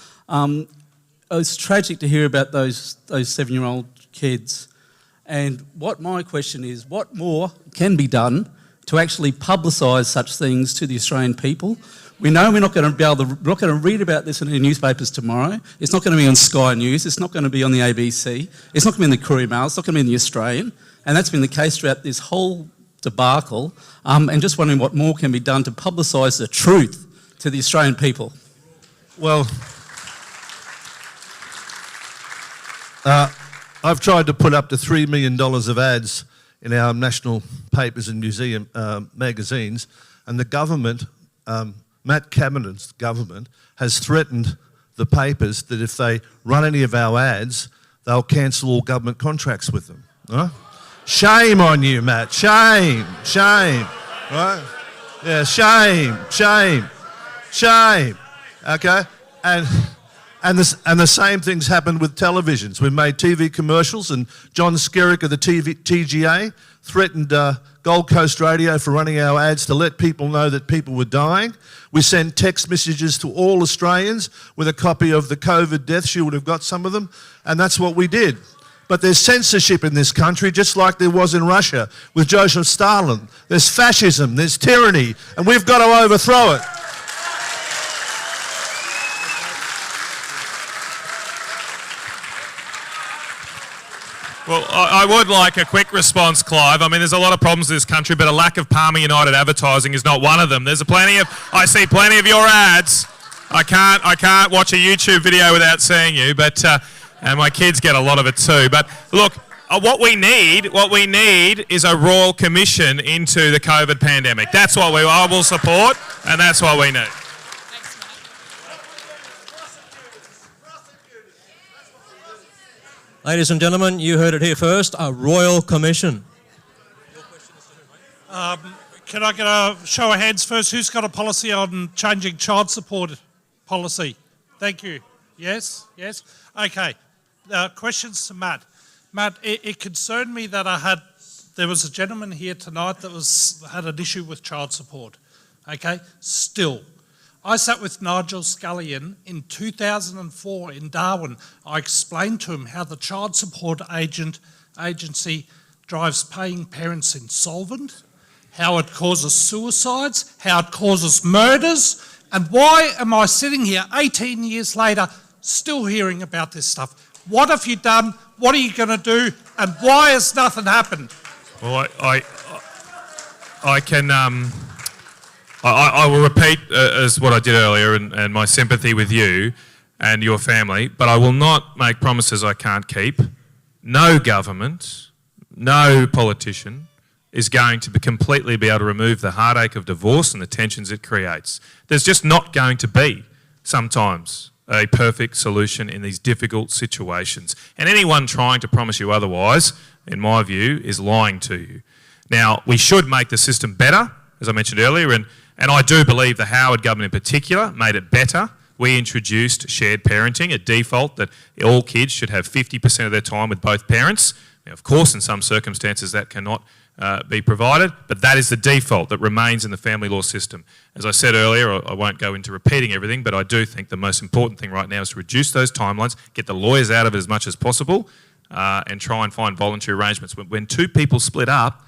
It's tragic to hear about those 7-year-old kids. And what my question is, what more can be done to actually publicise such things to the Australian people? We know we're not going to read about this in the newspapers tomorrow. It's not going to be on Sky News. It's not going to be on the ABC. It's not going to be in the Courier Mail. It's not going to be in the Australian. And that's been the case throughout this whole debacle. And just wondering what more can be done to publicise the truth to the Australian people. Well, I've tried to put up to $3 million of ads in our national papers and museum magazines, and the government, Matt Cabinet's government, has threatened the papers that if they run any of our ads, they'll cancel all government contracts with them. Huh? Shame on you, Matt. Shame. Right? Yeah, shame. Okay? And the same thing's happened with televisions. We've made TV commercials, and John Skerrick of the TGA threatened Gold Coast Radio for running our ads to let people know that people were dying. We sent text messages to all Australians with a copy of the COVID deaths. You would have got some of them, and that's what we did. But there's censorship in this country, just like there was in Russia with Joseph Stalin. There's fascism, there's tyranny, and we've got to overthrow it. Well, I would like a quick response, Clive. I mean, there's a lot of problems in this country, but a lack of Palmer United advertising is not one of them. I see plenty of your ads. I can't watch a YouTube video without seeing you, but and my kids get a lot of it too. But look, what we need is a royal commission into the COVID pandemic. That's what I will support, and that's what we need. Ladies and gentlemen, you heard it here first, a royal commission. Can I get a show of hands first? Who's got a policy on changing child support policy? Thank you. Yes? Okay. Questions to Matt. Matt, it concerned me that there was a gentleman here tonight that had an issue with child support. Okay? Still. I sat with Nigel Scullion in 2004 in Darwin. I explained to him how the child support agency drives paying parents insolvent, how it causes suicides, how it causes murders, and why am I sitting here 18 years later still hearing about this stuff? What have you done? What are you going to do? And why has nothing happened? Well, I will repeat as what I did earlier and my sympathy with you and your family, but I will not make promises I can't keep. No government, no politician is going to completely be able to remove the heartache of divorce and the tensions it creates. There's just not going to be sometimes a perfect solution in these difficult situations. And anyone trying to promise you otherwise, in my view, is lying to you. Now, we should make the system better, as I mentioned earlier, and I do believe the Howard government in particular made it better. We introduced shared parenting, a default that all kids should have 50% of their time with both parents. Now, of course, in some circumstances that cannot be provided, but that is the default that remains in the family law system. As I said earlier, I won't go into repeating everything, but I do think the most important thing right now is to reduce those timelines, get the lawyers out of it as much as possible, and try and find voluntary arrangements. When two people split up,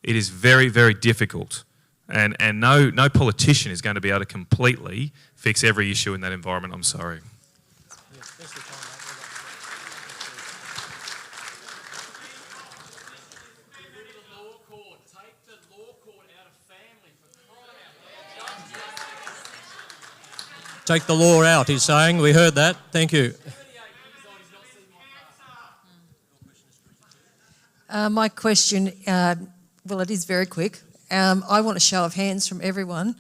it is very, very difficult. And no politician is going to be able to completely fix every issue in that environment. I'm sorry. Take the law out, he's saying. We heard that. Thank you. My question, well, it is very quick. I want a show of hands from everyone.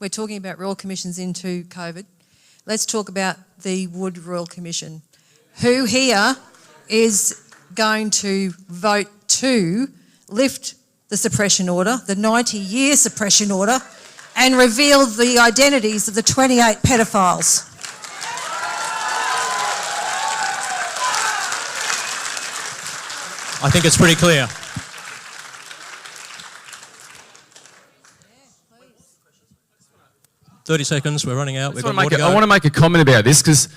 we're talking about Royal Commissions into COVID. Let's talk about the Wood Royal Commission. Who here is going to vote to lift the suppression order, the 90-year suppression order, and reveal the identities of the 28 pedophiles? I think it's pretty clear. "30 seconds, we're running out. We've got more to go." I want to make a comment about this because,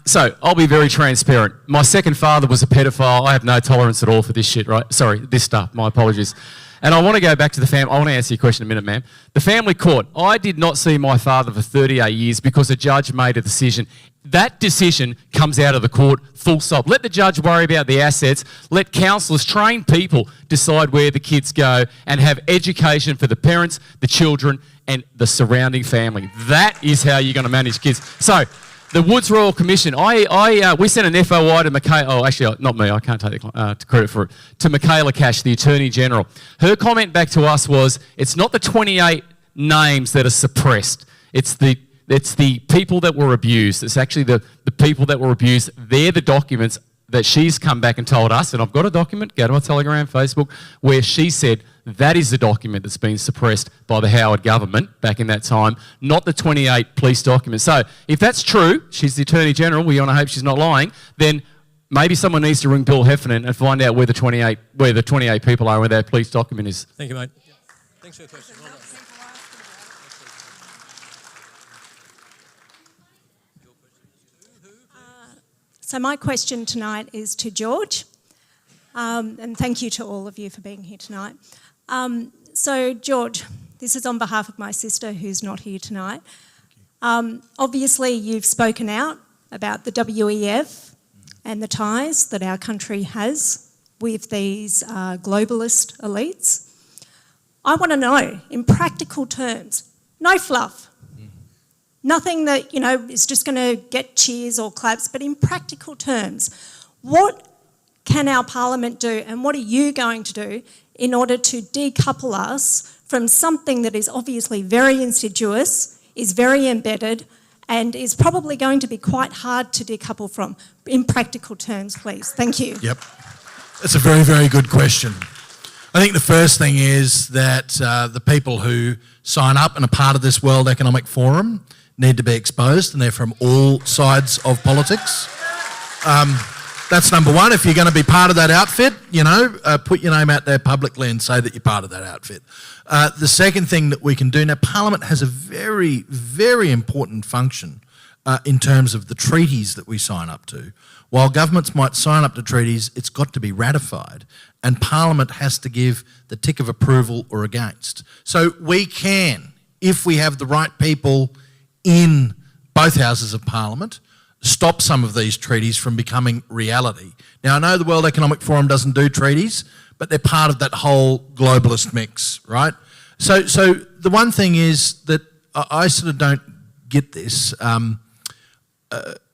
so I'll be very transparent. My second father was a pedophile. I have no tolerance at all for this shit, right? Sorry, this stuff, my apologies. And I want to go back to the family. I want to answer your question in a minute, ma'am. The family court. I did not see my father for 38 years because a judge made a decision. That decision comes out of the court, full stop. Let the judge worry about the assets. Let counsellors, trained people, decide where the kids go and have education for the parents, the children, and the surrounding family. That is how you're going to manage kids. So, the Woods Royal Commission, we sent an FOI to Michaela, oh actually not me, I can't take the credit for it, to Michaela Cash, the Attorney General. Her comment back to us was, it's not the 28 names that are suppressed, it's the people that were abused. It's actually the people that were abused. They're the documents that she's come back and told us, and I've got a document, go to my Telegram, Facebook, where she said that is the document that's been suppressed by the Howard government back in that time, not the 28 police documents. So if that's true, she's the Attorney General, we want to hope she's not lying, then maybe someone needs to ring Bill Heffernan and find out where the 28 people are, where that police document is. Thank you, mate. Thanks for your question. Well done. So my question tonight is to George, and thank you to all of you for being here tonight. So George, this is on behalf of my sister who's not here tonight. Obviously you've spoken out about the WEF and the ties that our country has with these globalist elites. I want to know, in practical terms, no fluff, nothing that, is just going to get cheers or claps, but in practical terms, what can our parliament do and what are you going to do in order to decouple us from something that is obviously very insidious, is very embedded, and is probably going to be quite hard to decouple from, in practical terms, please? Thank you. Yep. That's a very, very good question. I think the first thing is that the people who sign up and are part of this World Economic Forum need to be exposed, and they're from all sides of politics. That's number one. If you're going to be part of that outfit, put your name out there publicly and say that you're part of that outfit. The second thing that we can do, now Parliament has a very, very important function in terms of the treaties that we sign up to. While governments might sign up to treaties, it's got to be ratified, and Parliament has to give the tick of approval or against. So we can, if we have the right people in both houses of Parliament, stop some of these treaties from becoming reality. Now, I know the World Economic Forum doesn't do treaties, but they're part of that whole globalist mix, right? So the one thing is that I sort of don't get this.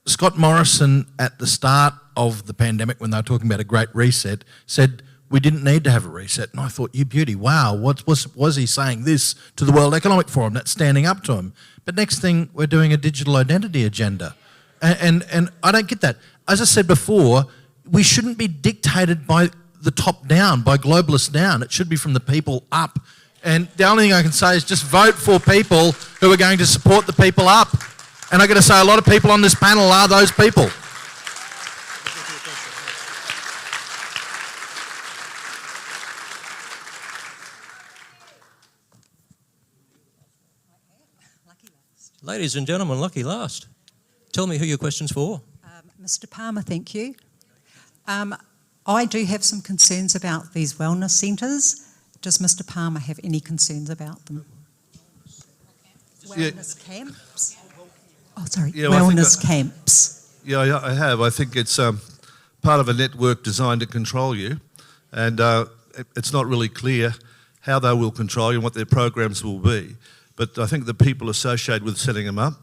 Scott Morrison, at the start of the pandemic, when they were talking about a great reset, said we didn't need to have a reset. And I thought, you beauty, wow, was he saying this to the World Economic Forum? That's standing up to him. But next thing, we're doing a digital identity agenda. And I don't get that. As I said before, we shouldn't be dictated by the top down, by globalists down. It should be from the people up. And the only thing I can say is just vote for people who are going to support the people up. And I've got to say, a lot of people on this panel are those people. Ladies and gentlemen, lucky last. Tell me who your question's for. Mr. Palmer, thank you. I do have some concerns about these wellness centres. Does Mr. Palmer have any concerns about them? Wellness camps? Oh, sorry, Yeah, wellness camps. Yeah, I have. I think it's part of a network designed to control you, and it's not really clear how they will control you and what their programs will be. But I think the people associated with setting them up,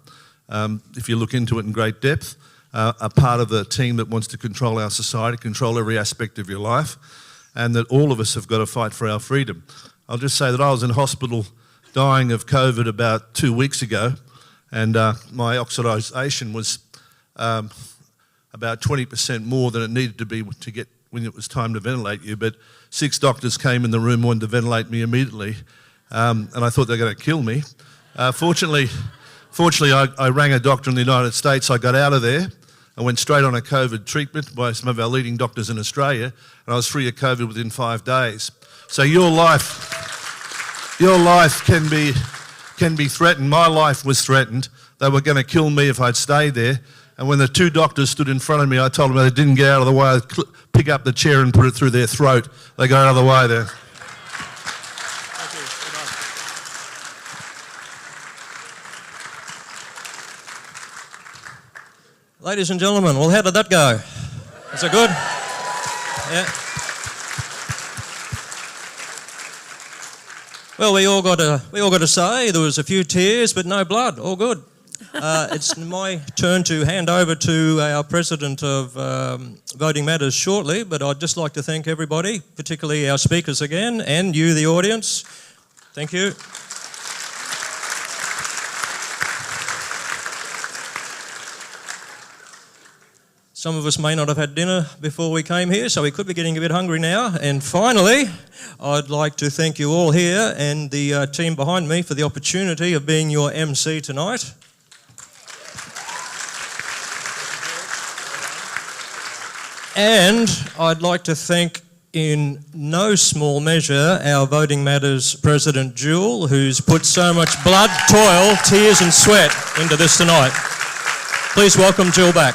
if you look into it in great depth, are part of the team that wants to control our society, control every aspect of your life, and that all of us have got to fight for our freedom. I'll just say that I was in hospital dying of COVID about 2 weeks ago, and my oxidisation was about 20% more than it needed to be to get when it was time to ventilate you. But 6 doctors came in the room, wanted to ventilate me immediately, and I thought they were going to kill me. Fortunately, I rang a doctor in the United States. I got out of there. I went straight on a COVID treatment by some of our leading doctors in Australia, and I was free of COVID within 5 days. So your life can be threatened. My life was threatened. They were going to kill me if I'd stayed there. And when the 2 doctors stood in front of me, I told them they didn't get out of the way. I'd pick up the chair and put it through their throat. They got out of the way there. Ladies and gentlemen, well, how did that go? Was it good? Yeah. Well, we all got to say there was a few tears, but no blood. All good. It's my turn to hand over to our President of Voting Matters shortly, but I'd just like to thank everybody, particularly our speakers again, and you, the audience. Thank you. Some of us may not have had dinner before we came here, so we could be getting a bit hungry now. And finally, I'd like to thank you all here and the team behind me for the opportunity of being your MC tonight. And I'd like to thank, in no small measure, our Voting Matters President, Jewel, who's put so much blood, toil, tears and sweat into this tonight. Please welcome Jewel back.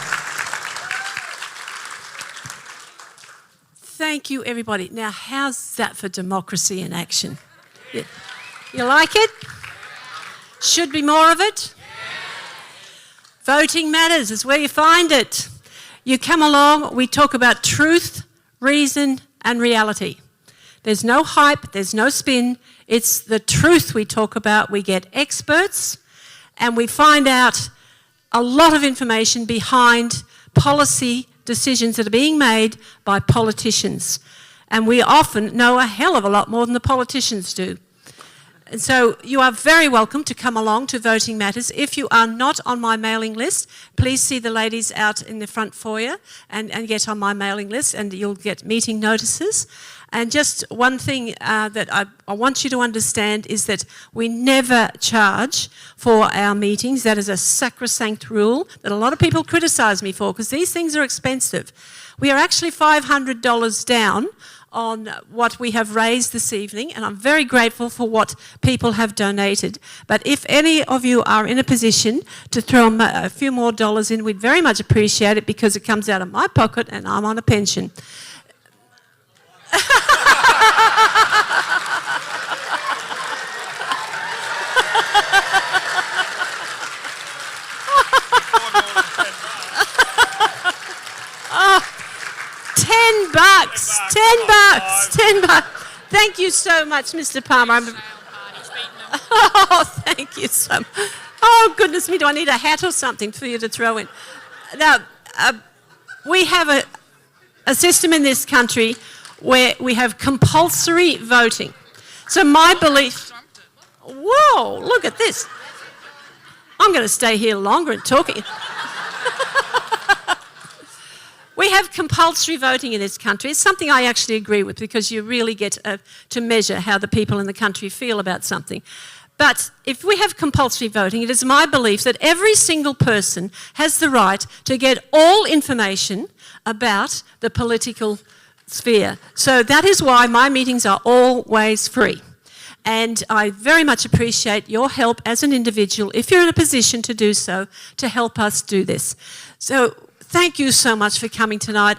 Thank you, everybody. Now, how's that for democracy in action? You like it? Should be more of it? Voting Matters is where you find it. You come along, we talk about truth, reason and reality. There's no hype, there's no spin. It's the truth we talk about. We get experts and we find out a lot of information behind policy decisions that are being made by politicians. And we often know a hell of a lot more than the politicians do. And so you are very welcome to come along to Voting Matters. If you are not on my mailing list, please see the ladies out in the front foyer and get on my mailing list, and you'll get meeting notices. And just one thing that I want you to understand is that we never charge for our meetings. That is a sacrosanct rule that a lot of people criticise me for, because these things are expensive. We are actually $500 down on what we have raised this evening, and I'm very grateful for what people have donated. But if any of you are in a position to throw a few more dollars in, we'd very much appreciate it, because it comes out of my pocket and I'm on a pension. $10. Thank you so much, Mr. Palmer. Oh, thank you so much. Oh, goodness me, do I need a hat or something for you to throw in? Now, we have a system in this country where we have compulsory voting. So my belief... Whoa, look at this. I'm going to stay here longer and talking. We have compulsory voting in this country. It's something I actually agree with, because you really get to measure how the people in the country feel about something. But if we have compulsory voting, it is my belief that every single person has the right to get all information about the political sphere. So that is why my meetings are always free. And I very much appreciate your help as an individual, if you're in a position to do so, to help us do this. So thank you so much for coming tonight.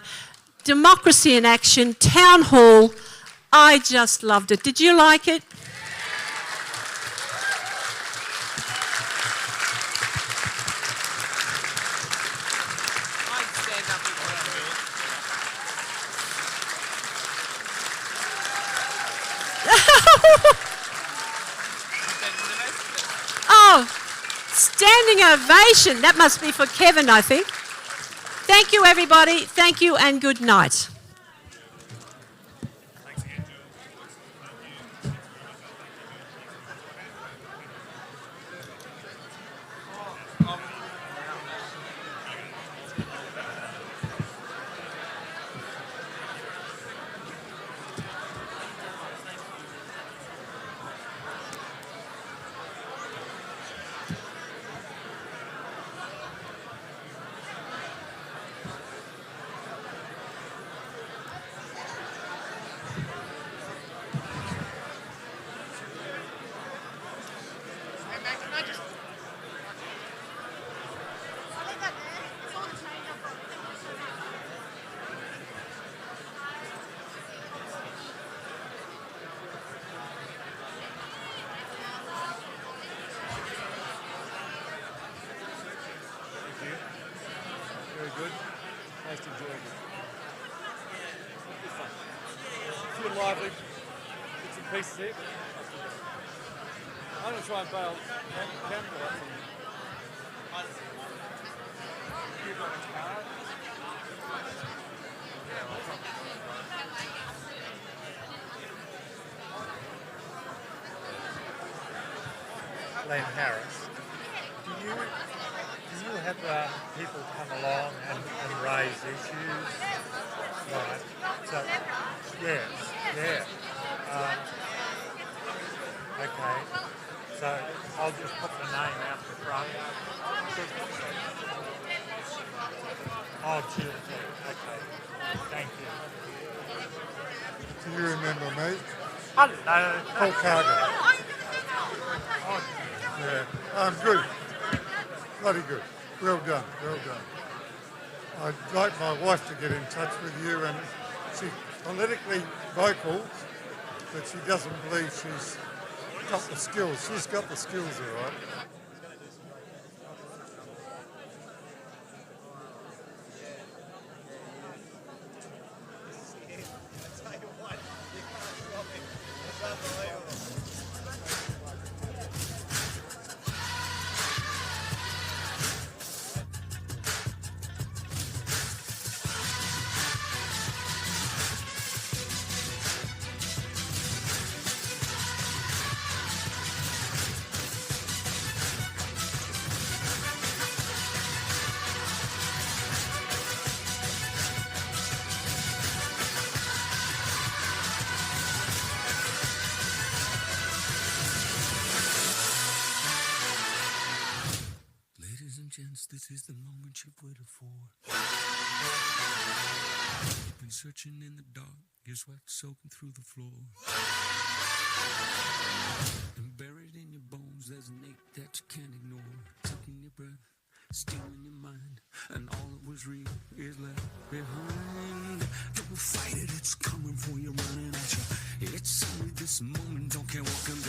Democracy in Action, Town Hall, I just loved it. Did you like it? Oh, standing ovation. That must be for Kevin, I think. Thank you, everybody. Thank you and good night. good. Most enjoyable. Few lively bits and pieces here. I'm going to try and bail Campbell up from Len Harris, do you have people come along and raise issues? Right. So, yes, yeah. Okay. So I'll just put the name out the front. Oh, Jill. Okay. Thank you. Do you remember me? Hello. Paul Carter. Yeah, good. Bloody good. Well done, well done. I'd like my wife to get in touch with you, and she's politically vocal, but she doesn't believe she's got the skills. She's got the skills, all right. This is the moment you've waited for. Been searching in the dark, your sweat soaking through the floor. And buried in your bones, there's an ache that you can't ignore. Taking your breath, stealing your mind, and all that was real is left behind. Don't fight it, it's coming for you, running at you. It's only this moment, don't care what can